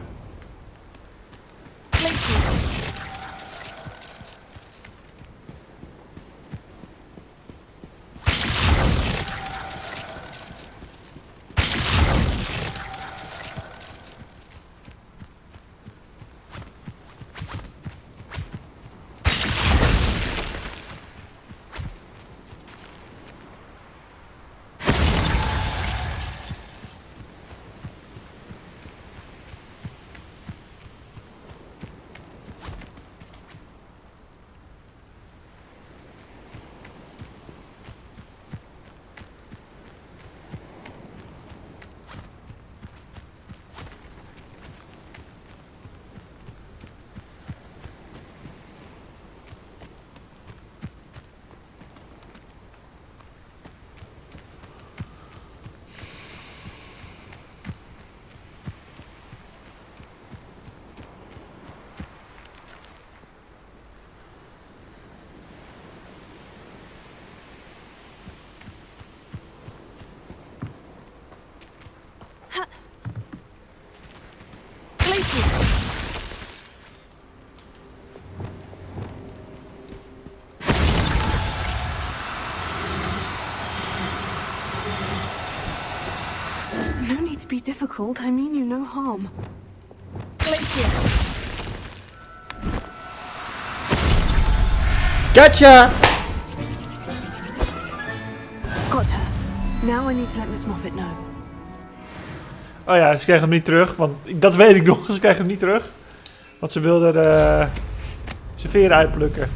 No need to be difficult. I mean you no harm. Gotcha! Got her. Now I need to let Miss Moffat know. Oh ja, ze krijgen hem niet terug. Want dat weet ik nog. Ze krijgen hem niet terug. Want ze wilden zijn veren uitplukken.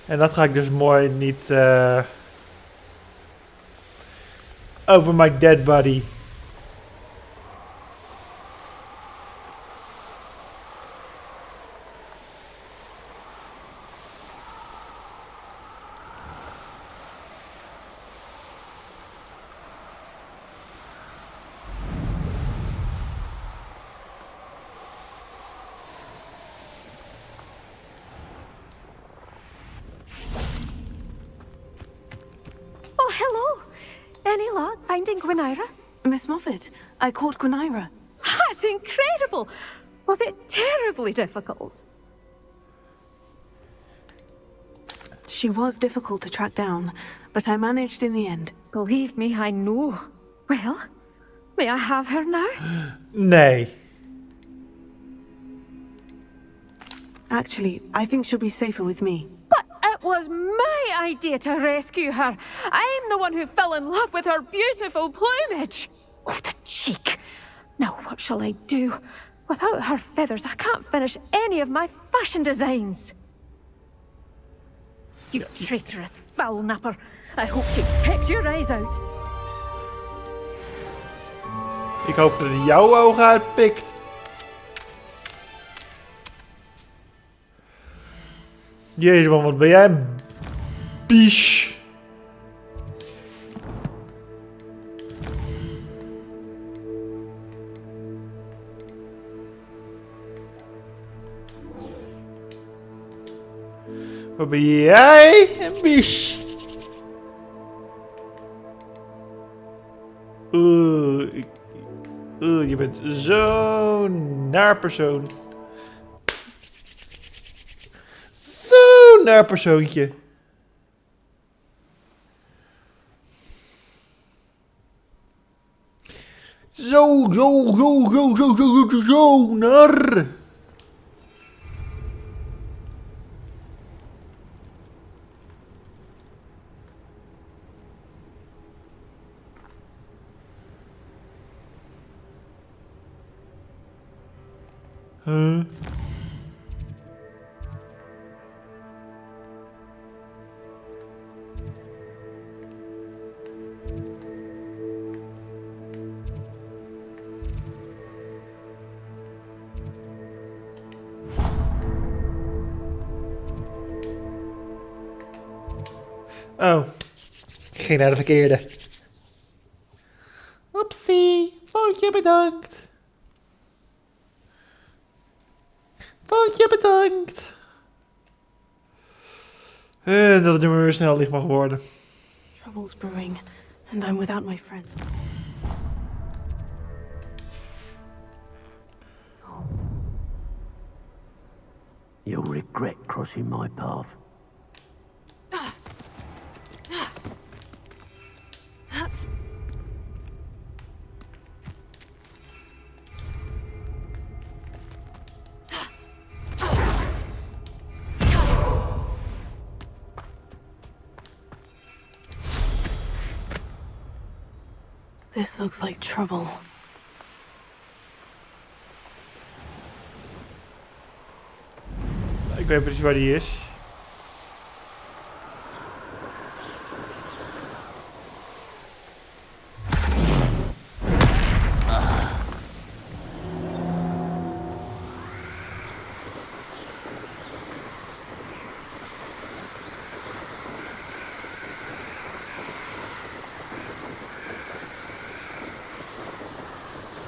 En dat ga ik dus mooi niet... over my dead body. Oh, hello. Any luck finding Gwynaira? Miss Moffat, I caught Gwynaira. That's incredible. Was it terribly difficult? She was difficult to track down, but I managed in the end. Believe me, I know. Well, may I have her now? Nee. Actually, I think she'll be safer with me. But it was my idea to rescue her. I'm the one who fell in love with her beautiful plumage. Oh, the cheek. Now what shall I do? Without her feathers, I can't finish any of my fashion designs. You traitorous foul napper. I hope she pecks your eyes out. Ik hoop dat hij jouw ogen uitpikt. Jezus man, wat ben jij een biche. Wat ben jij een biche. Je bent zo'n naar persoon. Zo'n naar persoontje. Zo naar. Huh? Oh. Ik ging naar de verkeerde. Oepsie. Foutje bedankt. Foutje bedankt. En dat het nummer weer snel licht mag worden. Trouble's brewing, and I'm without my friends. You'll regret crossing my path. This looks like trouble. Ik weet precies waar die is.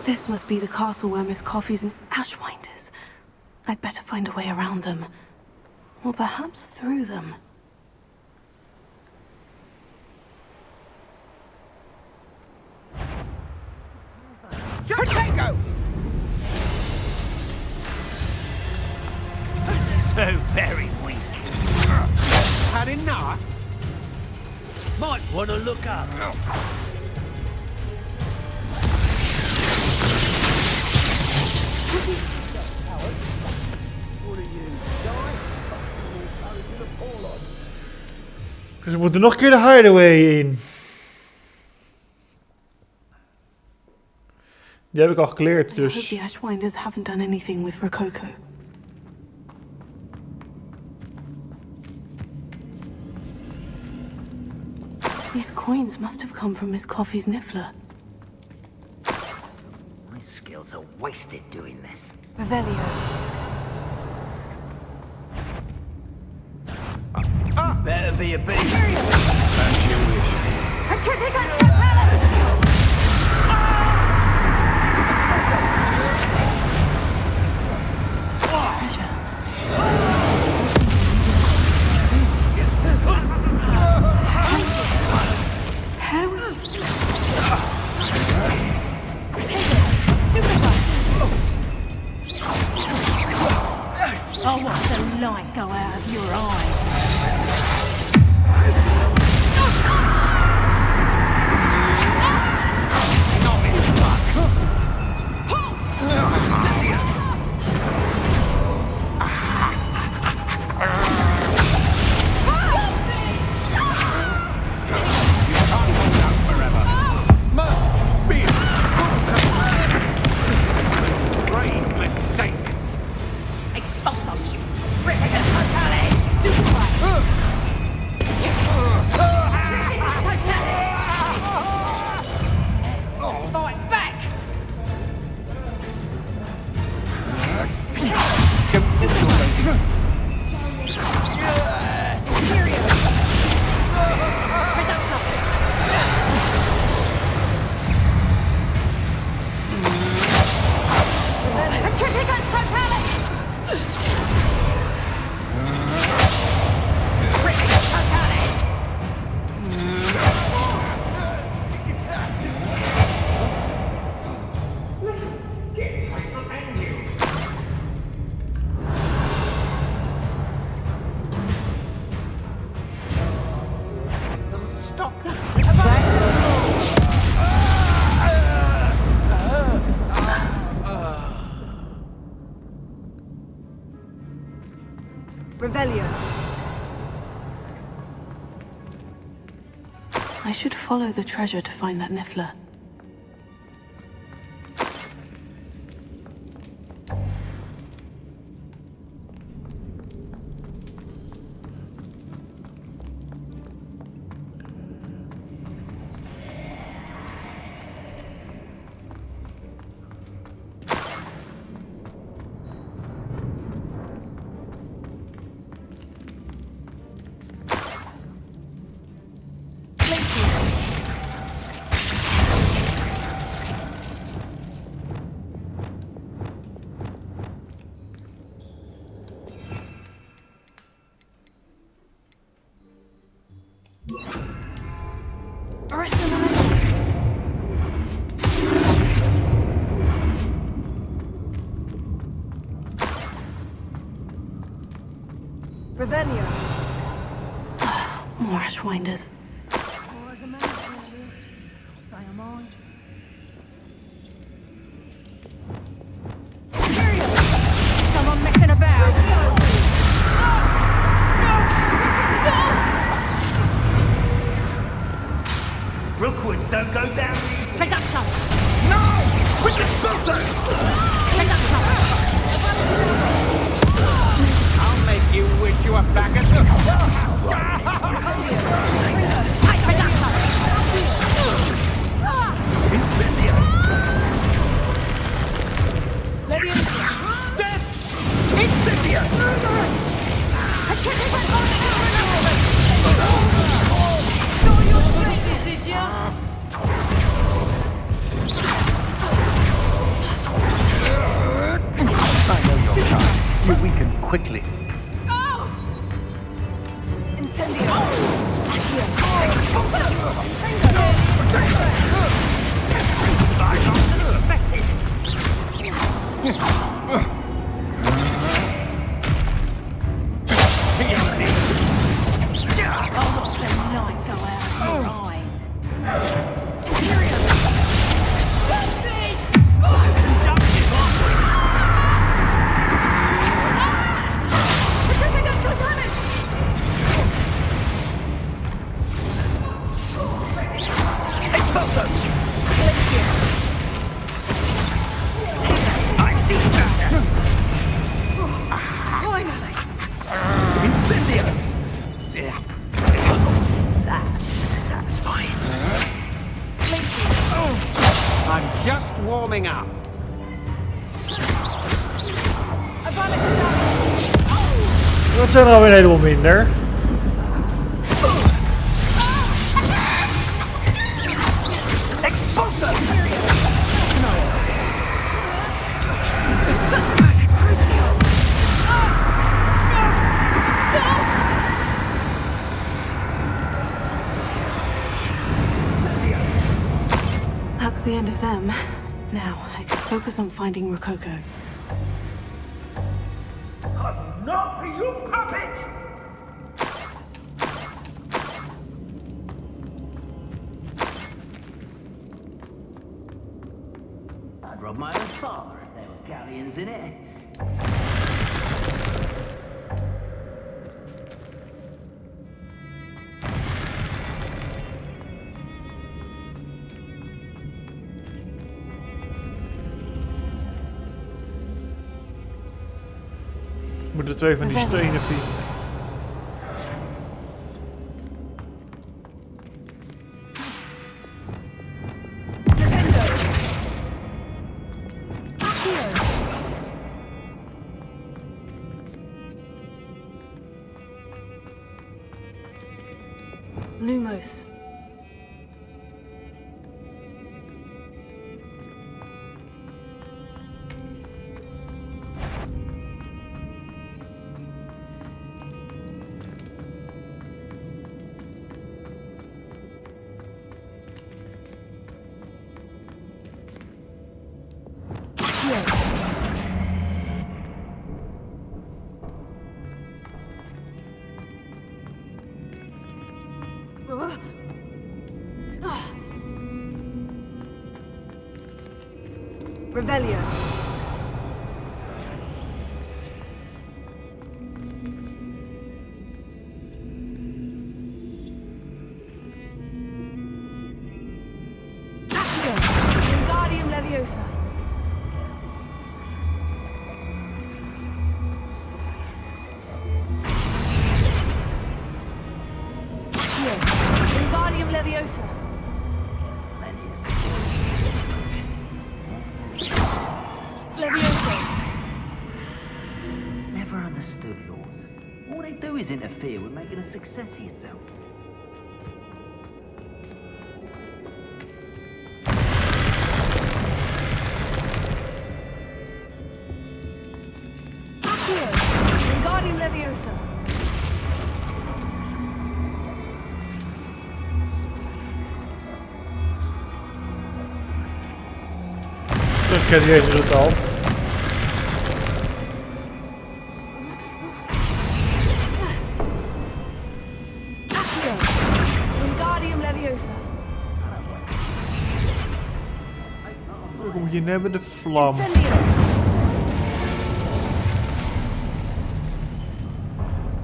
This must be the castle where Miss Coffee's and Ashwinders. I'd better find a way around them. Or perhaps through them. Potato! So very weak. Had enough? Might want to look up. Dus we moeten nog een keer de hideaway in. Die heb ik al gecleared, I dus... hope the Ashwinders haven't done anything with Rococo. These coins must have come from Miss Coffee's Niffler. My skills are wasted doing this. Revelio. Better be a bit. That's your wish. I'll watch the light go out of your eyes. Revelio. I should follow the treasure to find that Niffler. Revelio. More Ashwinders. Someone messing about. Rookwoods don't go down easy. Reducto. No! Quick filters! Reducto. I'll make you wish you were back at the... Incendio! Leviosa. Death! Incendio! Thought you were crazy, did ya? I know your type. You weaken quickly. Incendio. Expected. I'll watch the light go out of your eyes. Expulso! I see better! Incendio! That's satisfying. I'm just warming up. Dat zijn er alweer een heleboel minder. Expulso! That's the end of them. Now, I can focus on finding Rococo. I'm not your puppet! I'd rob my own father if there were galleons in it. Moeten twee van die stenen vinden. Lumos. Revelio. Wingardium Leviosa. Wingardium Leviosa. Leviosa. Never understood yours. All they do is interfere with making a success of yourself. Wingardium Leviosa. Dus ik heb deze doet al. Hier hebben we de vlam.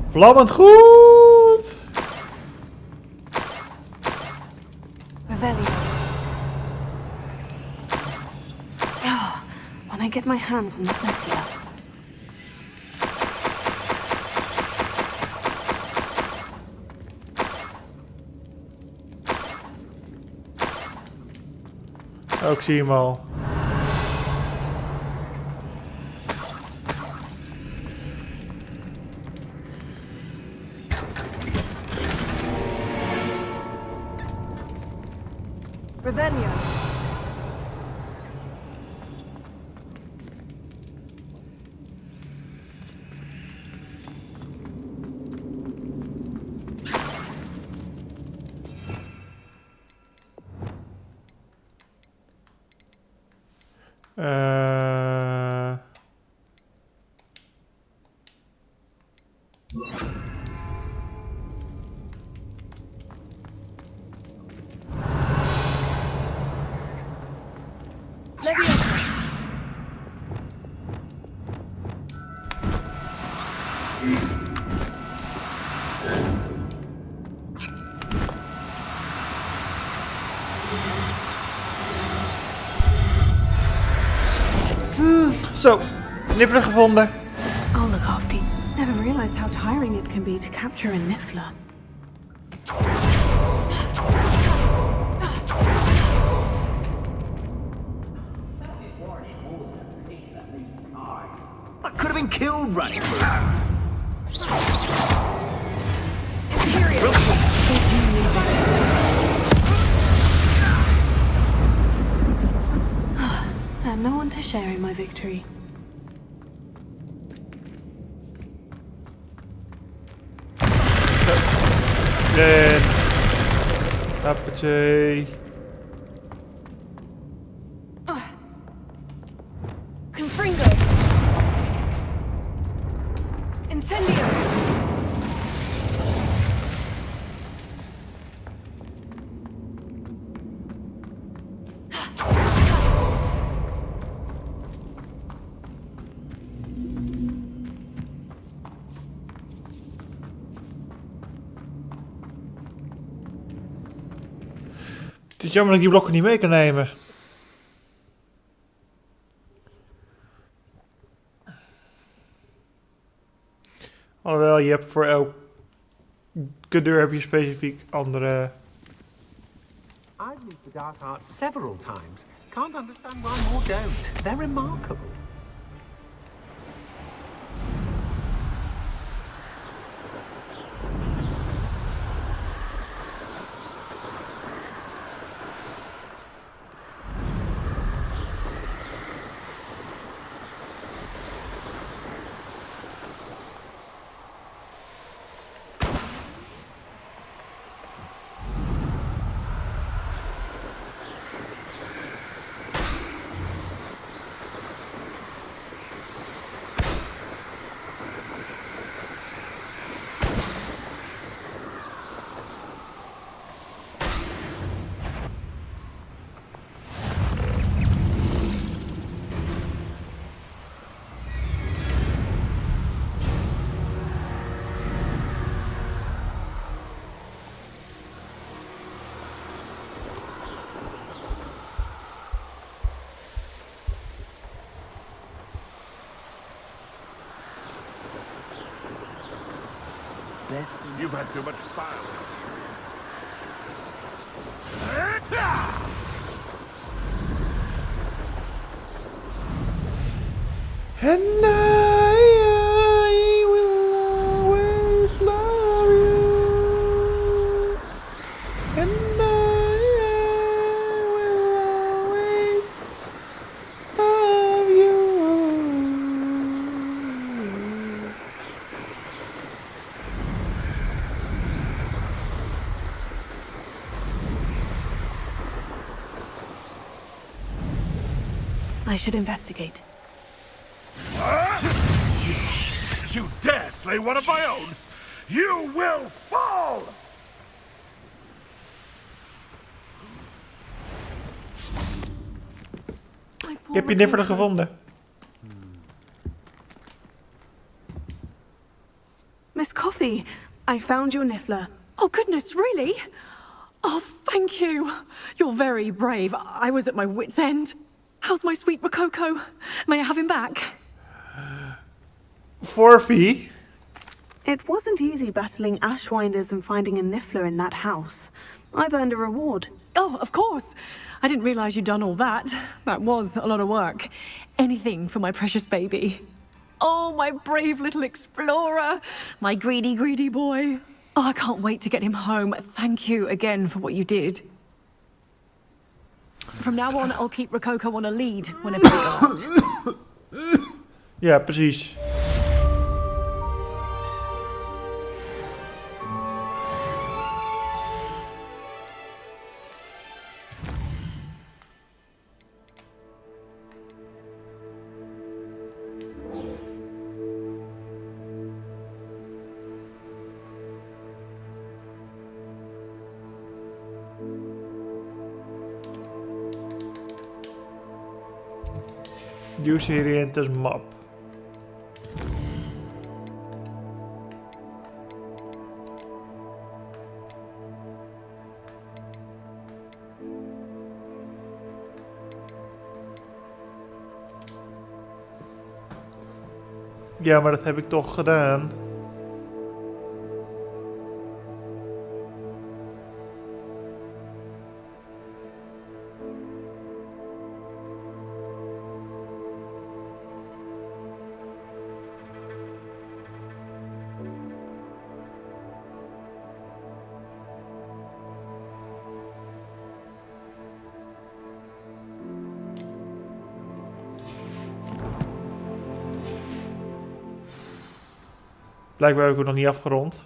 Vlammend goed! Revelio. Oh, when I get my hands on the Revelio. Oh, ik zie hem al. Revelio. Zo, Niffler gevonden. I'll look after you. Never realized how tiring it can be to capture a Niffler. I could have been killed right And no one to share in my victory. En... Hoppatee. Confringo. Incendio. Het is jammer dat ik die blokken niet mee kan nemen. Alhoewel, je hebt voor elke deur heb je specifiek andere... I've used the dark arts several times. Can't understand why more don't. They're remarkable. You've had too much fun. And I will always love you. And I will always love you. I should investigate. You dare slay one of my own! You will fall! Ik heb je niffler gevonden. Miss Coffee, I found your niffler. Oh, goodness, really? Oh, thank you. You're very brave. I was at my wit's end. How's my sweet Rococo? May I have him back? For fee. It wasn't easy battling Ashwinders and finding a niffler in that house. I've earned a reward. Oh, of course. I didn't realize you'd done all that. That was a lot of work. Anything for my precious baby. Oh, my brave little explorer. My greedy, greedy boy. Oh, I can't wait to get him home. Thank you again for what you did. From now on, I'll keep Rococo on a lead whenever we go out. Ja, precies. Use Heriente's map. Ja, maar dat heb ik toch gedaan. Blijkbaar heb ik het nog niet afgerond.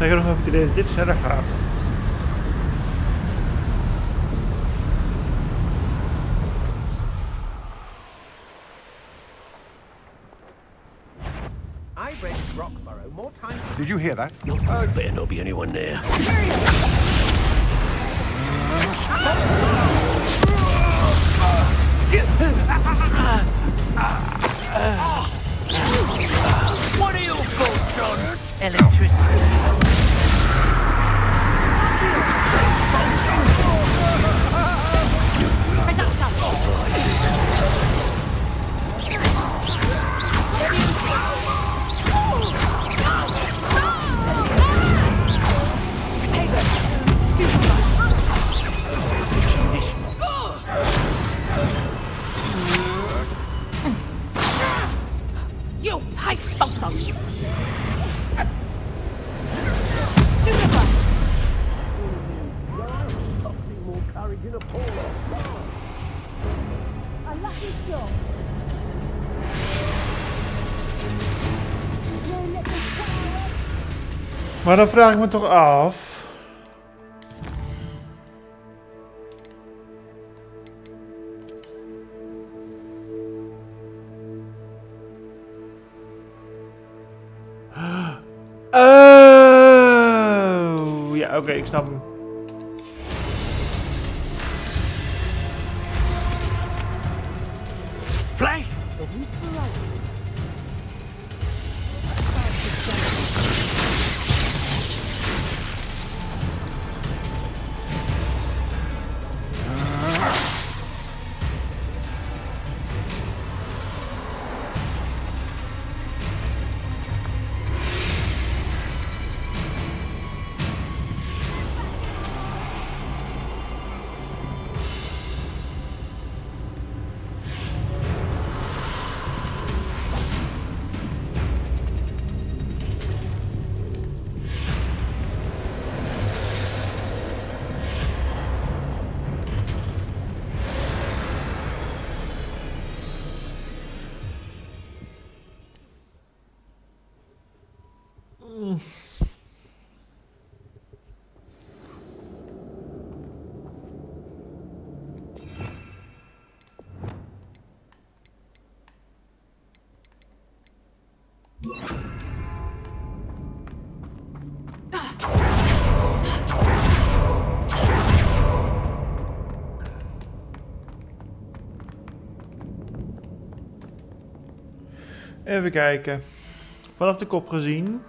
Ik heb nog even het idee dat dit sneller gaat. Did you hear that? No, better not be anyone there. What are your thoughts on electricity? You pace sponsor! Maar dan vraag ik me toch af. Oh, ja, oké, ik snap hem. Flash! Even kijken. Vanaf de kop gezien.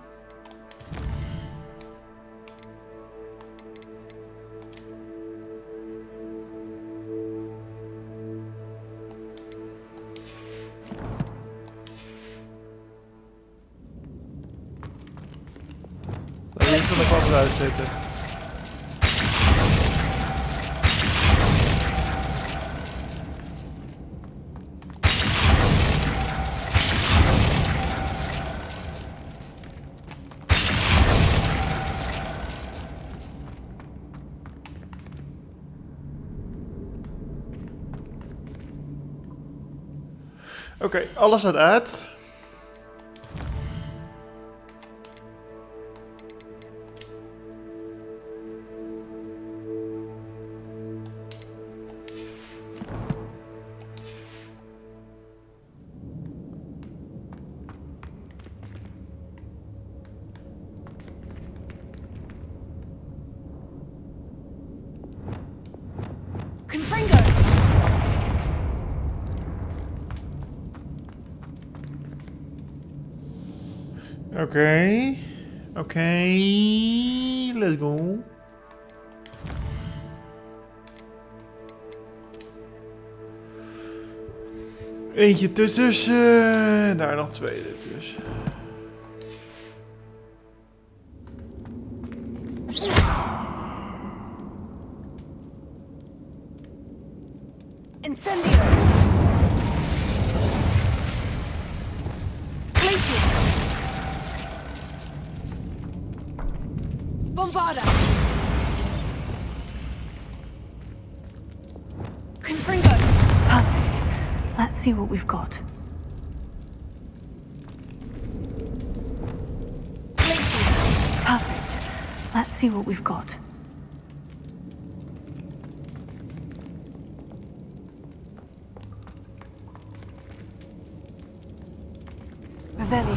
Laat ik er nog wat eruit zetten. Oké, alles staat uit. Oké. Oké. Let's go. Eentje tussen. Daar nog twee ertussen. Incendio! Glacius! Bombarda! Confringo! Perfect. Let's see what we've got. Glacius! Perfect. Let's see what we've got. Revelio.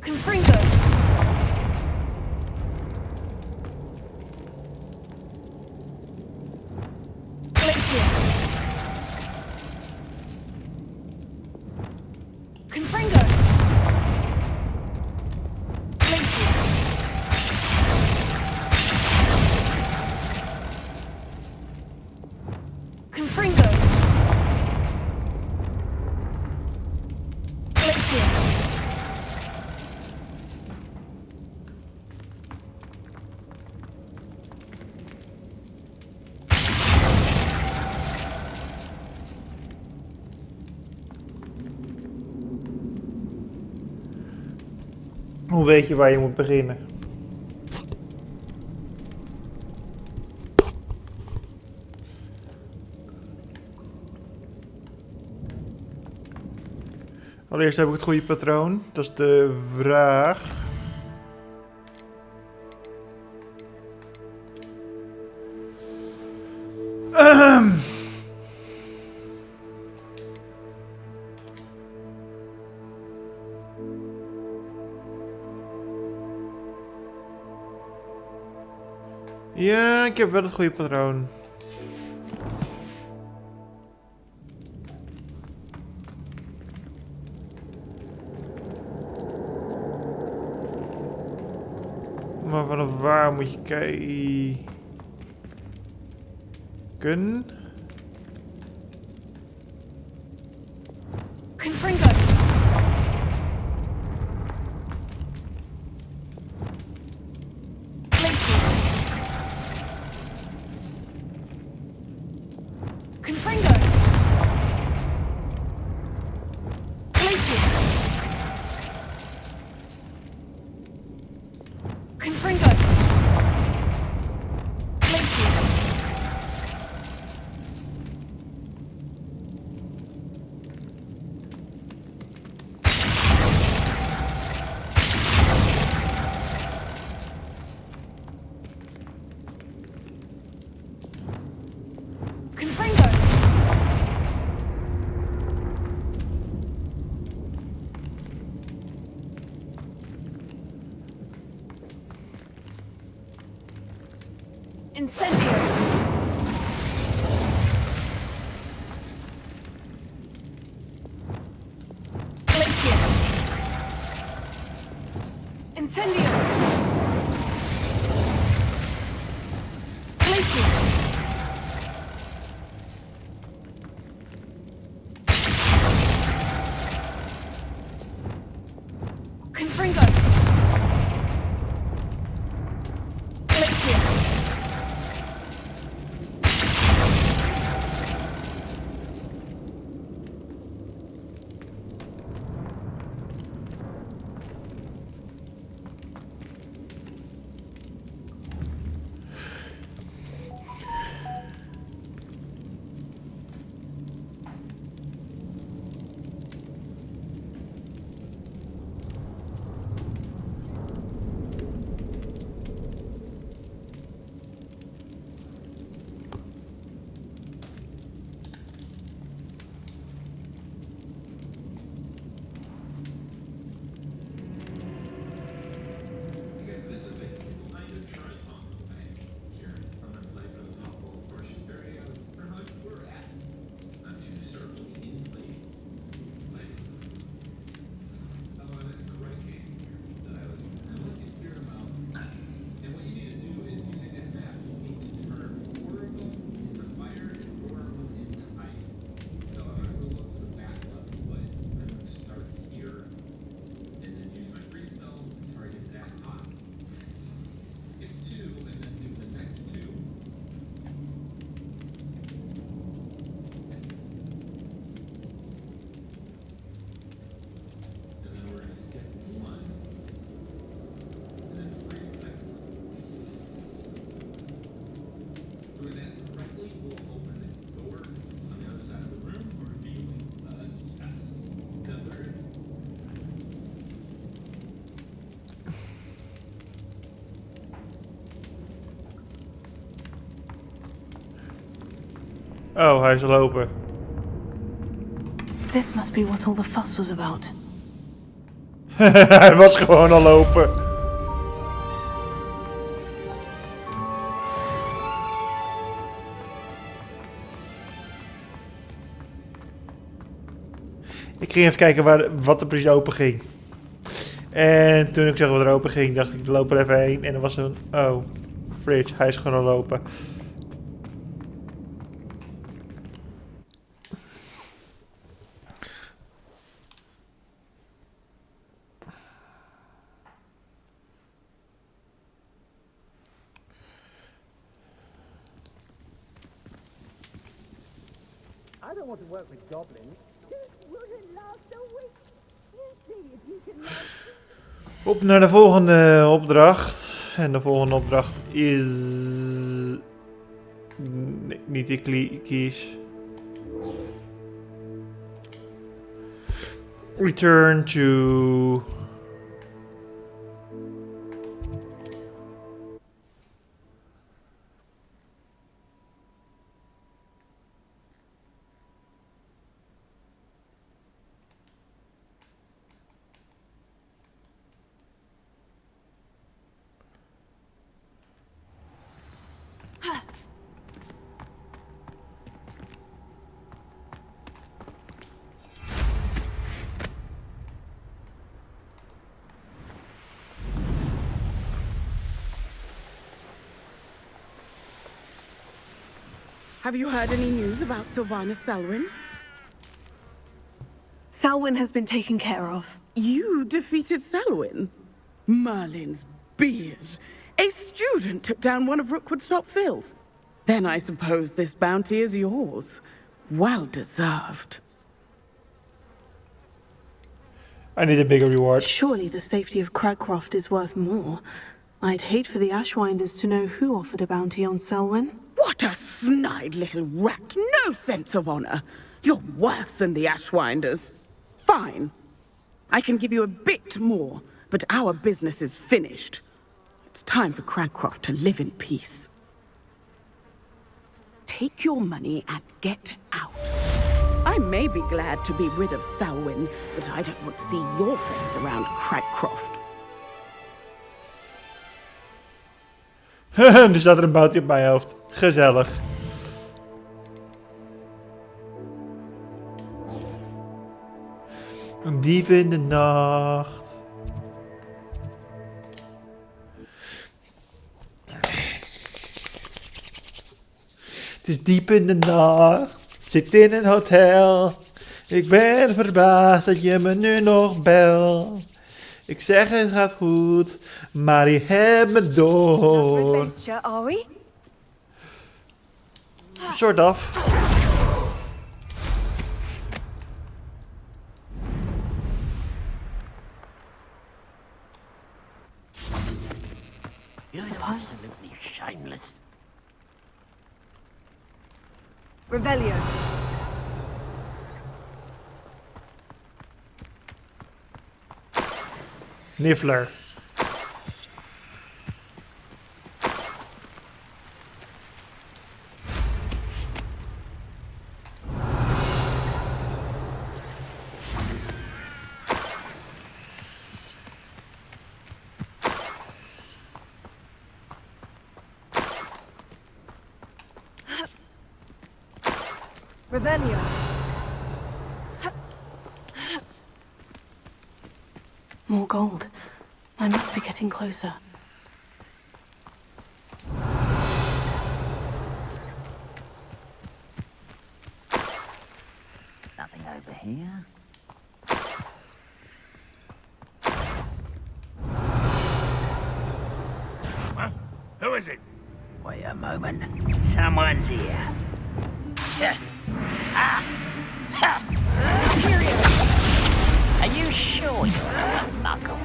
Confringo! Glacius! Confringo! Glacius! Confringo! Glacius! Hoe weet je waar je moet beginnen? Allereerst heb ik het goede patroon. Dat is de vraag. Ja, ik heb wel het goede patroon. Maar vanaf waar moet je kijken? Confringo! Confringo! Glacius! Confringo! Glacius! Incendio! Glacius! Incendio! Glacius! Confringo! Glacius! Oh, hij is al open. This must be what all the fuss was about. Hij was gewoon al open. Ik ging even kijken wat er precies open ging. En toen ik zag wat er open ging, dacht ik, loop er even heen. En er was een... Oh, fridge. Hij is gewoon al open. I don't want to work with goblins. This wouldn't last a week. You see if you can Op naar de volgende opdracht. En de volgende opdracht is... Nee, niet die kies. Return to... Have you heard any news about Sylvanus Selwyn? Selwyn has been taken care of. You defeated Selwyn? Merlin's beard. A student took down one of Rookwood's top filth. Then I suppose this bounty is yours. Well deserved. I need a bigger reward. Surely the safety of Cragcroft is worth more. I'd hate for the Ashwinders to know who offered a bounty on Selwyn. What a snide little rat! No sense of honor! You're worse than the Ashwinders. Fine. I can give you a bit more, but our business is finished. It's time for Cragcroft to live in peace. Take your money and get out. I may be glad to be rid of Selwyn, but I don't want to see your face around Cragcroft. Er staat er een bounty op mijn hoofd. Gezellig. Een dief in de nacht. Het is diep in de nacht. Zit in een hotel. Ik ben verbaasd dat je me nu nog belt. Ik zeg het gaat goed, maar je hebt me door. Are we? Soort af. You're absolutely shameless. Revelio. Niffler. Revelio. More gold. I must be getting closer. Nothing over here. Huh? Who is it? Wait a moment. Someone's here. Are you sure you're not a muggle?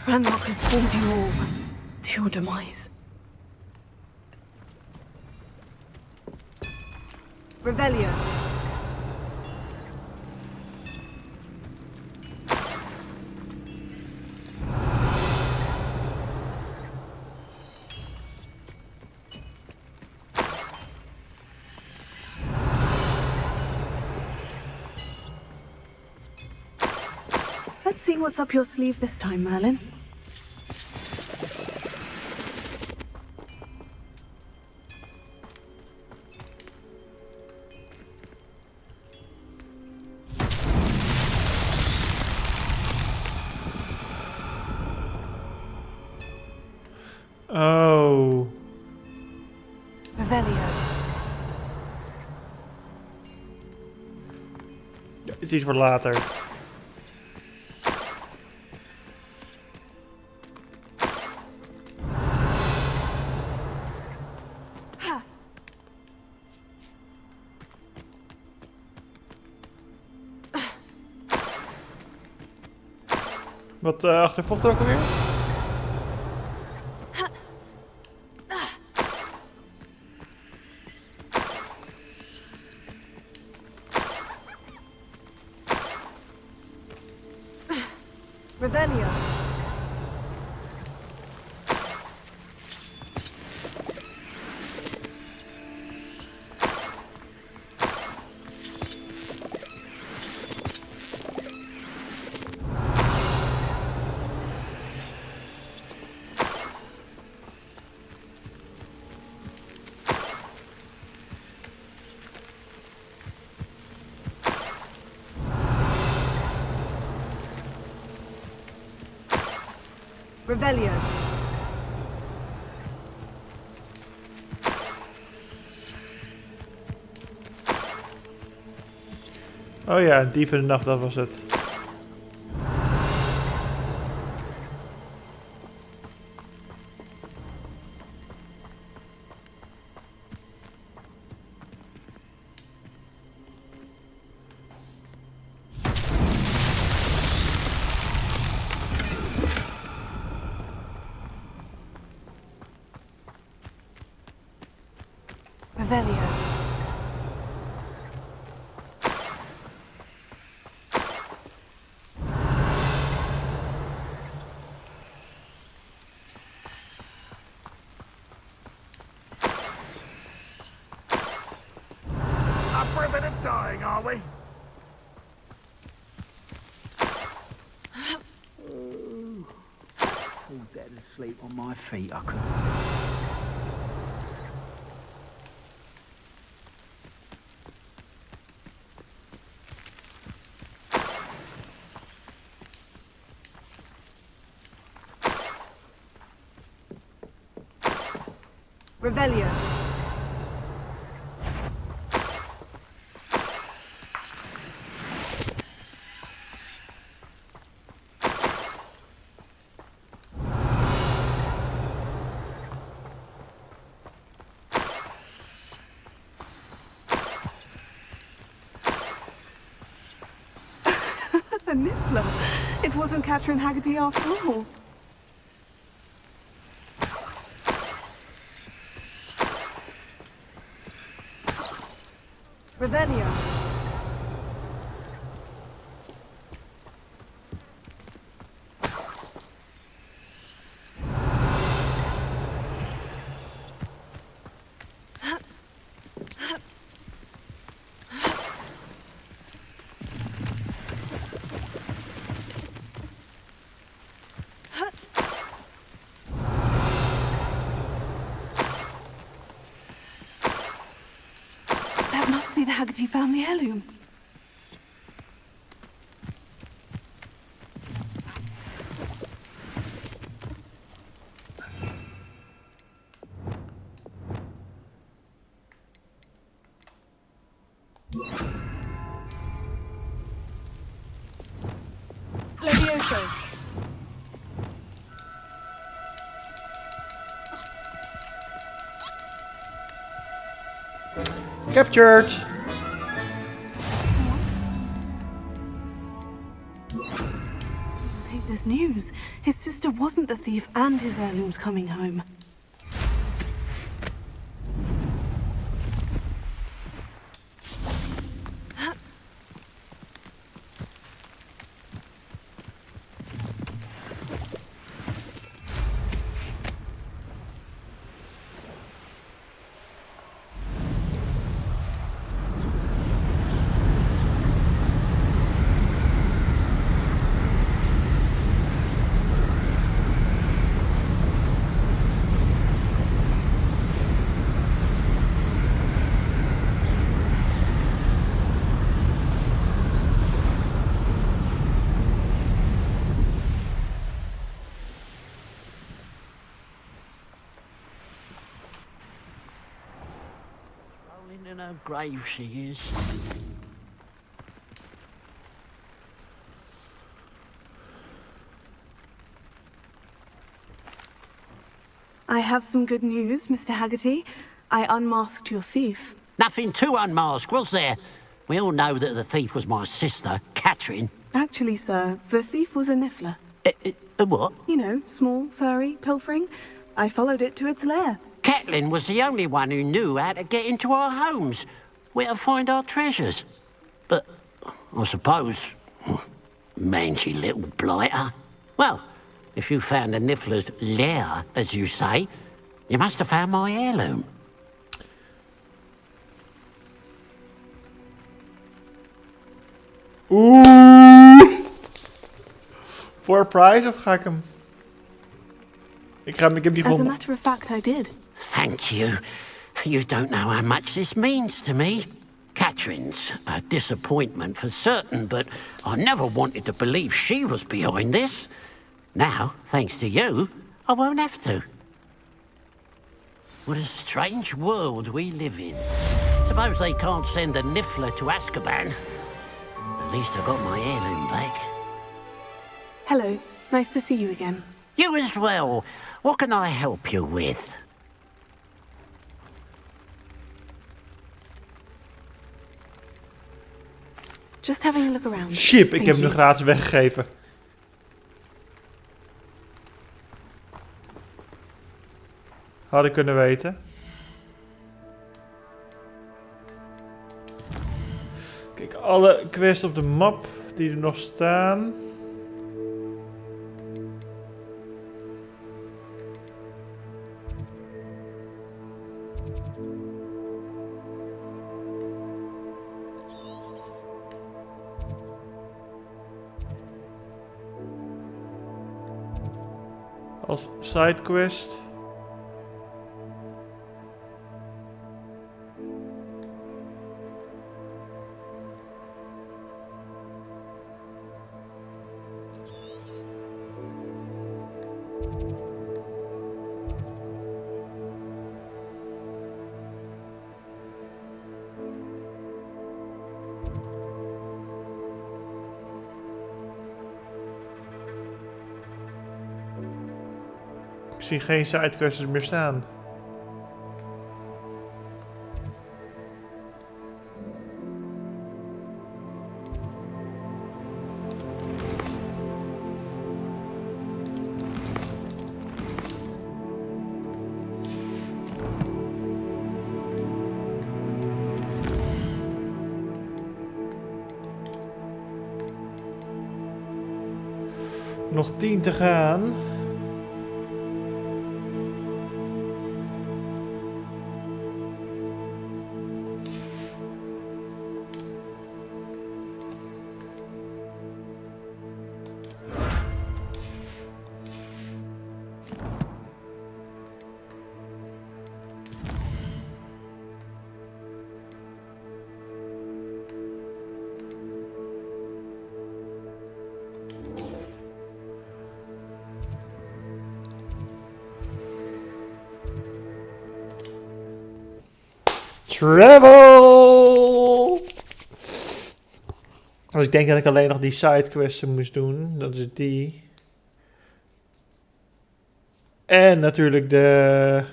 Ranrock has fooled you all to your demise. Revelio. Let's see what's up your sleeve this time, Merlin. Oh. Revelio. Is iets voor later. Wat achtervolgt ook alweer? Revelio. Revelio. Oh ja, dief in de nacht, dat was het. Revelio. Up for a bit of dying, are we? All dead asleep on my feet, I could. Revelio. A Niffler. It wasn't Catherine Haggerty after all. Revelio. That must be the Haggerty family heirloom. Levioso. Captured. Take this news. His sister wasn't the thief and his heirloom's coming home. Rolling in her grave she is. I have some good news, Mr. Haggerty. I unmasked your thief. Nothing to unmask, was there? We all know that the thief was my sister, Catherine. Actually, sir, the thief was a Niffler. A what? You know, small, furry, pilfering. I followed it to its lair. Catelyn was the only one who knew how to get into our homes, where to find our treasures. But I suppose, mangy little blighter. Well, if you found the Niffler's lair, as you say, you must have found my heirloom. Oeh. Voor een prijs of ga ik hem... Ik heb die As a gewoon... matter of fact, I did. Thank you. You don't know how much this means to me. Catherine's a disappointment for certain, but I never wanted to believe she was behind this. Now, thanks to you, I won't have to. What a strange world we live in. Suppose they can't send a Niffler to Azkaban. At least I got my heirloom back. Hello. Nice to see you again. You as well. What can I help you with? Just having a look around. Chip, ik heb hem gratis weggegeven. Had ik kunnen weten. alle quests op de map die er nog staan. Als sidequest. Ik zie geen sidequests meer staan. Nog 10 te gaan. Travel! Dus ik denk dat ik alleen nog die sidequests moest doen. Dat is die. En natuurlijk de...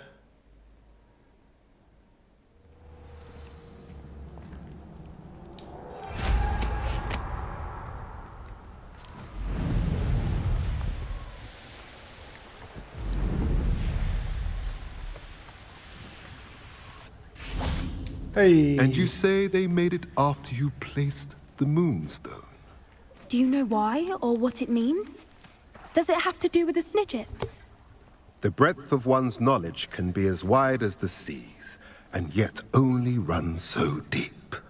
Hey. And you say they made it after you placed the moonstone. Do you know why or what it means? Does it have to do with the Snidgets? The breadth of one's knowledge can be as wide as the seas, and yet only run so deep.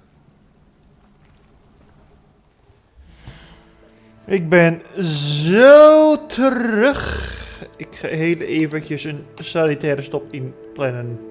Ik ben zo terug. Ik ga heel eventjes een sanitaire stop inplannen.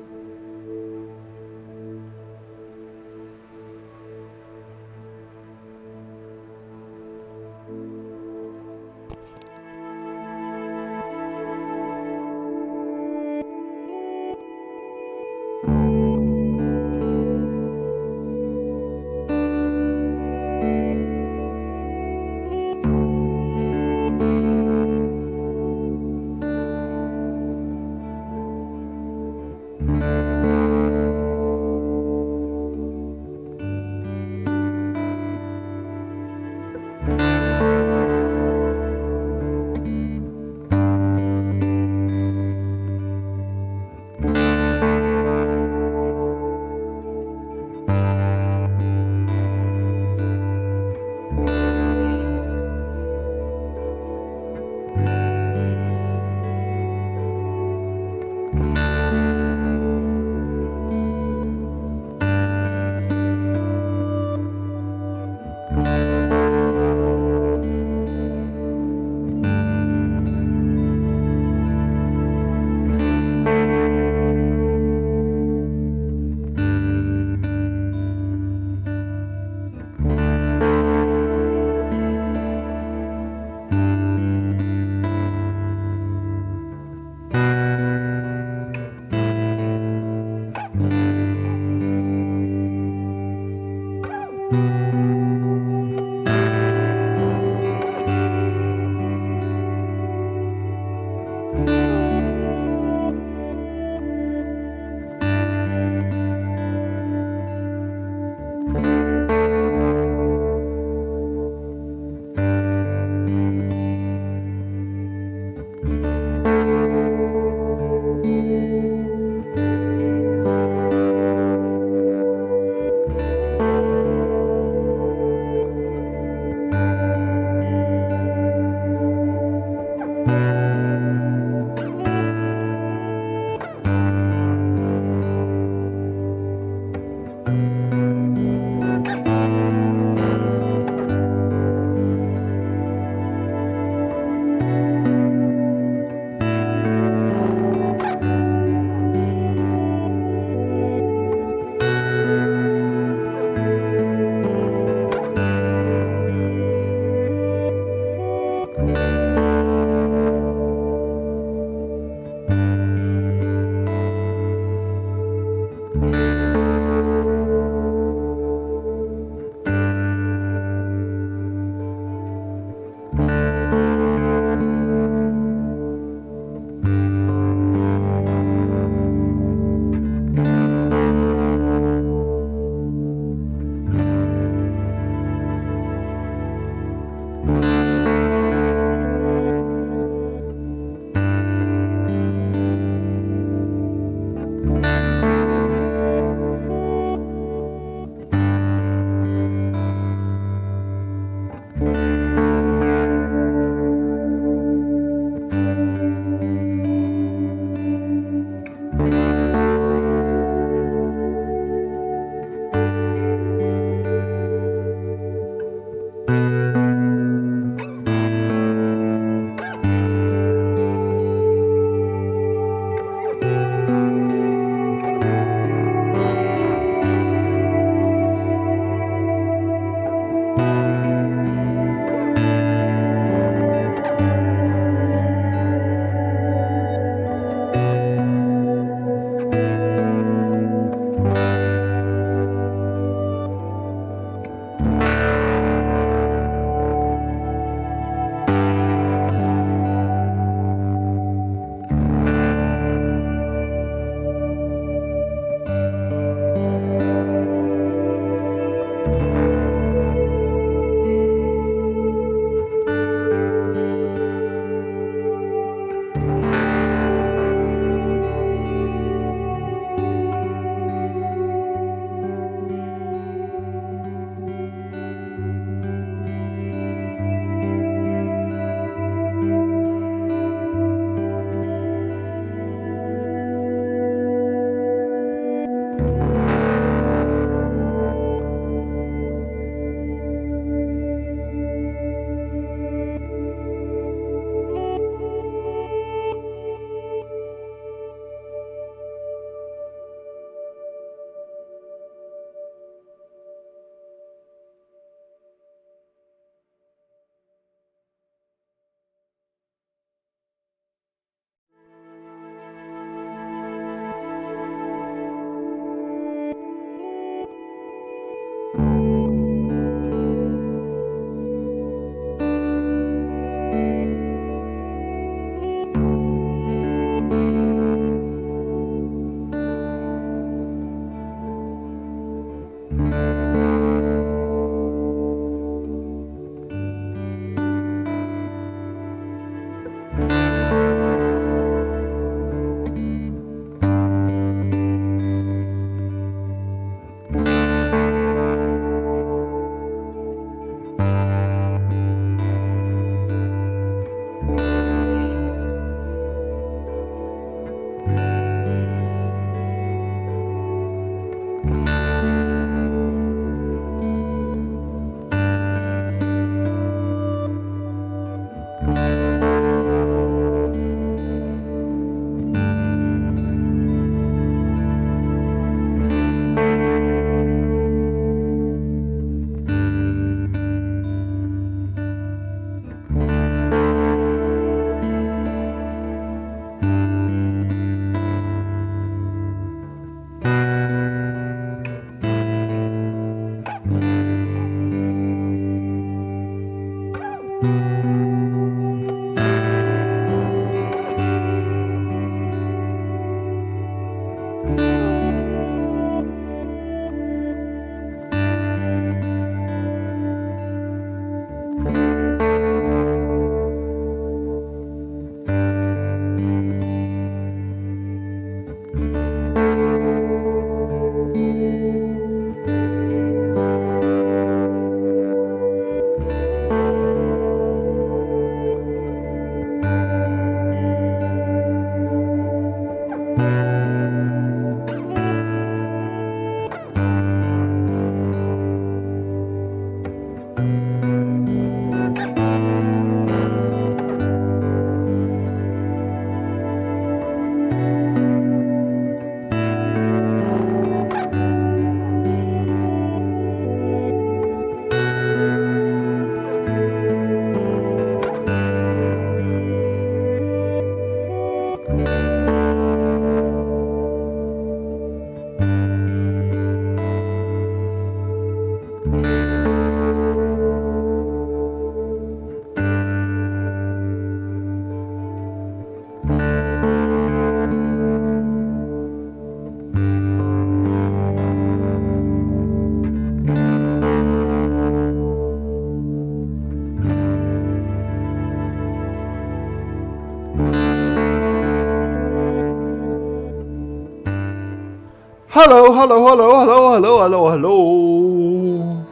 Hallo, hallo, hallo, hallo, hallo, hallo, hallo.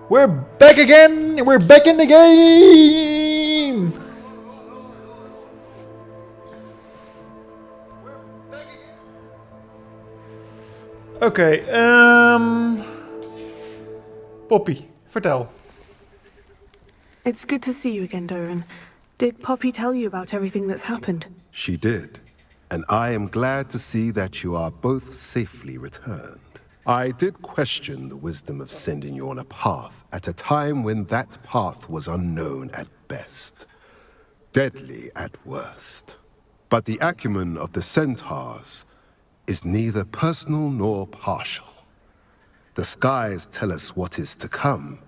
We're back again. We're back in the game. Oké, Poppy, vertel. It's good to see you again, Doran. Did Poppy tell you about everything that's happened? She did, and I am glad to see that you are both safely returned. I did question the wisdom of sending you on a path at a time when that path was unknown at best, deadly at worst. But the acumen of the centaurs is neither personal nor partial. The skies tell us what is to come,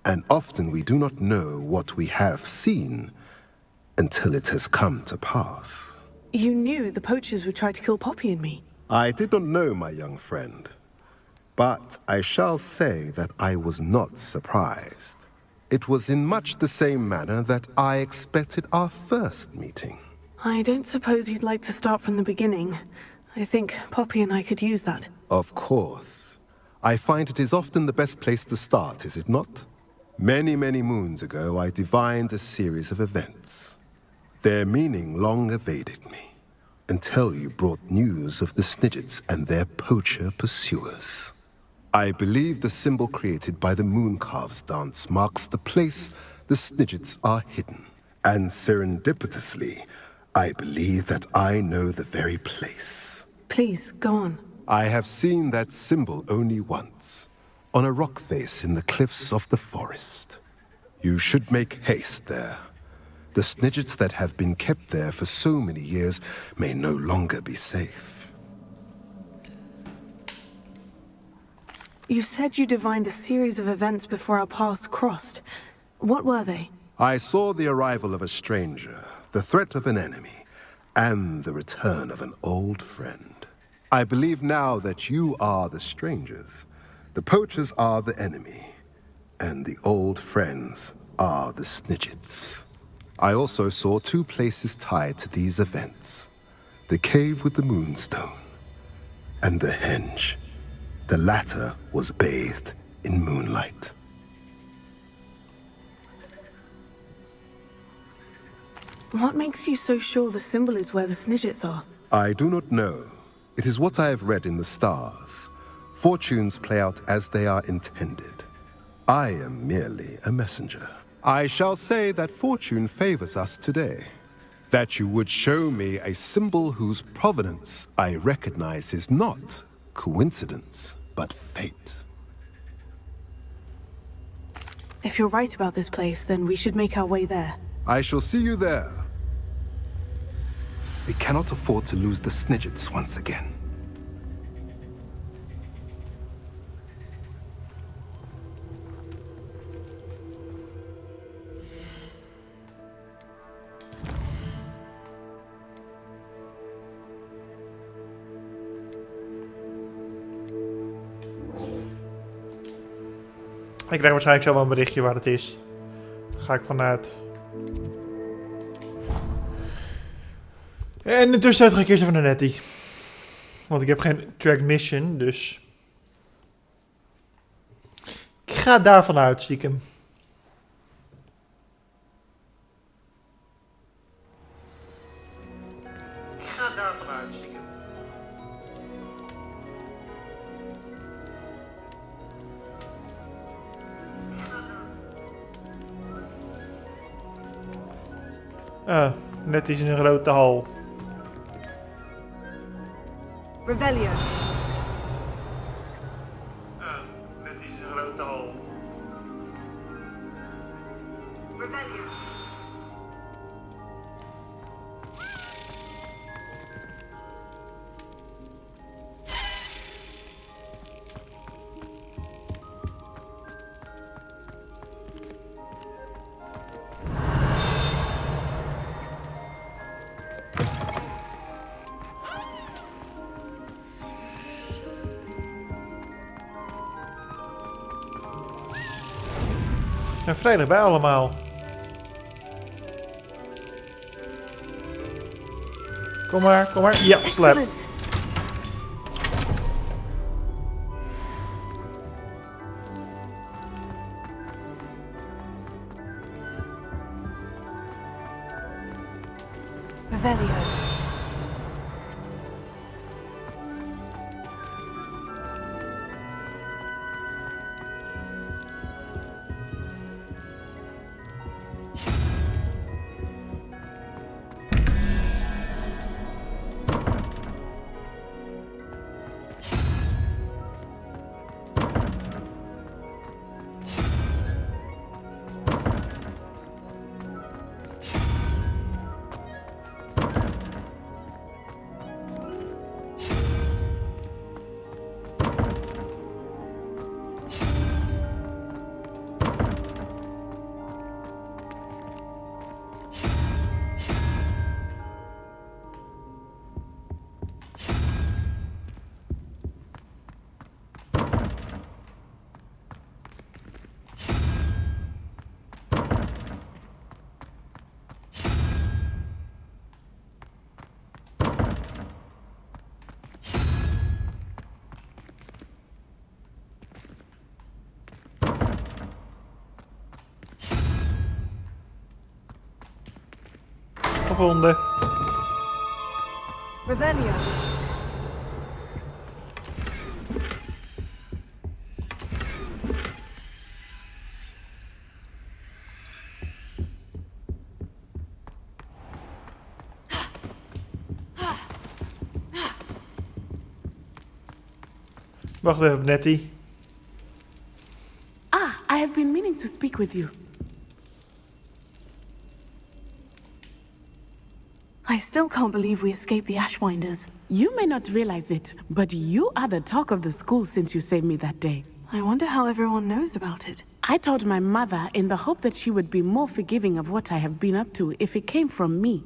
and often we do not know what we have seen until it has come to pass. You knew the poachers would try to kill Poppy and me. I did not know, my young friend, but I shall say that I was not surprised. It was in much the same manner that I expected our first meeting. I don't suppose you'd like to start from the beginning. I think Poppy and I could use that. Of course. I find it is often the best place to start, is it not? Many, many moons ago, I divined a series of events. Their meaning long evaded me, until you brought news of the Snidgets and their poacher pursuers. I believe the symbol created by the Mooncarves dance marks the place the Snidgets are hidden. And serendipitously, I believe that I know the very place. Please, go on. I have seen that symbol only once, on a rock face in the cliffs of the forest. You should make haste there. The Snidgets that have been kept there for so many years may no longer be safe. You said you divined a series of events before our paths crossed. What were they? I saw the arrival of a stranger, the threat of an enemy, and the return of an old friend. I believe now that you are the strangers, the poachers are the enemy, and the old friends are the Snidgets. I also saw two places tied to these events. The cave with the moonstone, and the henge. The latter was bathed in moonlight. What makes you so sure the symbol is where the Snidgets are? I do not know. It is what I have read in the stars. Fortunes play out as they are intended. I am merely a messenger. I shall say that fortune favors us today. That you would show me a symbol whose provenance I recognize is not coincidence, but fate. If you're right about this place, then we should make our way there. I shall see you there. We cannot afford to lose the Snidgets once again. Ik krijg waarschijnlijk zo wel een berichtje waar het is. Daar ga ik vanuit. En in de tussentijd ga ik eerst even naar Nettie. Want ik heb geen track mission, dus... Ik ga daarvan uit, stiekem. Ik ga daarvan uit, stiekem. Nettie is in een grote hal. Revelio. Nettie is in een grote hal. Revelio. En vrijdag bij allemaal. Kom maar, kom maar. Ja, slap. Revelio. Gevonden. Revelio. Wacht even, Nettie. Ah, I have been meaning to speak with you. I still can't believe we escaped the Ashwinders. You may not realize it, but you are the talk of the school since you saved me that day. I wonder how everyone knows about it. I told my mother in the hope that she would be more forgiving of what I have been up to if it came from me.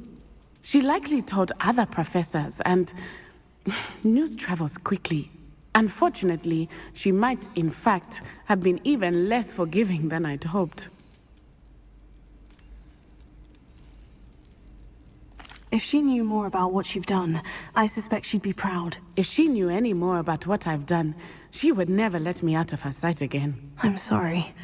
She likely told other professors, and news travels quickly. Unfortunately, she might, in fact, have been even less forgiving than I'd hoped. If she knew more about what you've done, I suspect she'd be proud. If she knew any more about what I've done, she would never let me out of her sight again. I'm sorry.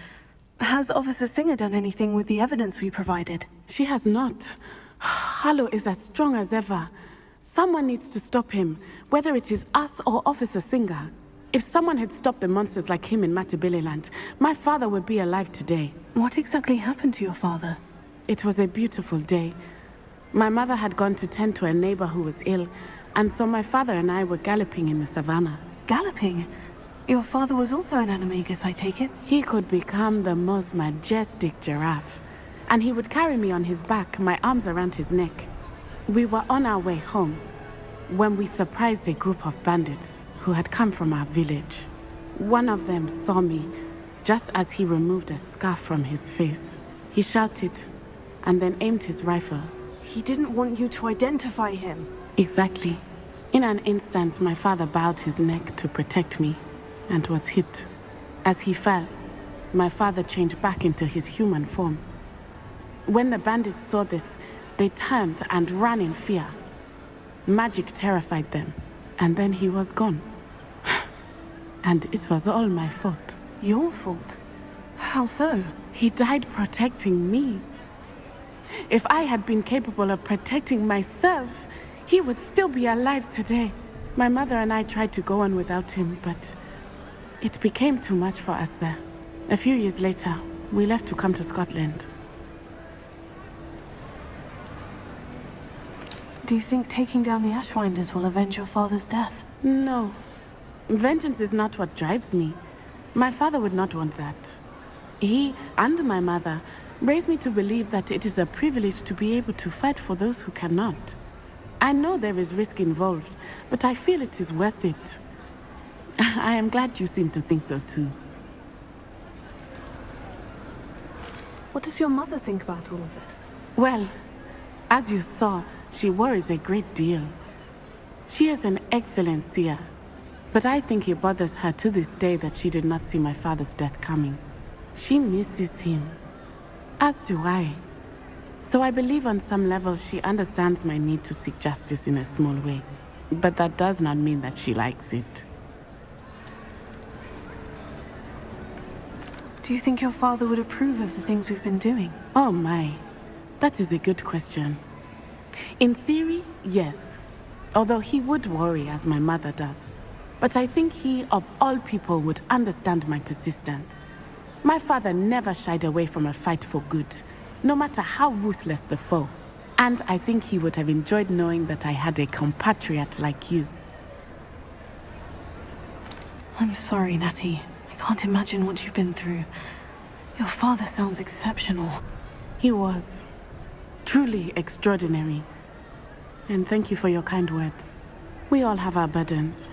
Has Officer Singer done anything with the evidence we provided? She has not. Harlow is as strong as ever. Someone needs to stop him, whether it is us or Officer Singer. If someone had stopped the monsters like him in Matabeleland, my father would be alive today. What exactly happened to your father? It was a beautiful day. My mother had gone to tend to a neighbor who was ill, and so my father and I were galloping in the savannah. Galloping? Your father was also an animagus, I take it? He could become the most majestic giraffe, and he would carry me on his back, my arms around his neck. We were on our way home when we surprised a group of bandits who had come from our village. One of them saw me just as he removed a scarf from his face. He shouted and then aimed his rifle. He didn't want you to identify him. Exactly. In an instant, my father bowed his neck to protect me and was hit. As he fell, my father changed back into his human form. When the bandits saw this, they turned and ran in fear. Magic terrified them, and then he was gone. And it was all my fault. Your fault? How so? He died protecting me. If I had been capable of protecting myself, he would still be alive today. My mother and I tried to go on without him, but it became too much for us there. A few years later, we left to come to Scotland. Do you think taking down the Ashwinders will avenge your father's death? No. Vengeance is not what drives me. My father would not want that. He and my mother raised me to believe that it is a privilege to be able to fight for those who cannot. I know there is risk involved, but I feel it is worth it. I am glad you seem to think so too. What does your mother think about all of this? Well, as you saw, she worries a great deal. She is an excellent seer, but I think it bothers her to this day that she did not see my father's death coming. She misses him, as do I. So I believe on some level she understands my need to seek justice in a small way. But that does not mean that she likes it. Do you think your father would approve of the things we've been doing? Oh my, that is a good question. In theory, yes. Although he would worry as my mother does. But I think he, of all people, would understand my persistence. My father never shied away from a fight for good, no matter how ruthless the foe. And I think he would have enjoyed knowing that I had a compatriot like you. I'm sorry, Natty. I can't imagine what you've been through. Your father sounds exceptional. He was. Truly extraordinary. And thank you for your kind words. We all have our burdens.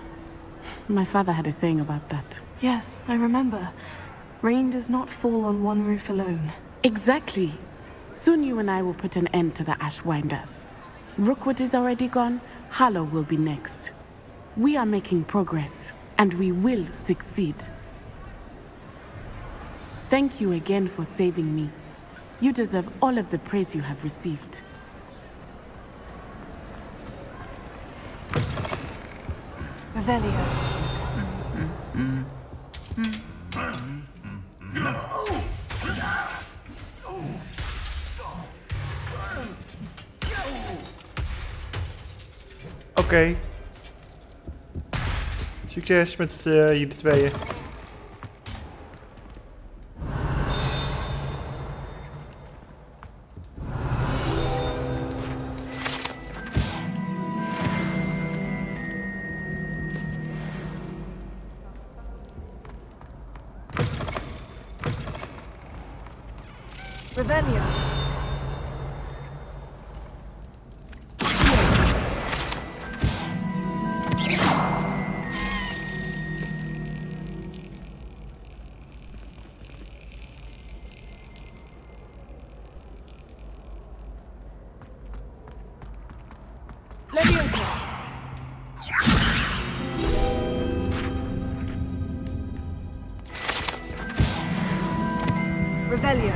My father had a saying about that. Yes, I remember. Rain does not fall on one roof alone. Exactly. Soon you and I will put an end to the Ashwinders. Rookwood is already gone. Harlow will be next. We are making progress, and we will succeed. Thank you again for saving me. You deserve all of the praise you have received. Revelio. Oké. Succes met jullie tweeën. Revelio. Leviosa. Revelio.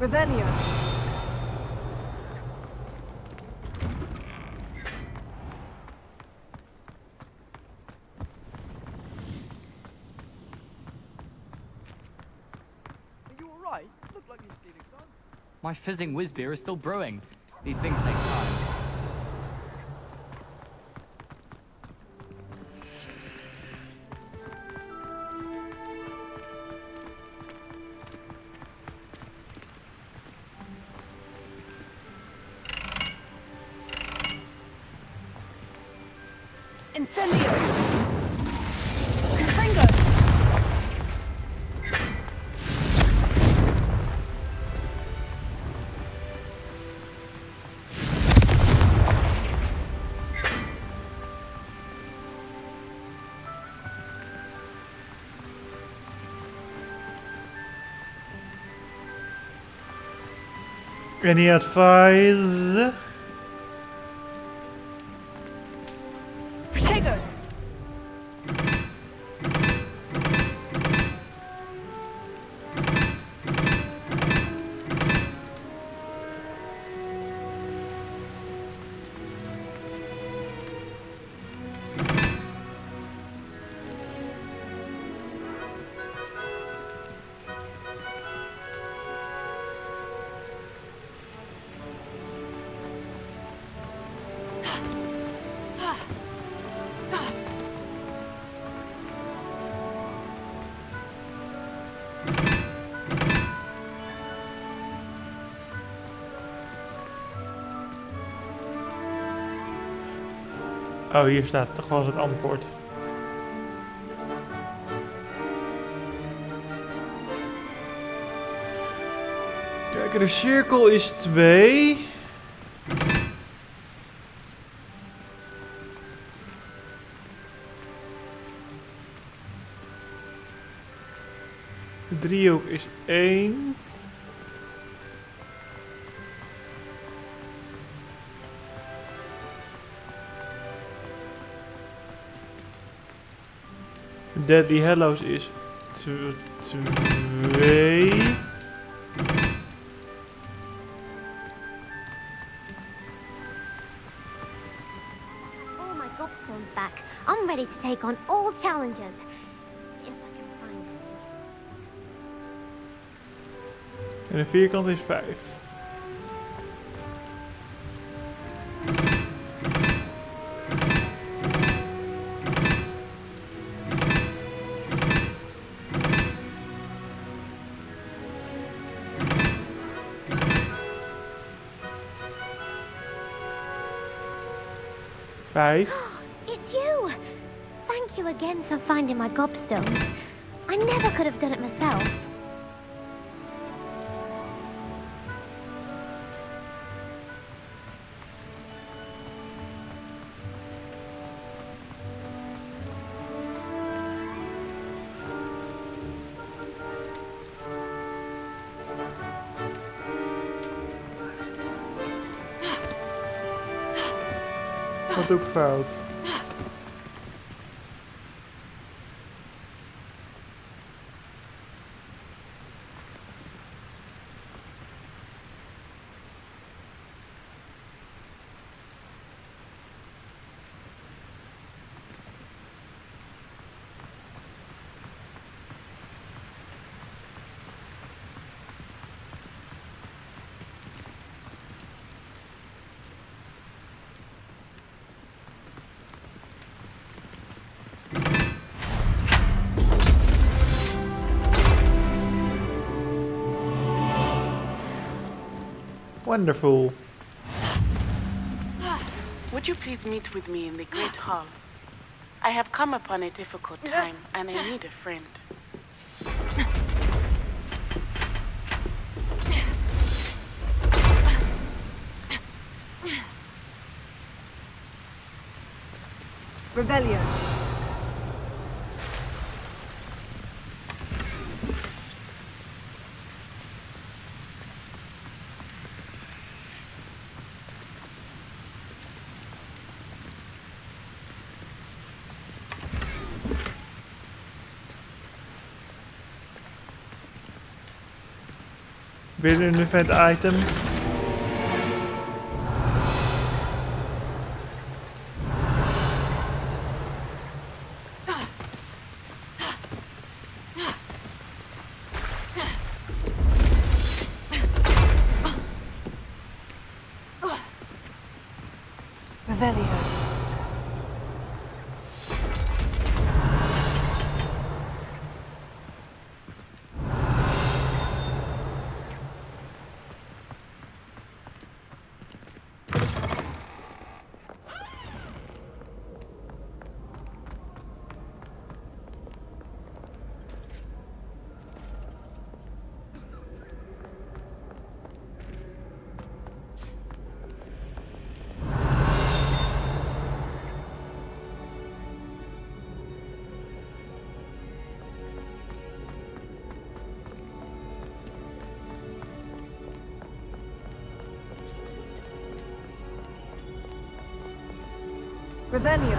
Revelio. My fizzing whiz beer is still brewing. These things take time. Incendio. Confringo. Any advice? Protego. Oh, hier staat toch wel het antwoord. Kijk, de cirkel is 2. De driehoek is 1. Deadly Hallows is 2. All my gobstones back. I'm ready to take on all challenges. If I can find any. En de vierkant is 5. It's you! Thank you again for finding my gobstones. I never could have done it myself. Wat doe ik fout? Wonderful. Would you please meet with me in the Great Hall? I have come upon a difficult time, and I need a friend. Revelio. Weer een event item. Revelio. Revelio.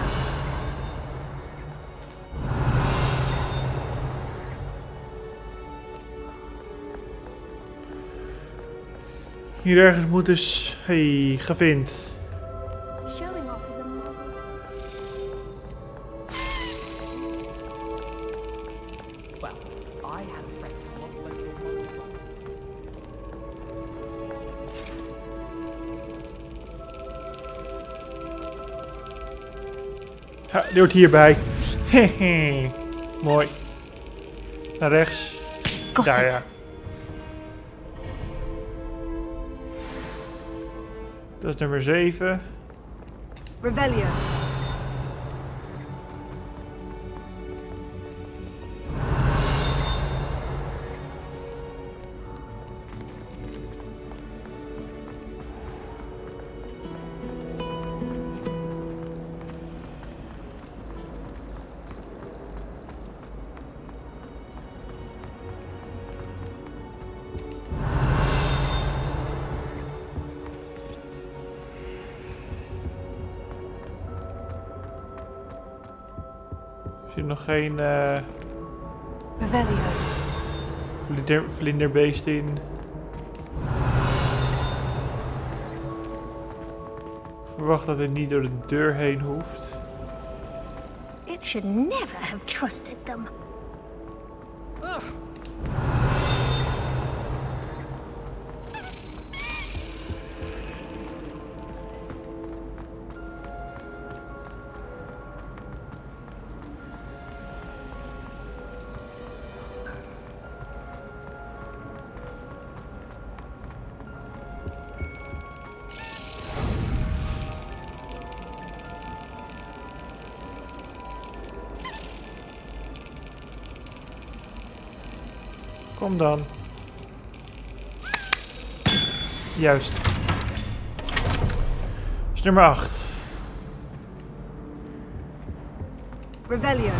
Hier ergens moet dus... Hey, gevind. Showing off is a model. Well, I had a friend who once went to a model farm. Ja, die hoort hierbij. Hehe. Mooi. Naar rechts. Daar ja. Dat is nummer 7. Revelio. zit nog geen Revelio. vlinderbeest in. Ik verwacht dat het niet door de deur heen hoeft. It should never have trusted them. Ugh. Kom dan. Juist. Is nummer 8. Revelio.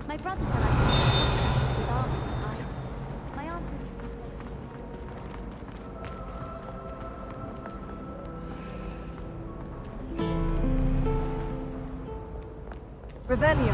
My brothers are like with armor and eyes. My aunt Revelio.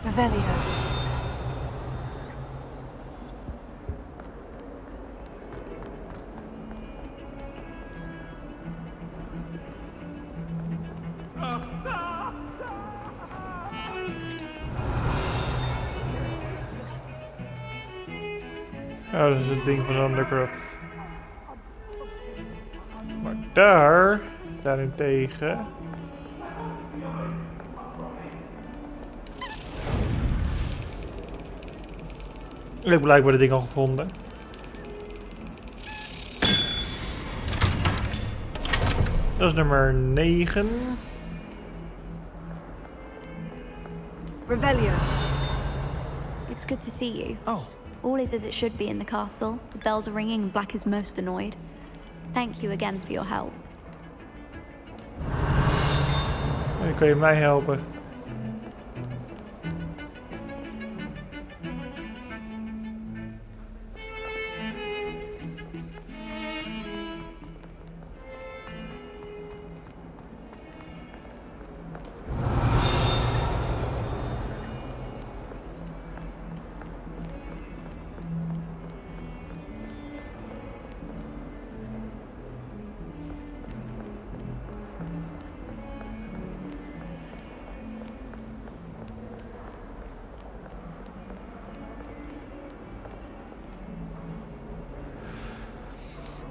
Revelio. Oh, dat is het ding van Undercroft. Maar daarentegen... Ik heb blijkbaar de ding al gevonden. Dat is nummer 9. Revelio. It's good to see you. Oh. All is as it should be in the castle. The bells are ringing and Black is most annoyed. Thank you again for your help. Dan kan je mij helpen.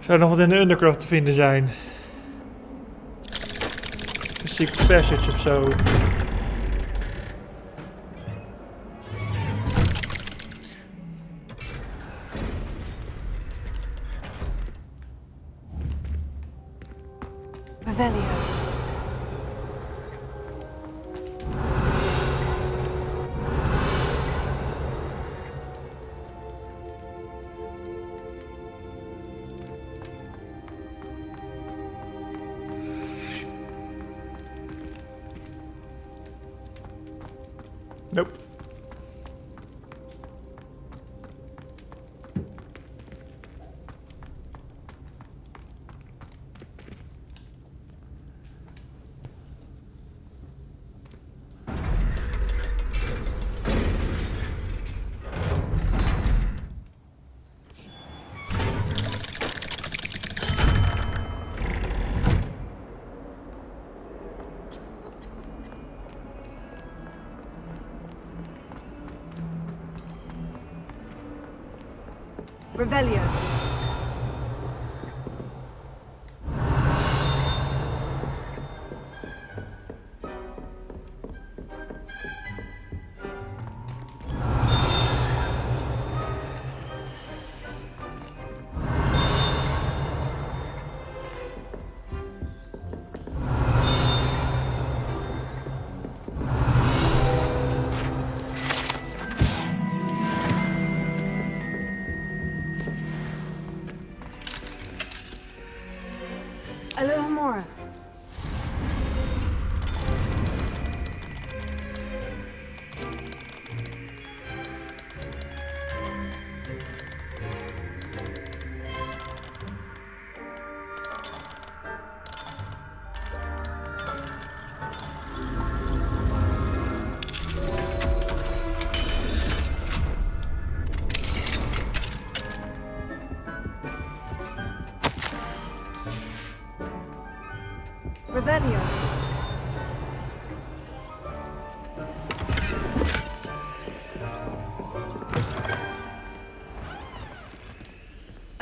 Zou er nog wat in de Undercroft te vinden zijn? Een secret passage of zo. Revelio. Nope. Revelio.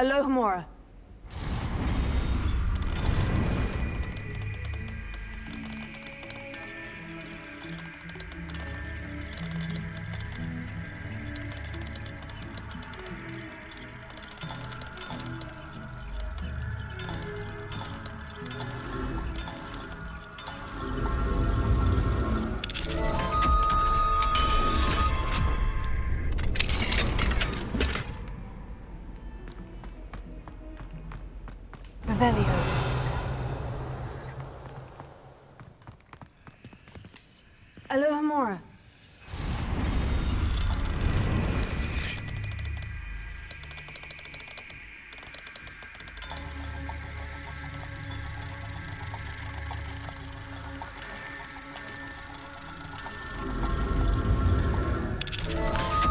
Alohomora. Revelio. Alohomora.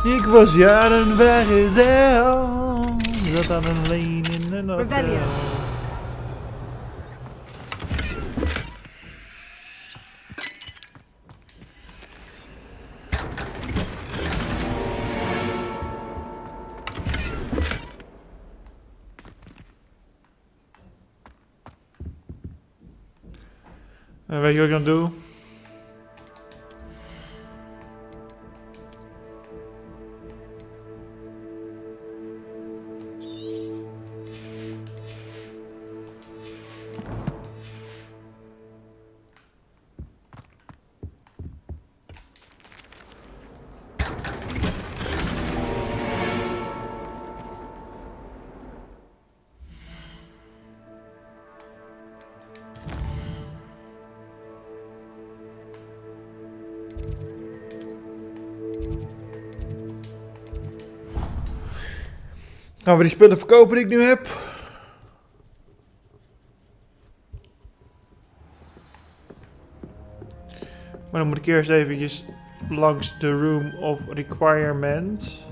Ik was jaren vrijgezel. Zat aan een leen in een hotel. Revelio. Weet je wat ik aan het doen? Gaan we die spullen verkopen die ik nu heb? Maar dan moet ik eerst eventjes langs de Room of Requirement.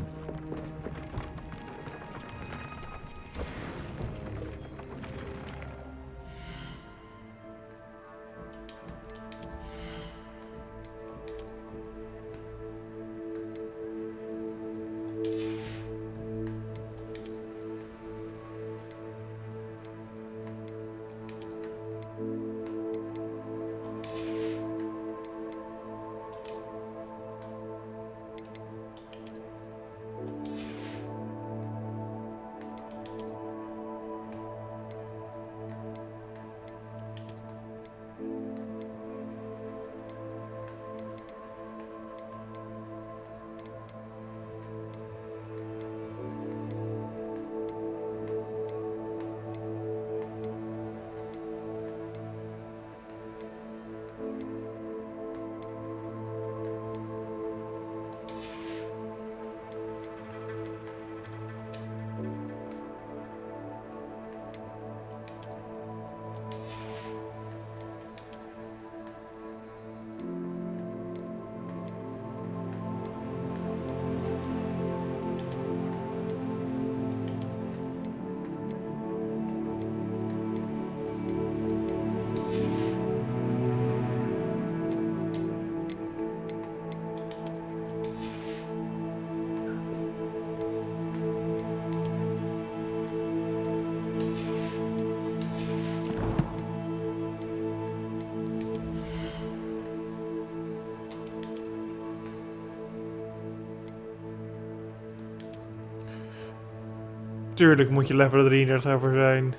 Tuurlijk moet je level 33 daarvoor zijn.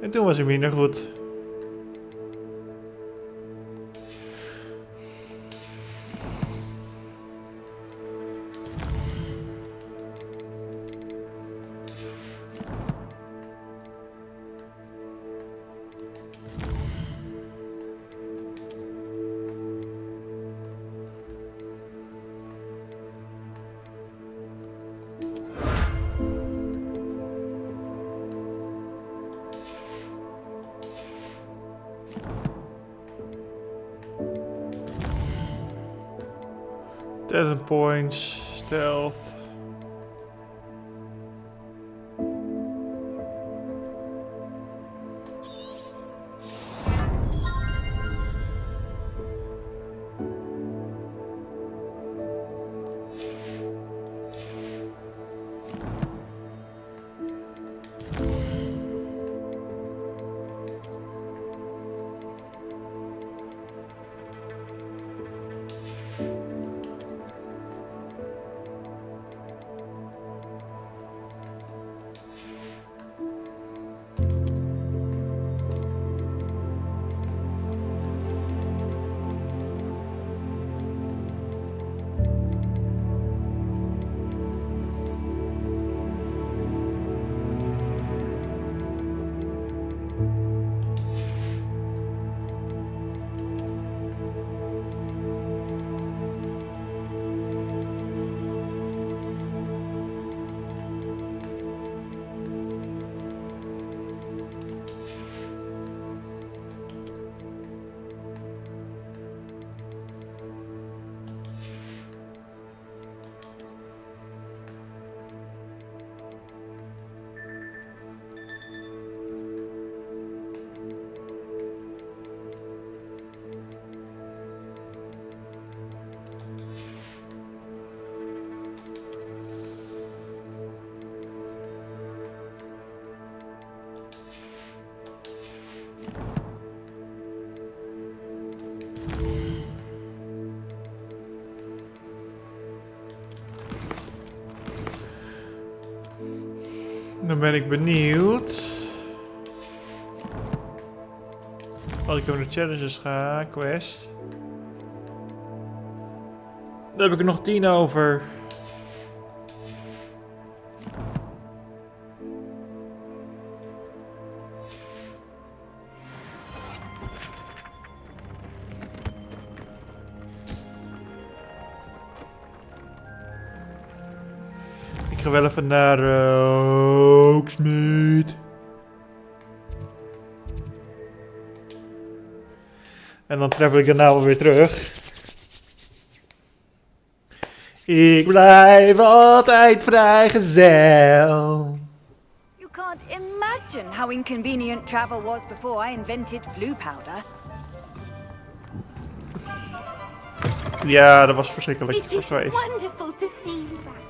En toen was hij minder goed. Talent points, stealth. Dan ben ik benieuwd. Als ik door de challenges ga, quest. Dan heb ik er nog 10 over. Ik ga wel even naar Hogsmeade. En dan travel ik daarna wel weer terug. Ik blijf altijd vrijgezel. You can't imagine how inconvenient travel was before I invented flu powder. Ja, dat was verschrikkelijk. It is wonderful to see you back here.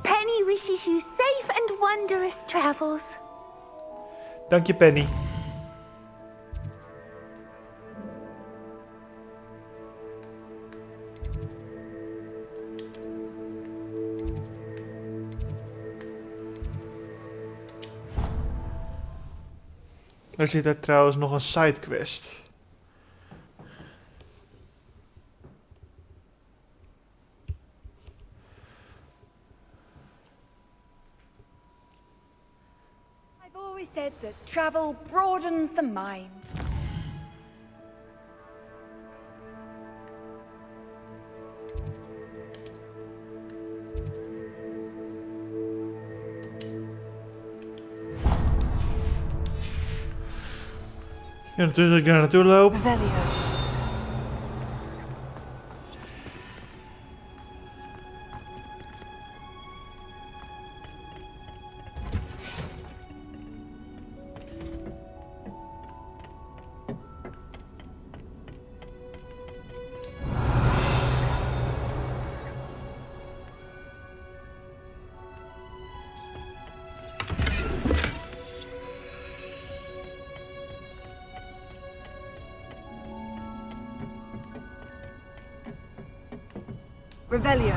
Penny wishes you safe and wondrous travels. Dank je, Penny. Er zit er trouwens nog een sidequest. I've always said that travel broadens the mind. Ja, natuurlijk ik daar naartoe loop. Revelio.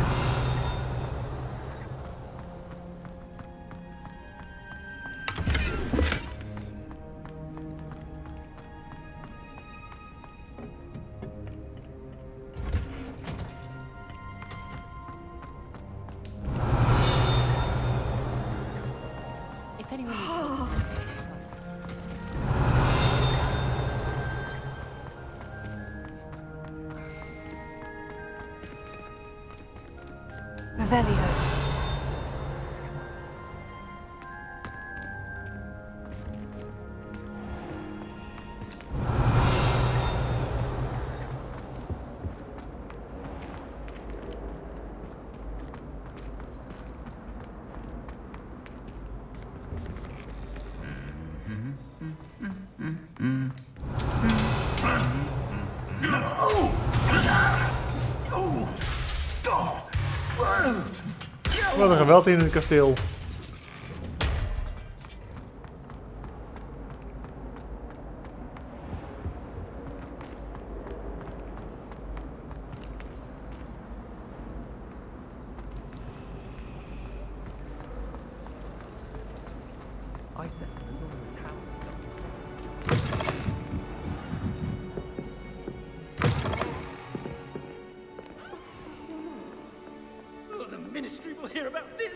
If anyone needs Revelio. Wat een geweld in het kasteel. The ministry will hear about this.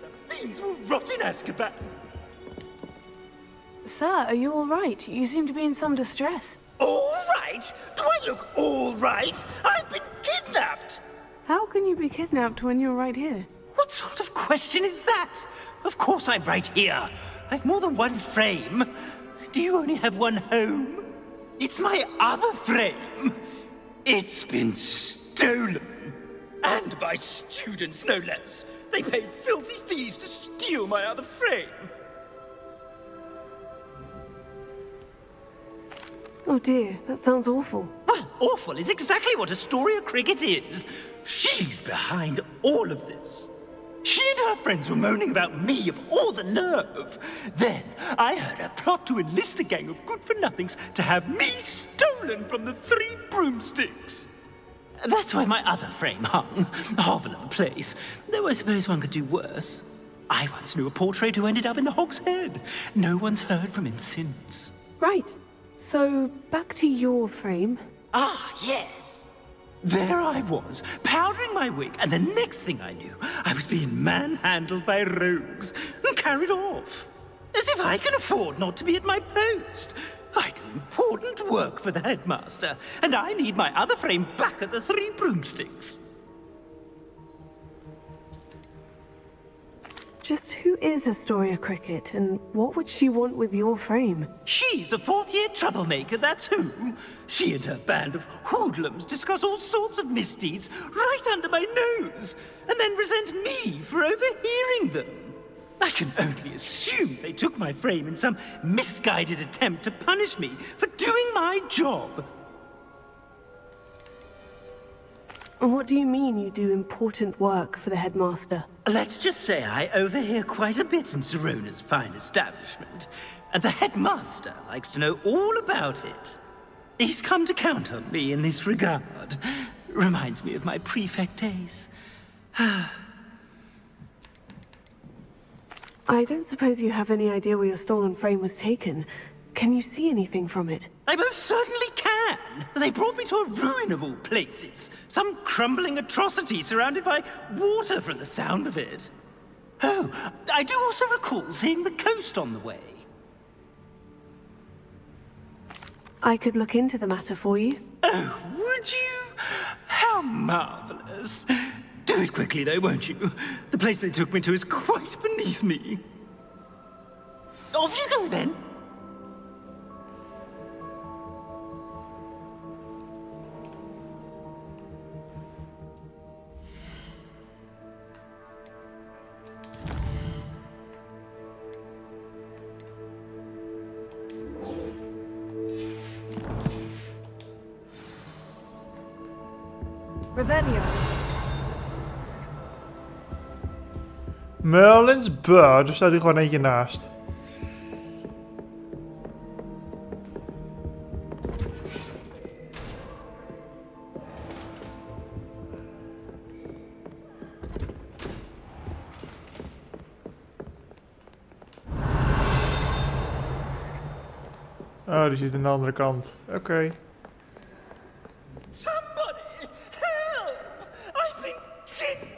The fiends will rot in Azkaban. Sir, are you all right? You seem to be in some distress. All right? Do I look all right? I've been kidnapped! How can you be kidnapped when you're right here? What sort of question is that? Of course I'm right here. I've more than one frame. Do you only have one home? It's my other frame. It's been stolen. And by students, no less. They paid filthy thieves to steal my other frame. Oh dear, that sounds awful. Well, awful is exactly what Astoria Cricket is. She's behind all of this. She and her friends were moaning about me of all the nerve. Then I heard her plot to enlist a gang of good-for-nothings to have me stolen from the Three Broomsticks. That's where my other frame hung. A hovel of a place. Though I suppose one could do worse. I once knew a portrait who ended up in the Hog's Head. No one's heard from him since. Right. So, back to your frame. Ah, yes. There I was, powdering my wig, and the next thing I knew, I was being manhandled by rogues and carried off. As if I can afford not to be at my post. I do important work for the headmaster, and I need my other frame back at the Three Broomsticks. Just who is Astoria Cricket, and what would she want with your frame? She's a fourth-year troublemaker, that's who. She and her band of hoodlums discuss all sorts of misdeeds right under my nose, and then resent me for overhearing them. I can only assume they took my frame in some misguided attempt to punish me for doing my job. What do you mean you do important work for the headmaster? Let's just say I overhear quite a bit in Serona's fine establishment, and the headmaster likes to know all about it. He's come to count on me in this regard. Reminds me of my prefect days. I don't suppose you have any idea where your stolen frame was taken. Can you see anything from it? I most certainly can. They brought me to a ruin of all places. Some crumbling atrocity surrounded by water from the sound of it. Oh, I do also recall seeing the coast on the way. I could look into the matter for you. Oh, would you? How marvelous. Do it quickly, though, won't you? The place they took me to is quite beneath me. Off you go, then. Revelio. Merlin's Bird, er staat hij gewoon eentje naast. Oh, die zit aan de andere kant. Oké. Somebody, help! I've been kidnapped!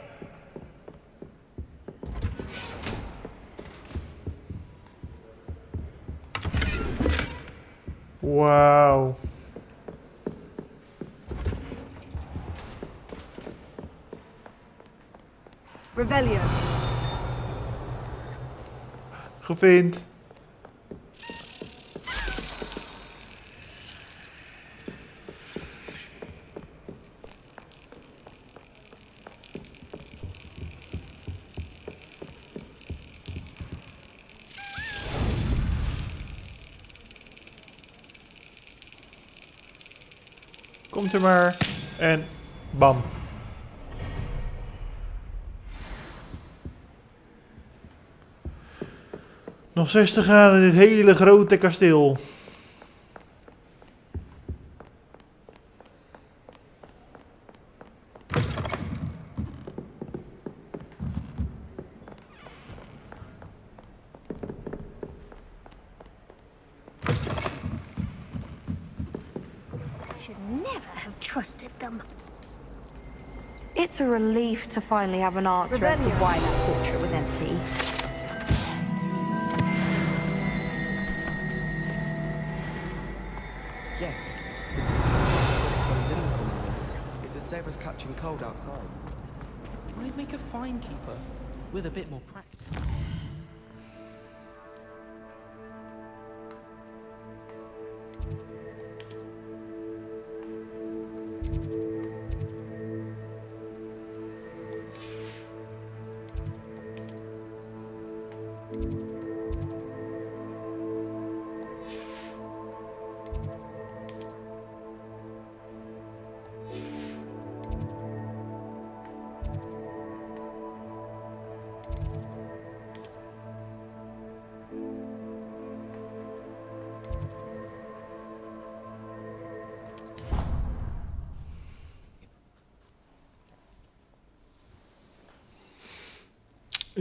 Wauw. Revelio. Gevind. Komt er maar. En bam. Nog 6 te gaan in dit hele grote kasteel. Trusted them. It's a relief to finally have an answer as to why that portrait was empty. ever is catching cold outside. I'd make a fine keeper with a bit more practice.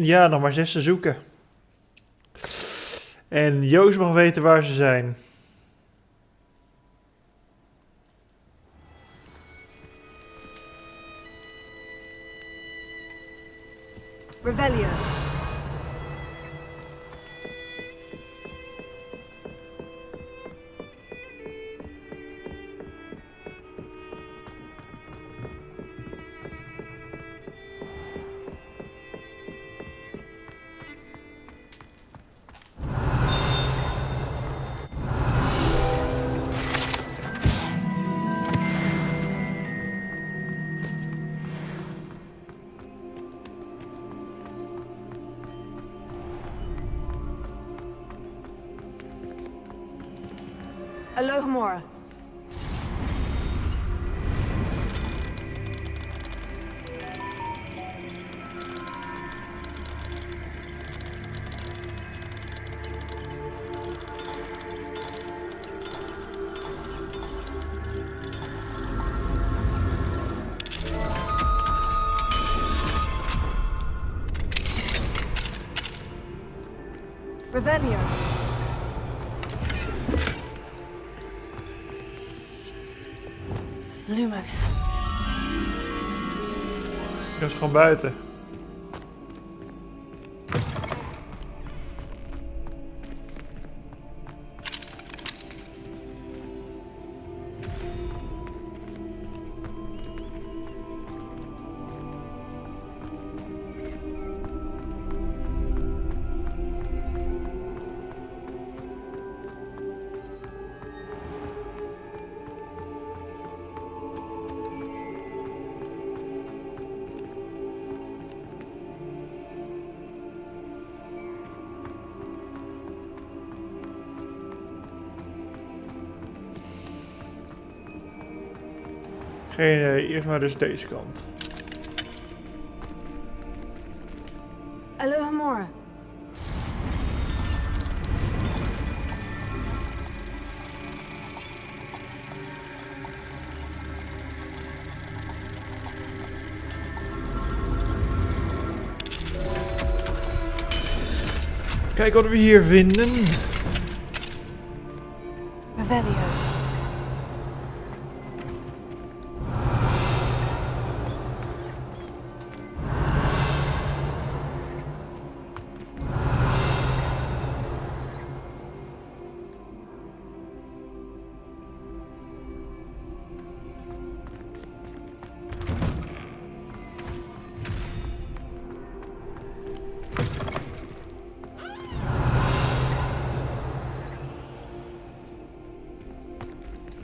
Ja, nog maar 6 te zoeken. En Joost mag weten waar ze zijn. Revelio. Alohomora. Revelio. Lumos. Dat is gewoon buiten. Geen idee, eerst maar dus deze kant. Alohomora. Kijk wat we hier vinden. Revelio.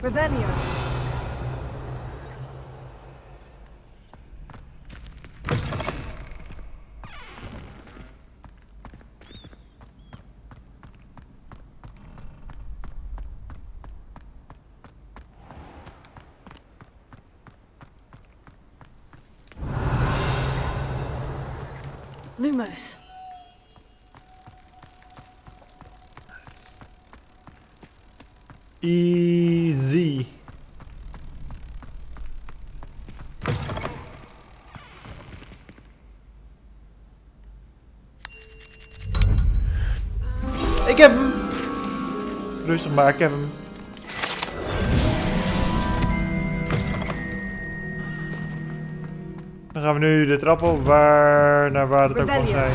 Revelio. Lumos. Easy. Ik heb hem. Rustig maar, ik heb hem. Dan gaan we nu de trap op naar waar het ook kan zijn.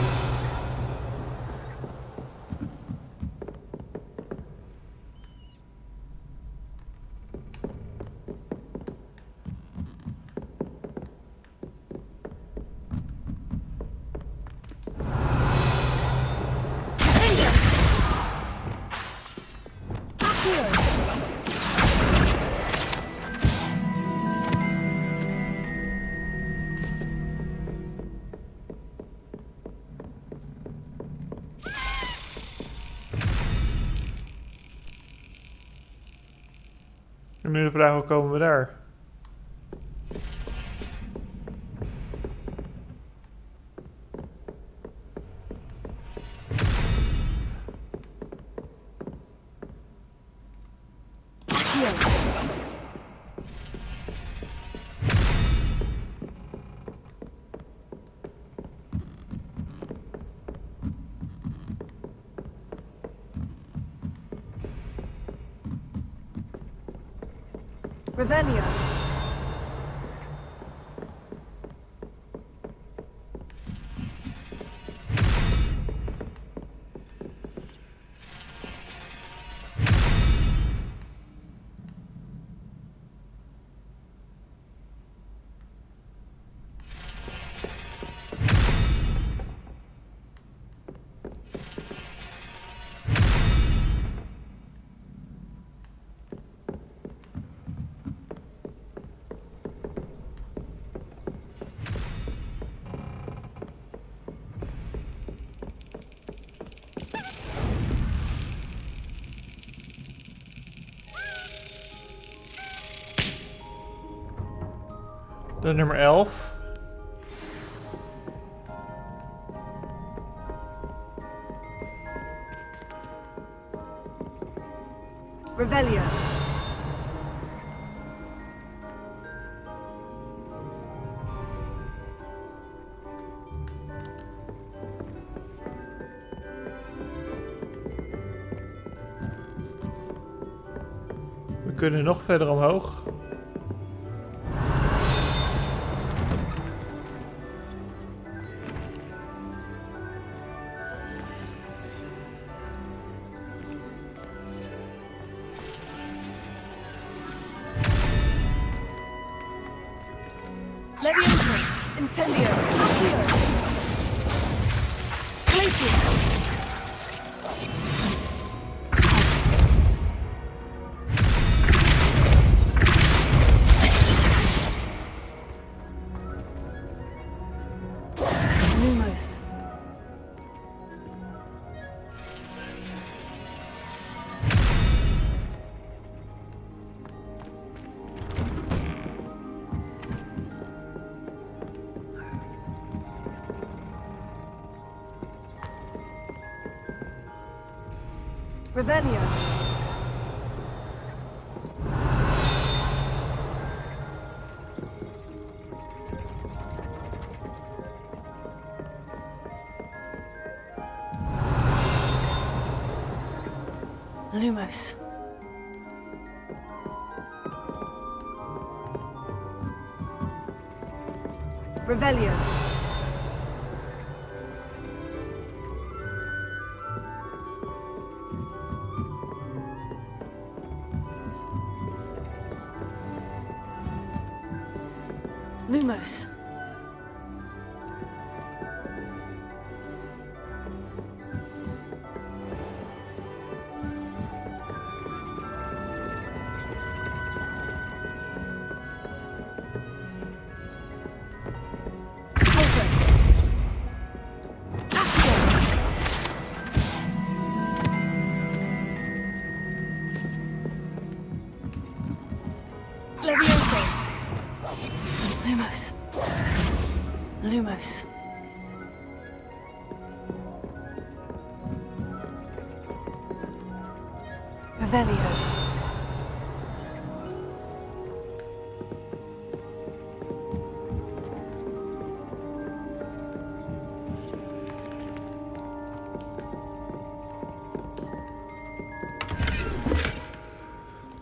En nu de vraag, hoe komen we daar? Revelio. Dat is nummer 11. Revelio. We kunnen nog verder omhoog. Leviosa. Incendio. Accio. Glacius. Lumos. Revelio. Lumos. Revelio. Lumos. Leviosa. Lumos. Lumos. Revelio.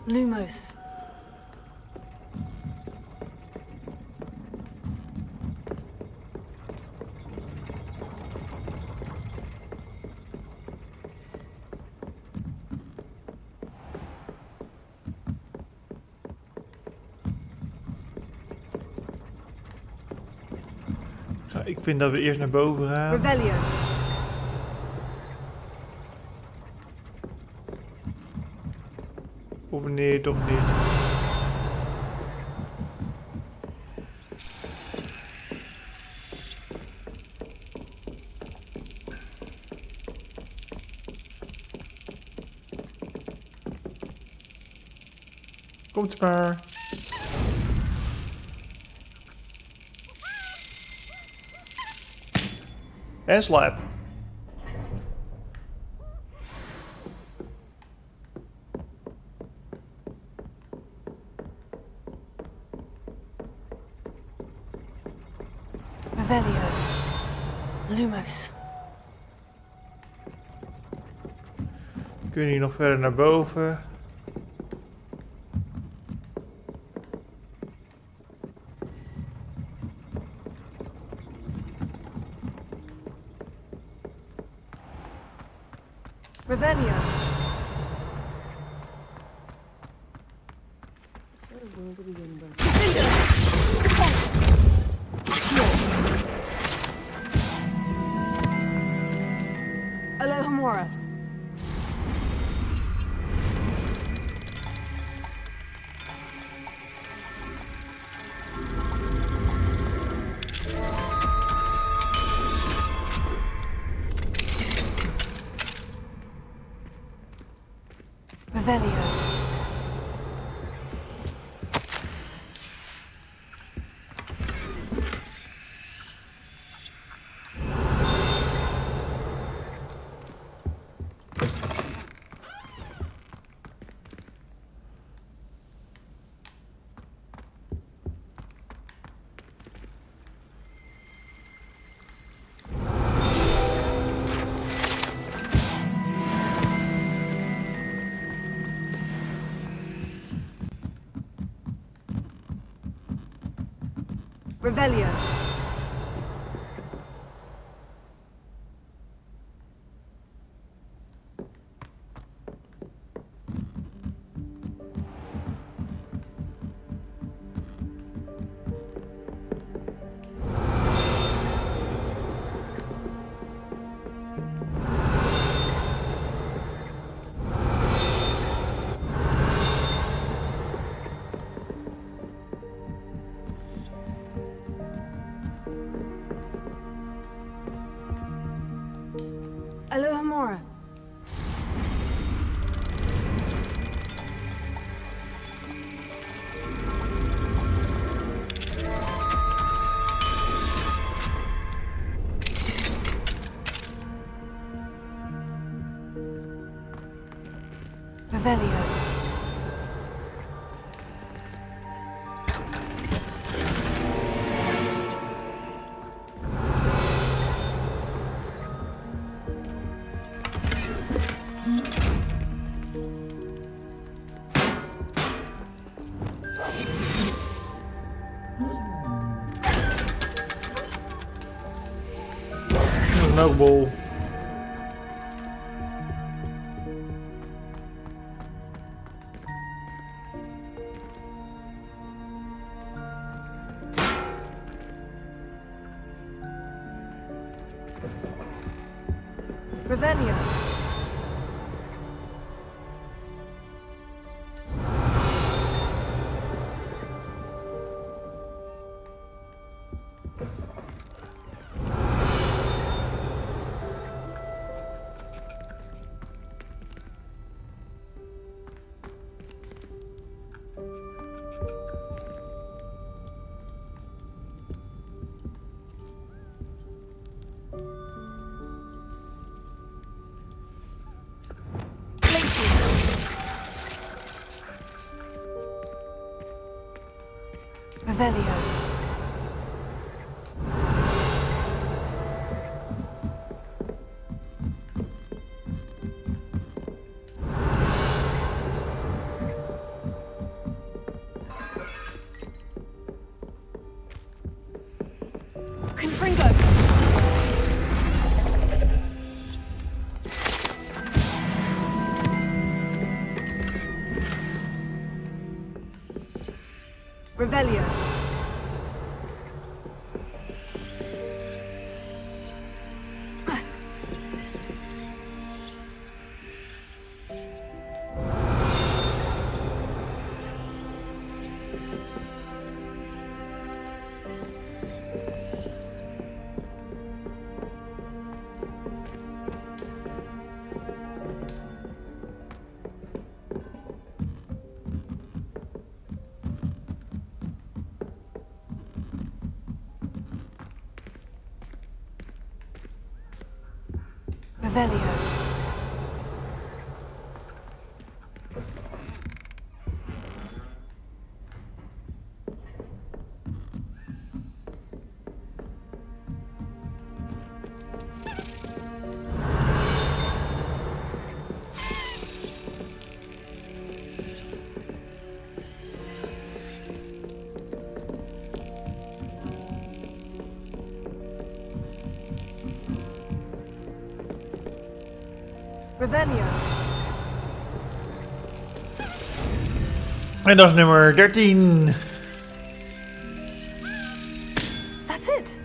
Lumos. Ik vind dat we eerst naar boven gaan. Revelio. Of nee, toch niet. Komt maar. En slap. Revelio. Lumos. Kun je hier nog verder naar boven? Revelio. Alohomora. Revelio. Revelio. Alohomora. Revelio. Noble. Revelio. Revelio. Confringo. Revelio. Revelio. Revelio. En dat is nummer 13. That's it.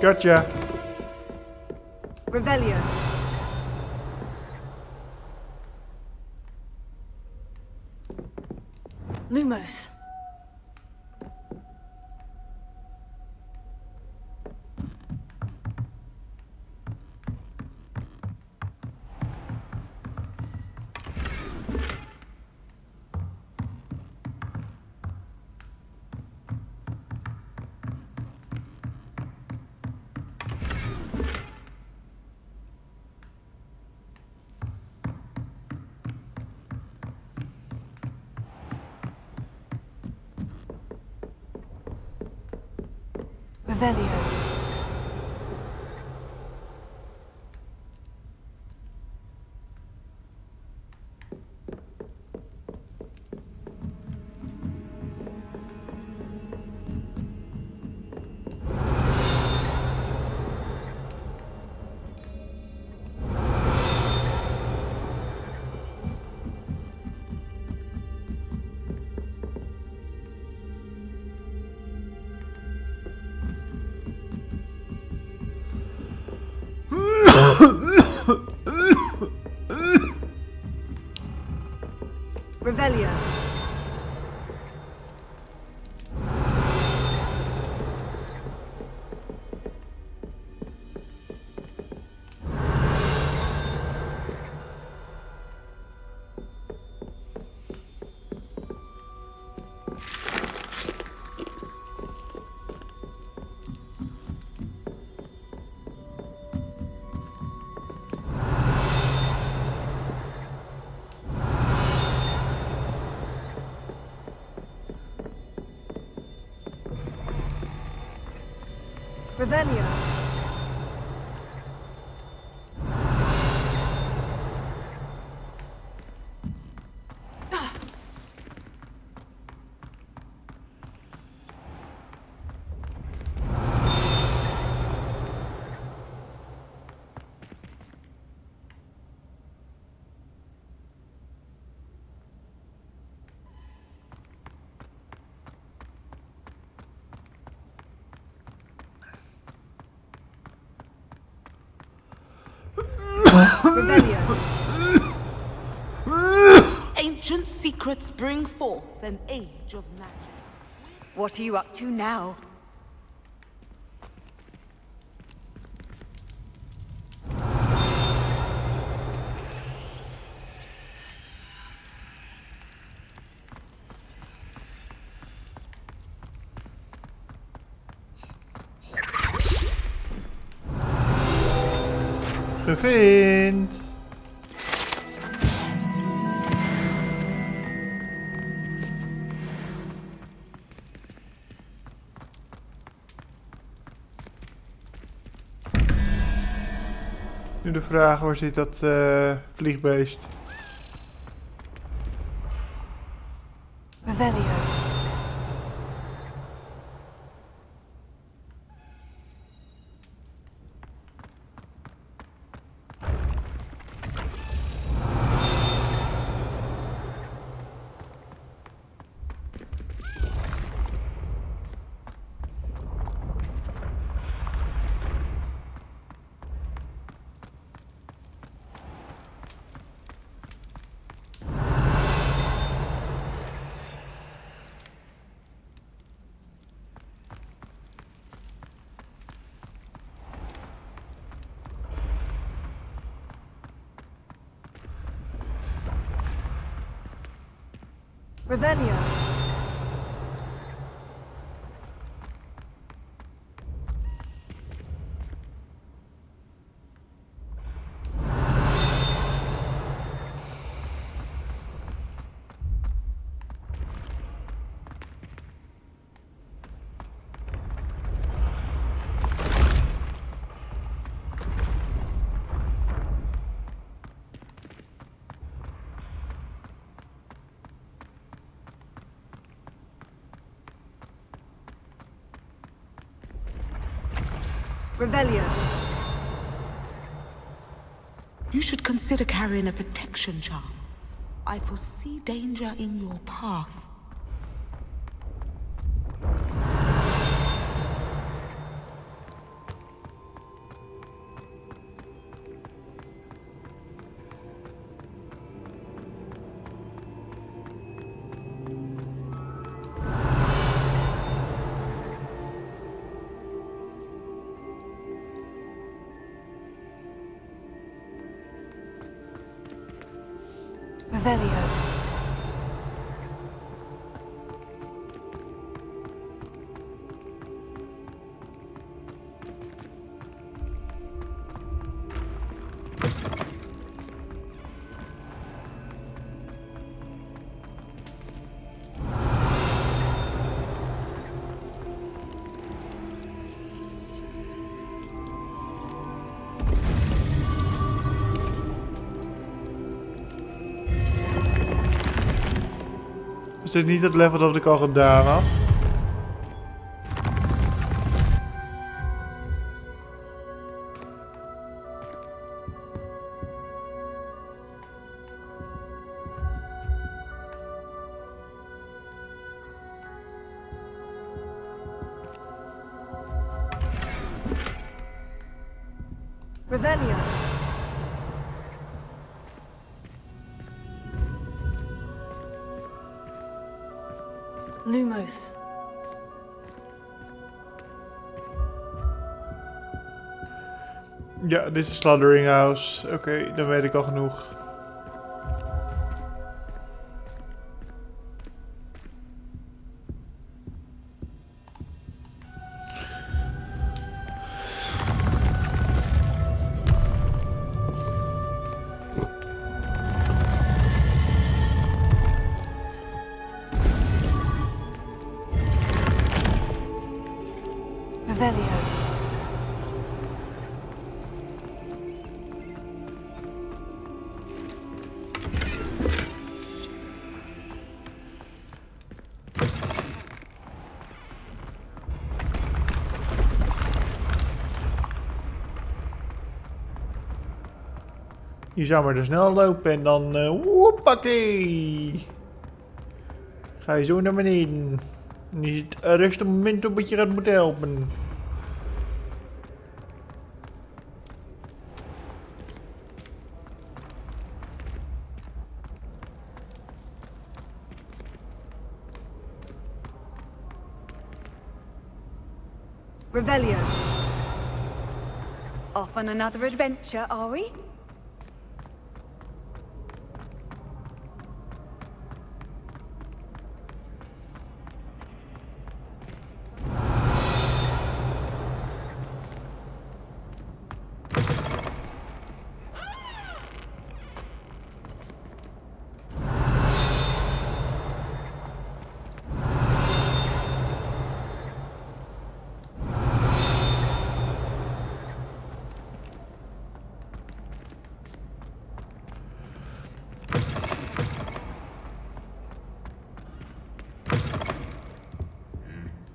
Gotcha. Revelio. Lumos. Revelio. Revelio. Revelio. Ancient secrets bring forth an age of magic. What are you up to now? Gevind. Nu de vraag, waar zit dat vliegbeest? Revelio. Revelio. Revelio. You should consider carrying a protection charm. I foresee danger in your path. Revelio. Is dit niet het level dat ik al gedaan had? Revelio. Lumos. Ja, dit is Sluthering House. Oké, dan weet ik al genoeg. Revelio. Je zou maar te snel lopen en dan... woepakee! Ga je zo naar beneden. En is het een rustig moment op wat je gaat moeten helpen. Revelio. Off on another adventure, are we?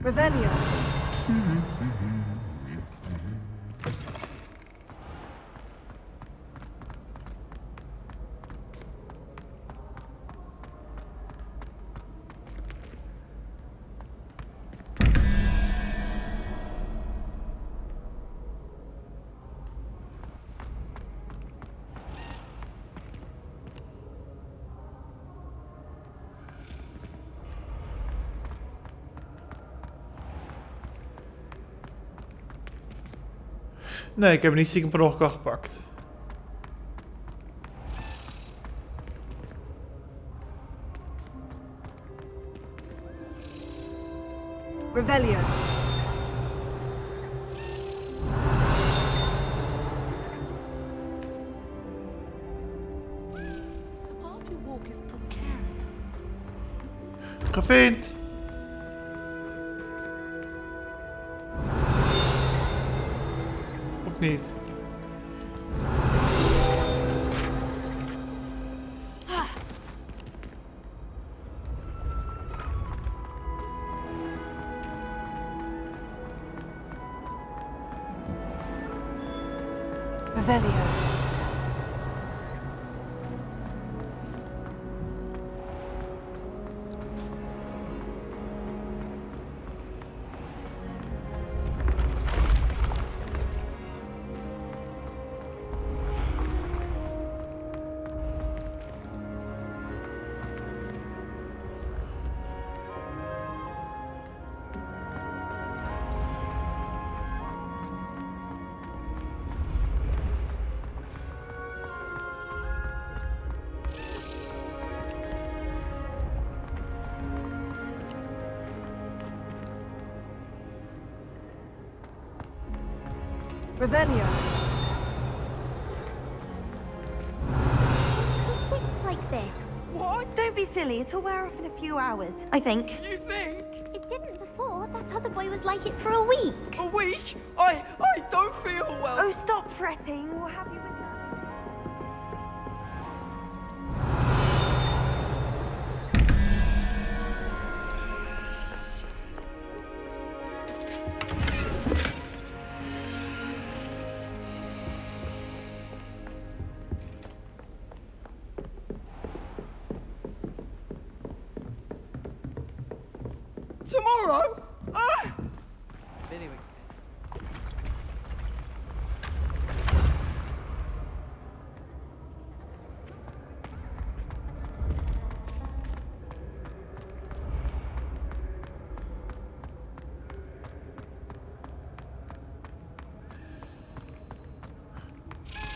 Revelio. Nee, ik heb hem niet stiekem per ongeluk gepakt. Revelio. Gevind! Of niet? Revelio. Revelio. Like this. What? Don't be silly. It'll wear off in a few hours, I think. You think? It didn't before. That other boy was like it for a week. A week? I don't feel well. Oh, stop fretting. We'll have you with us. Tomorrow? Ah! Anyway.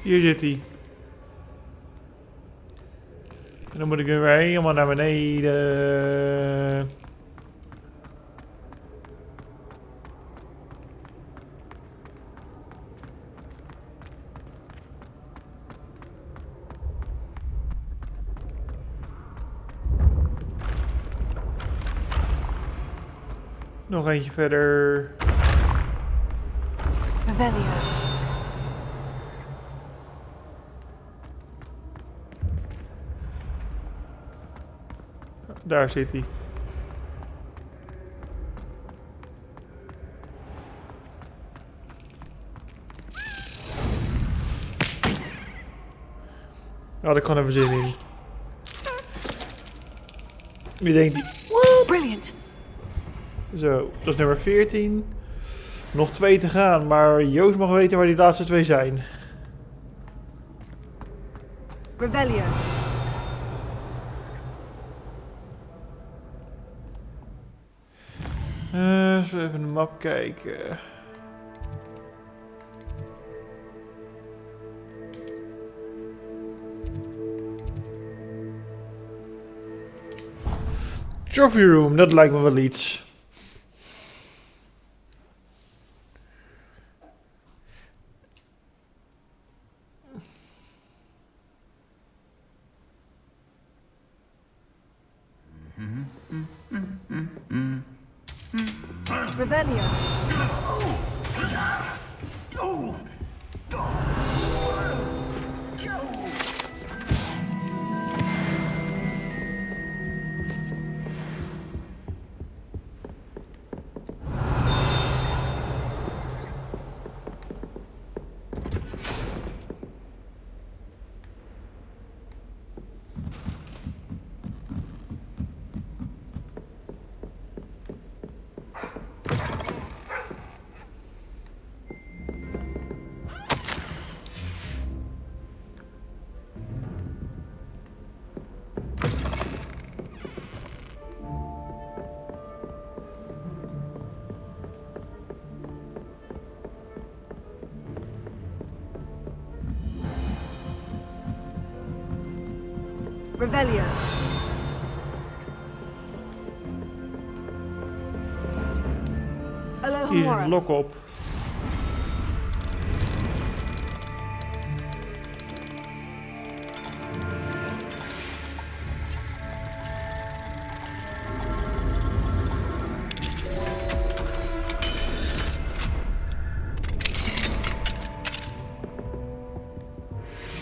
Hier zit hij. En dan moet ik weer helemaal naar beneden. Nog eentje verder. Revelio. Daar zit hij. Daar had ik gewoon even zin in. Wie denkt die? Brilliant. Zo, dat is nummer 14. Nog 2 te gaan, maar Joost mag weten waar die laatste 2 zijn. Revelio. Even de map kijken. Trophy room, dat lijkt me wel iets. Revelio. Revelio. Hier is een lok op.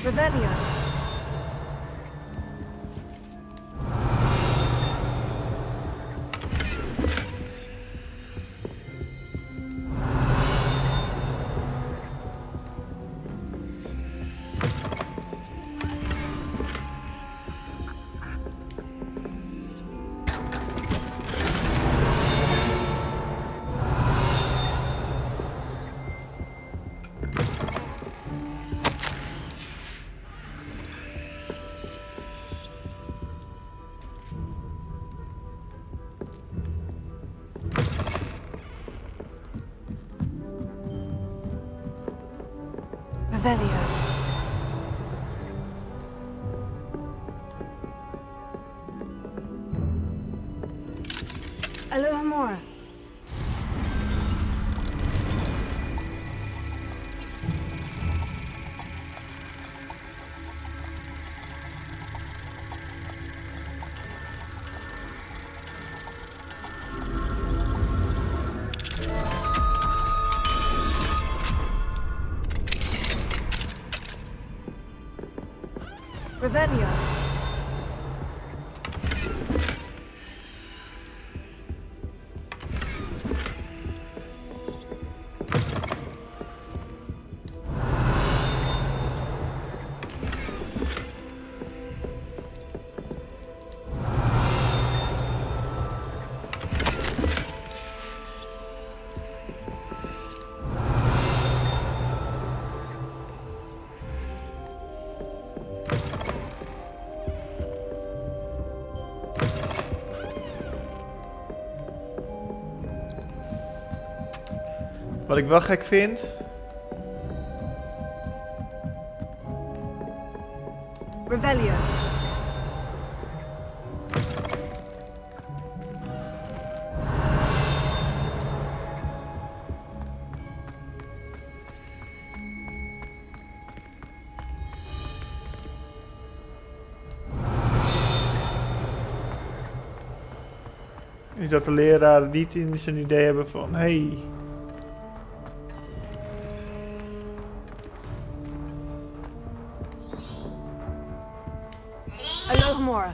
Revelio. Revelio. Alohomora. Revelio. Wat ik wel gek vind. Revelio. Is dat de leraren niet in zijn idee hebben van hey. Alohomora.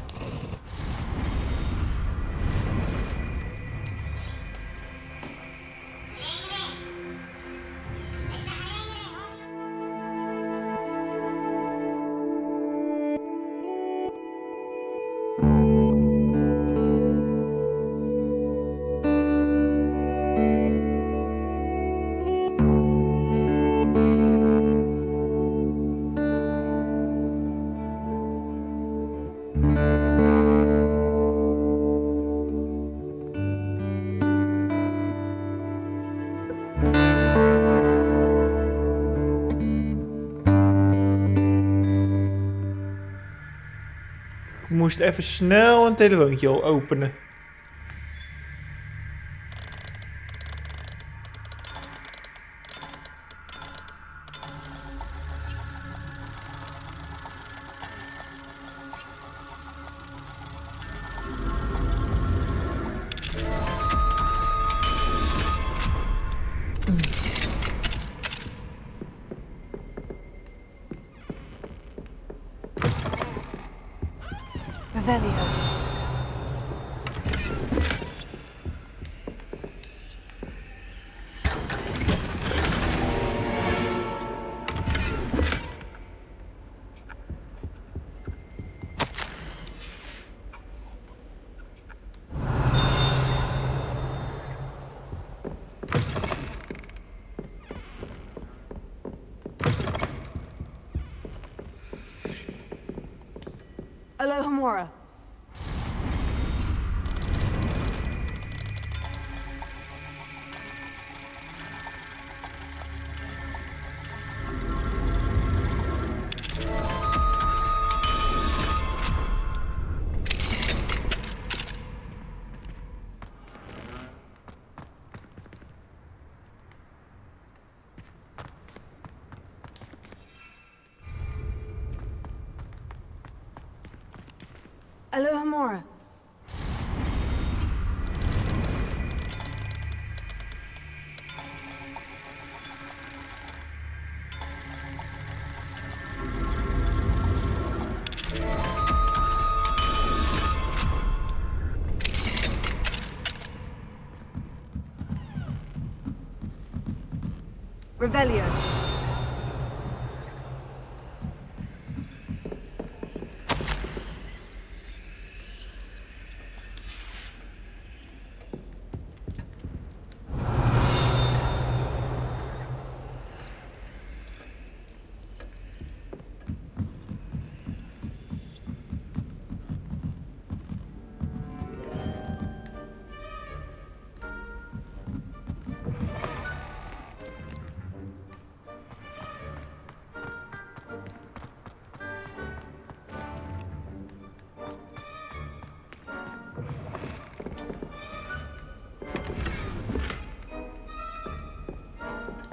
moest even snel een telefoontje openen. Revelio. Alohomora. Alohomora. Revelio.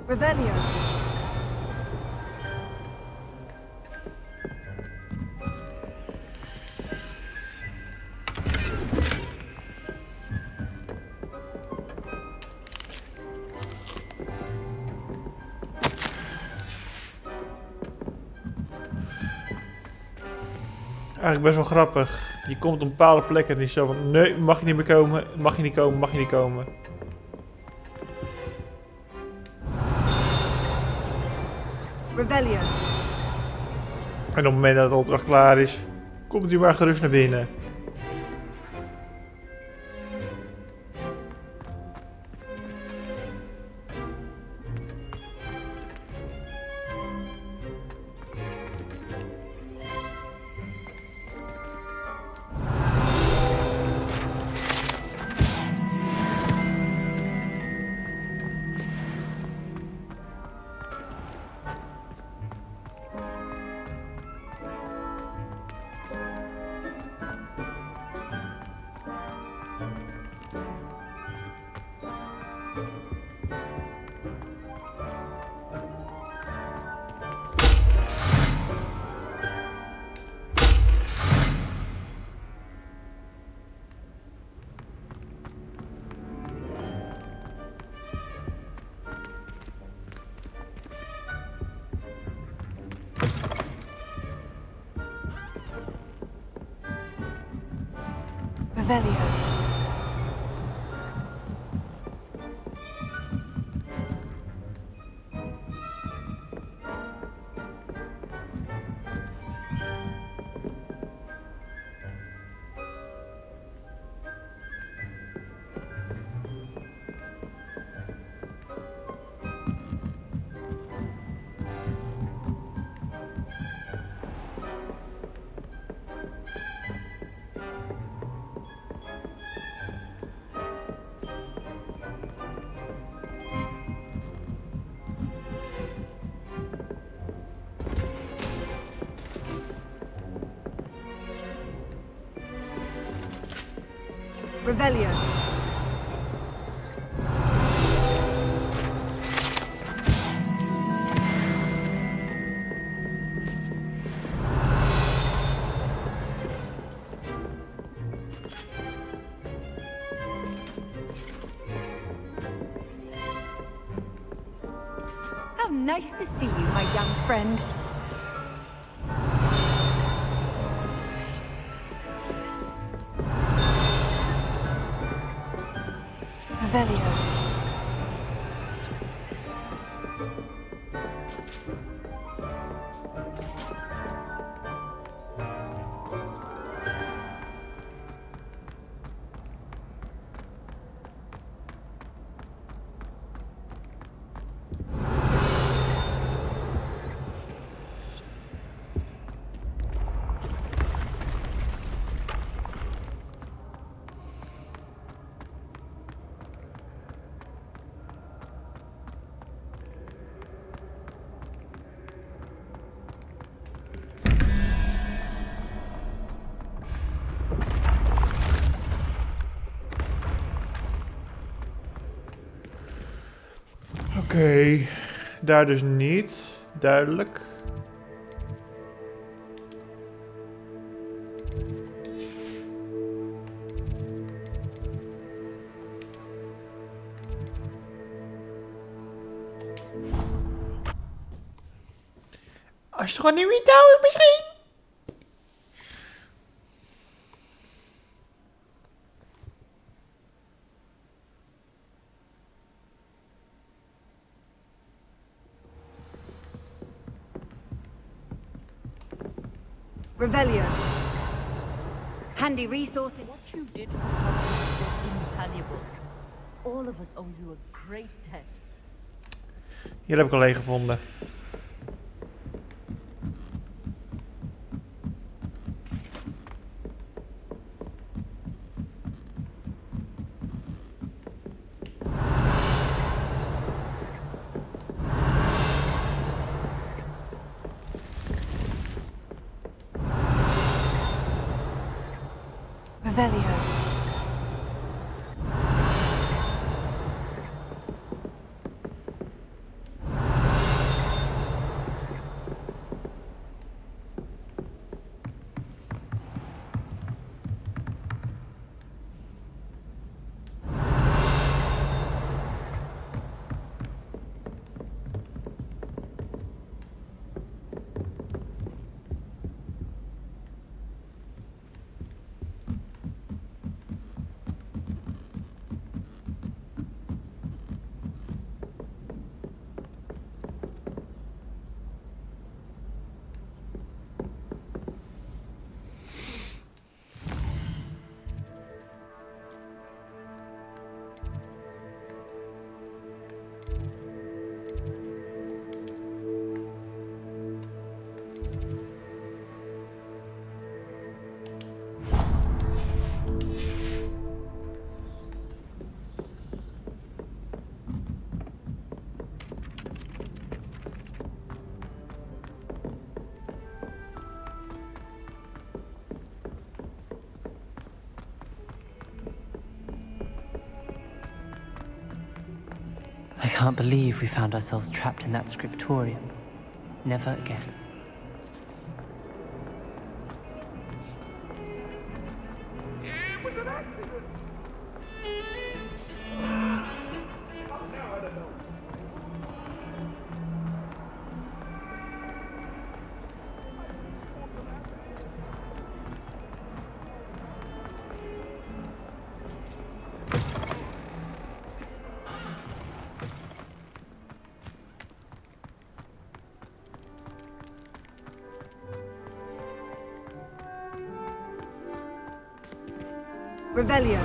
Revelio. Eigenlijk best wel grappig. Je komt op een bepaalde plek en is zo van... Nee, mag je niet meer komen. Mag je niet komen, mag je niet komen. Revelio. En op het moment dat de opdracht klaar is... Komt u maar gerust naar binnen. Revelio. Revelio. How nice to see you, my young friend. Revelio. Oké, daar dus niet. Duidelijk. Als je het gewoon niet weet houden misschien. Revelio. Handy resources. What you did for Hogwarts was invaluable. All of us owe you a great debt. Hier heb ik al een gevonden. Revelio. I can't believe we found ourselves trapped in that scriptorium. Never again. Revelio.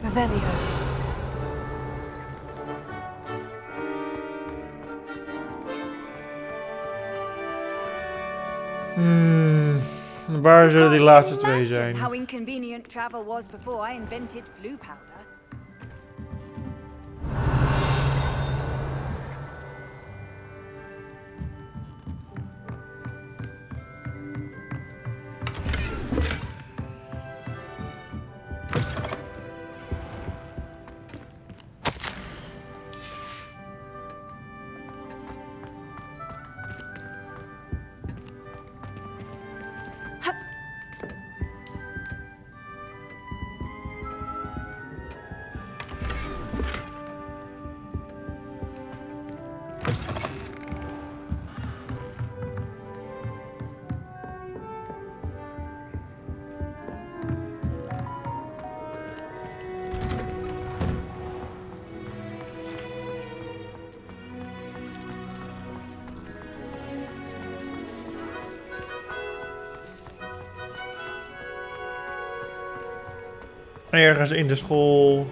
Revelio. Waar zullen die laatste twee zijn? How inconvenient travel was before I invented flu powder. Ergens in de school.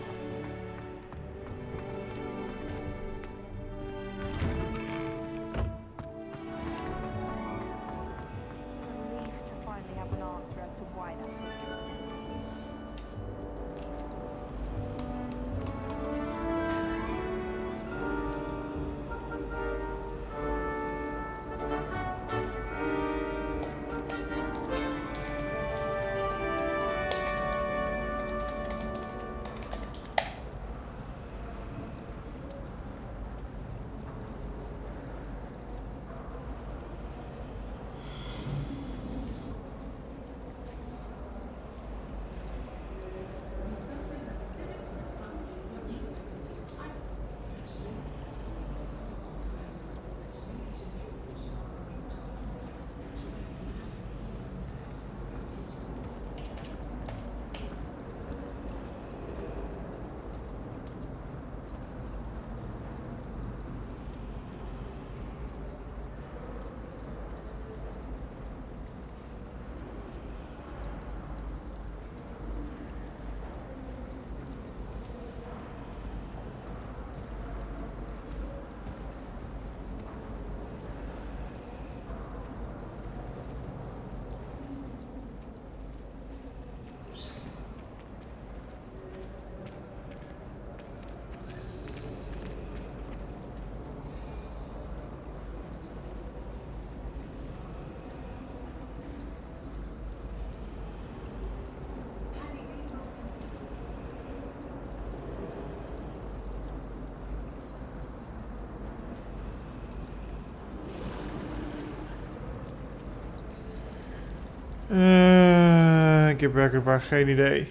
Ik heb werkelijk waar geen idee.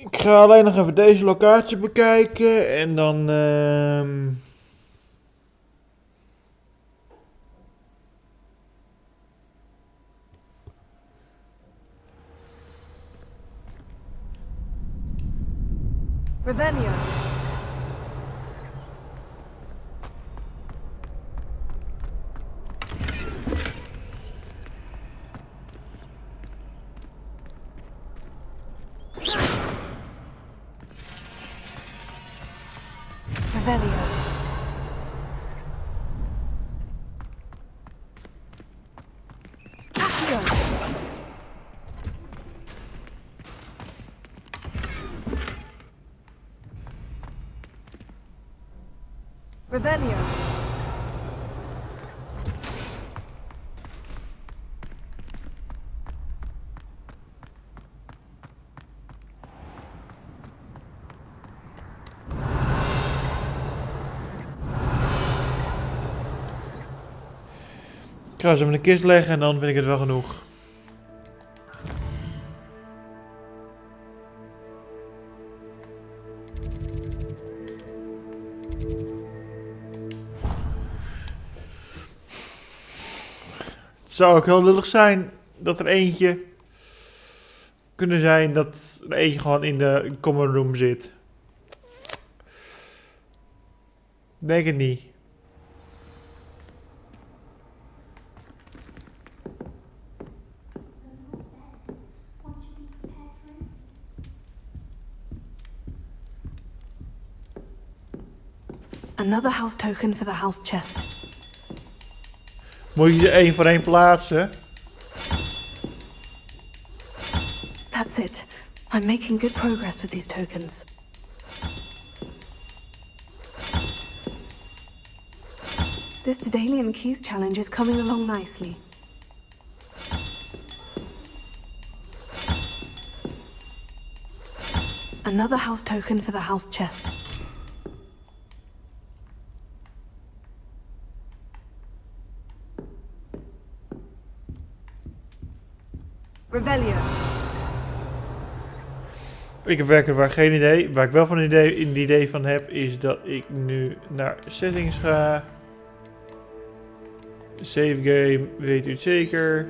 Ik ga alleen nog even deze locatie bekijken en dan... Revelio. Revelio. Accio. Revelio. Ik ga ze in de kist leggen en dan vind ik het wel genoeg. Het zou ook heel lullig zijn dat er eentje kunnen zijn dat er eentje gewoon in de common room zit. Denk het niet. Another house token for the house chest. Moet je ze één voor één plaatsen? That's it. I'm making good progress with these tokens. This Daedalian Keys challenge is coming along nicely. Another house token for the house chest. Revelio. Ik heb werkelijk waar geen idee. Waar ik wel van een idee van heb, is dat ik nu naar settings ga. Save game, weet u het zeker.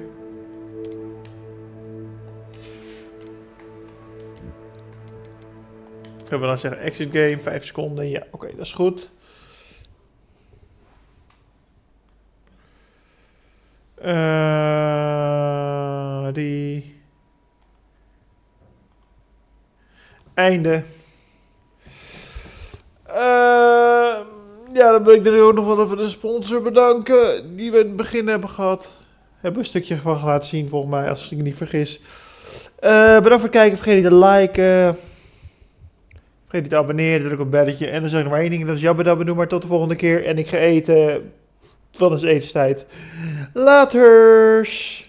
Kunnen we dan zeggen exit game, 5 seconden. Ja, oké, dat is goed. Die... Einde. Ja, dan wil ik er ook nog wel even de sponsor bedanken die we in het begin hebben gehad. Hebben een stukje van laten zien volgens mij, als ik me niet vergis. Bedankt voor het kijken. Vergeet niet te liken. Vergeet niet te abonneren. Druk op het belletje. En dan zeg ik nog maar één ding. Dat is jabba maar tot de volgende keer. En ik ga eten. Wat is etenstijd. Laters.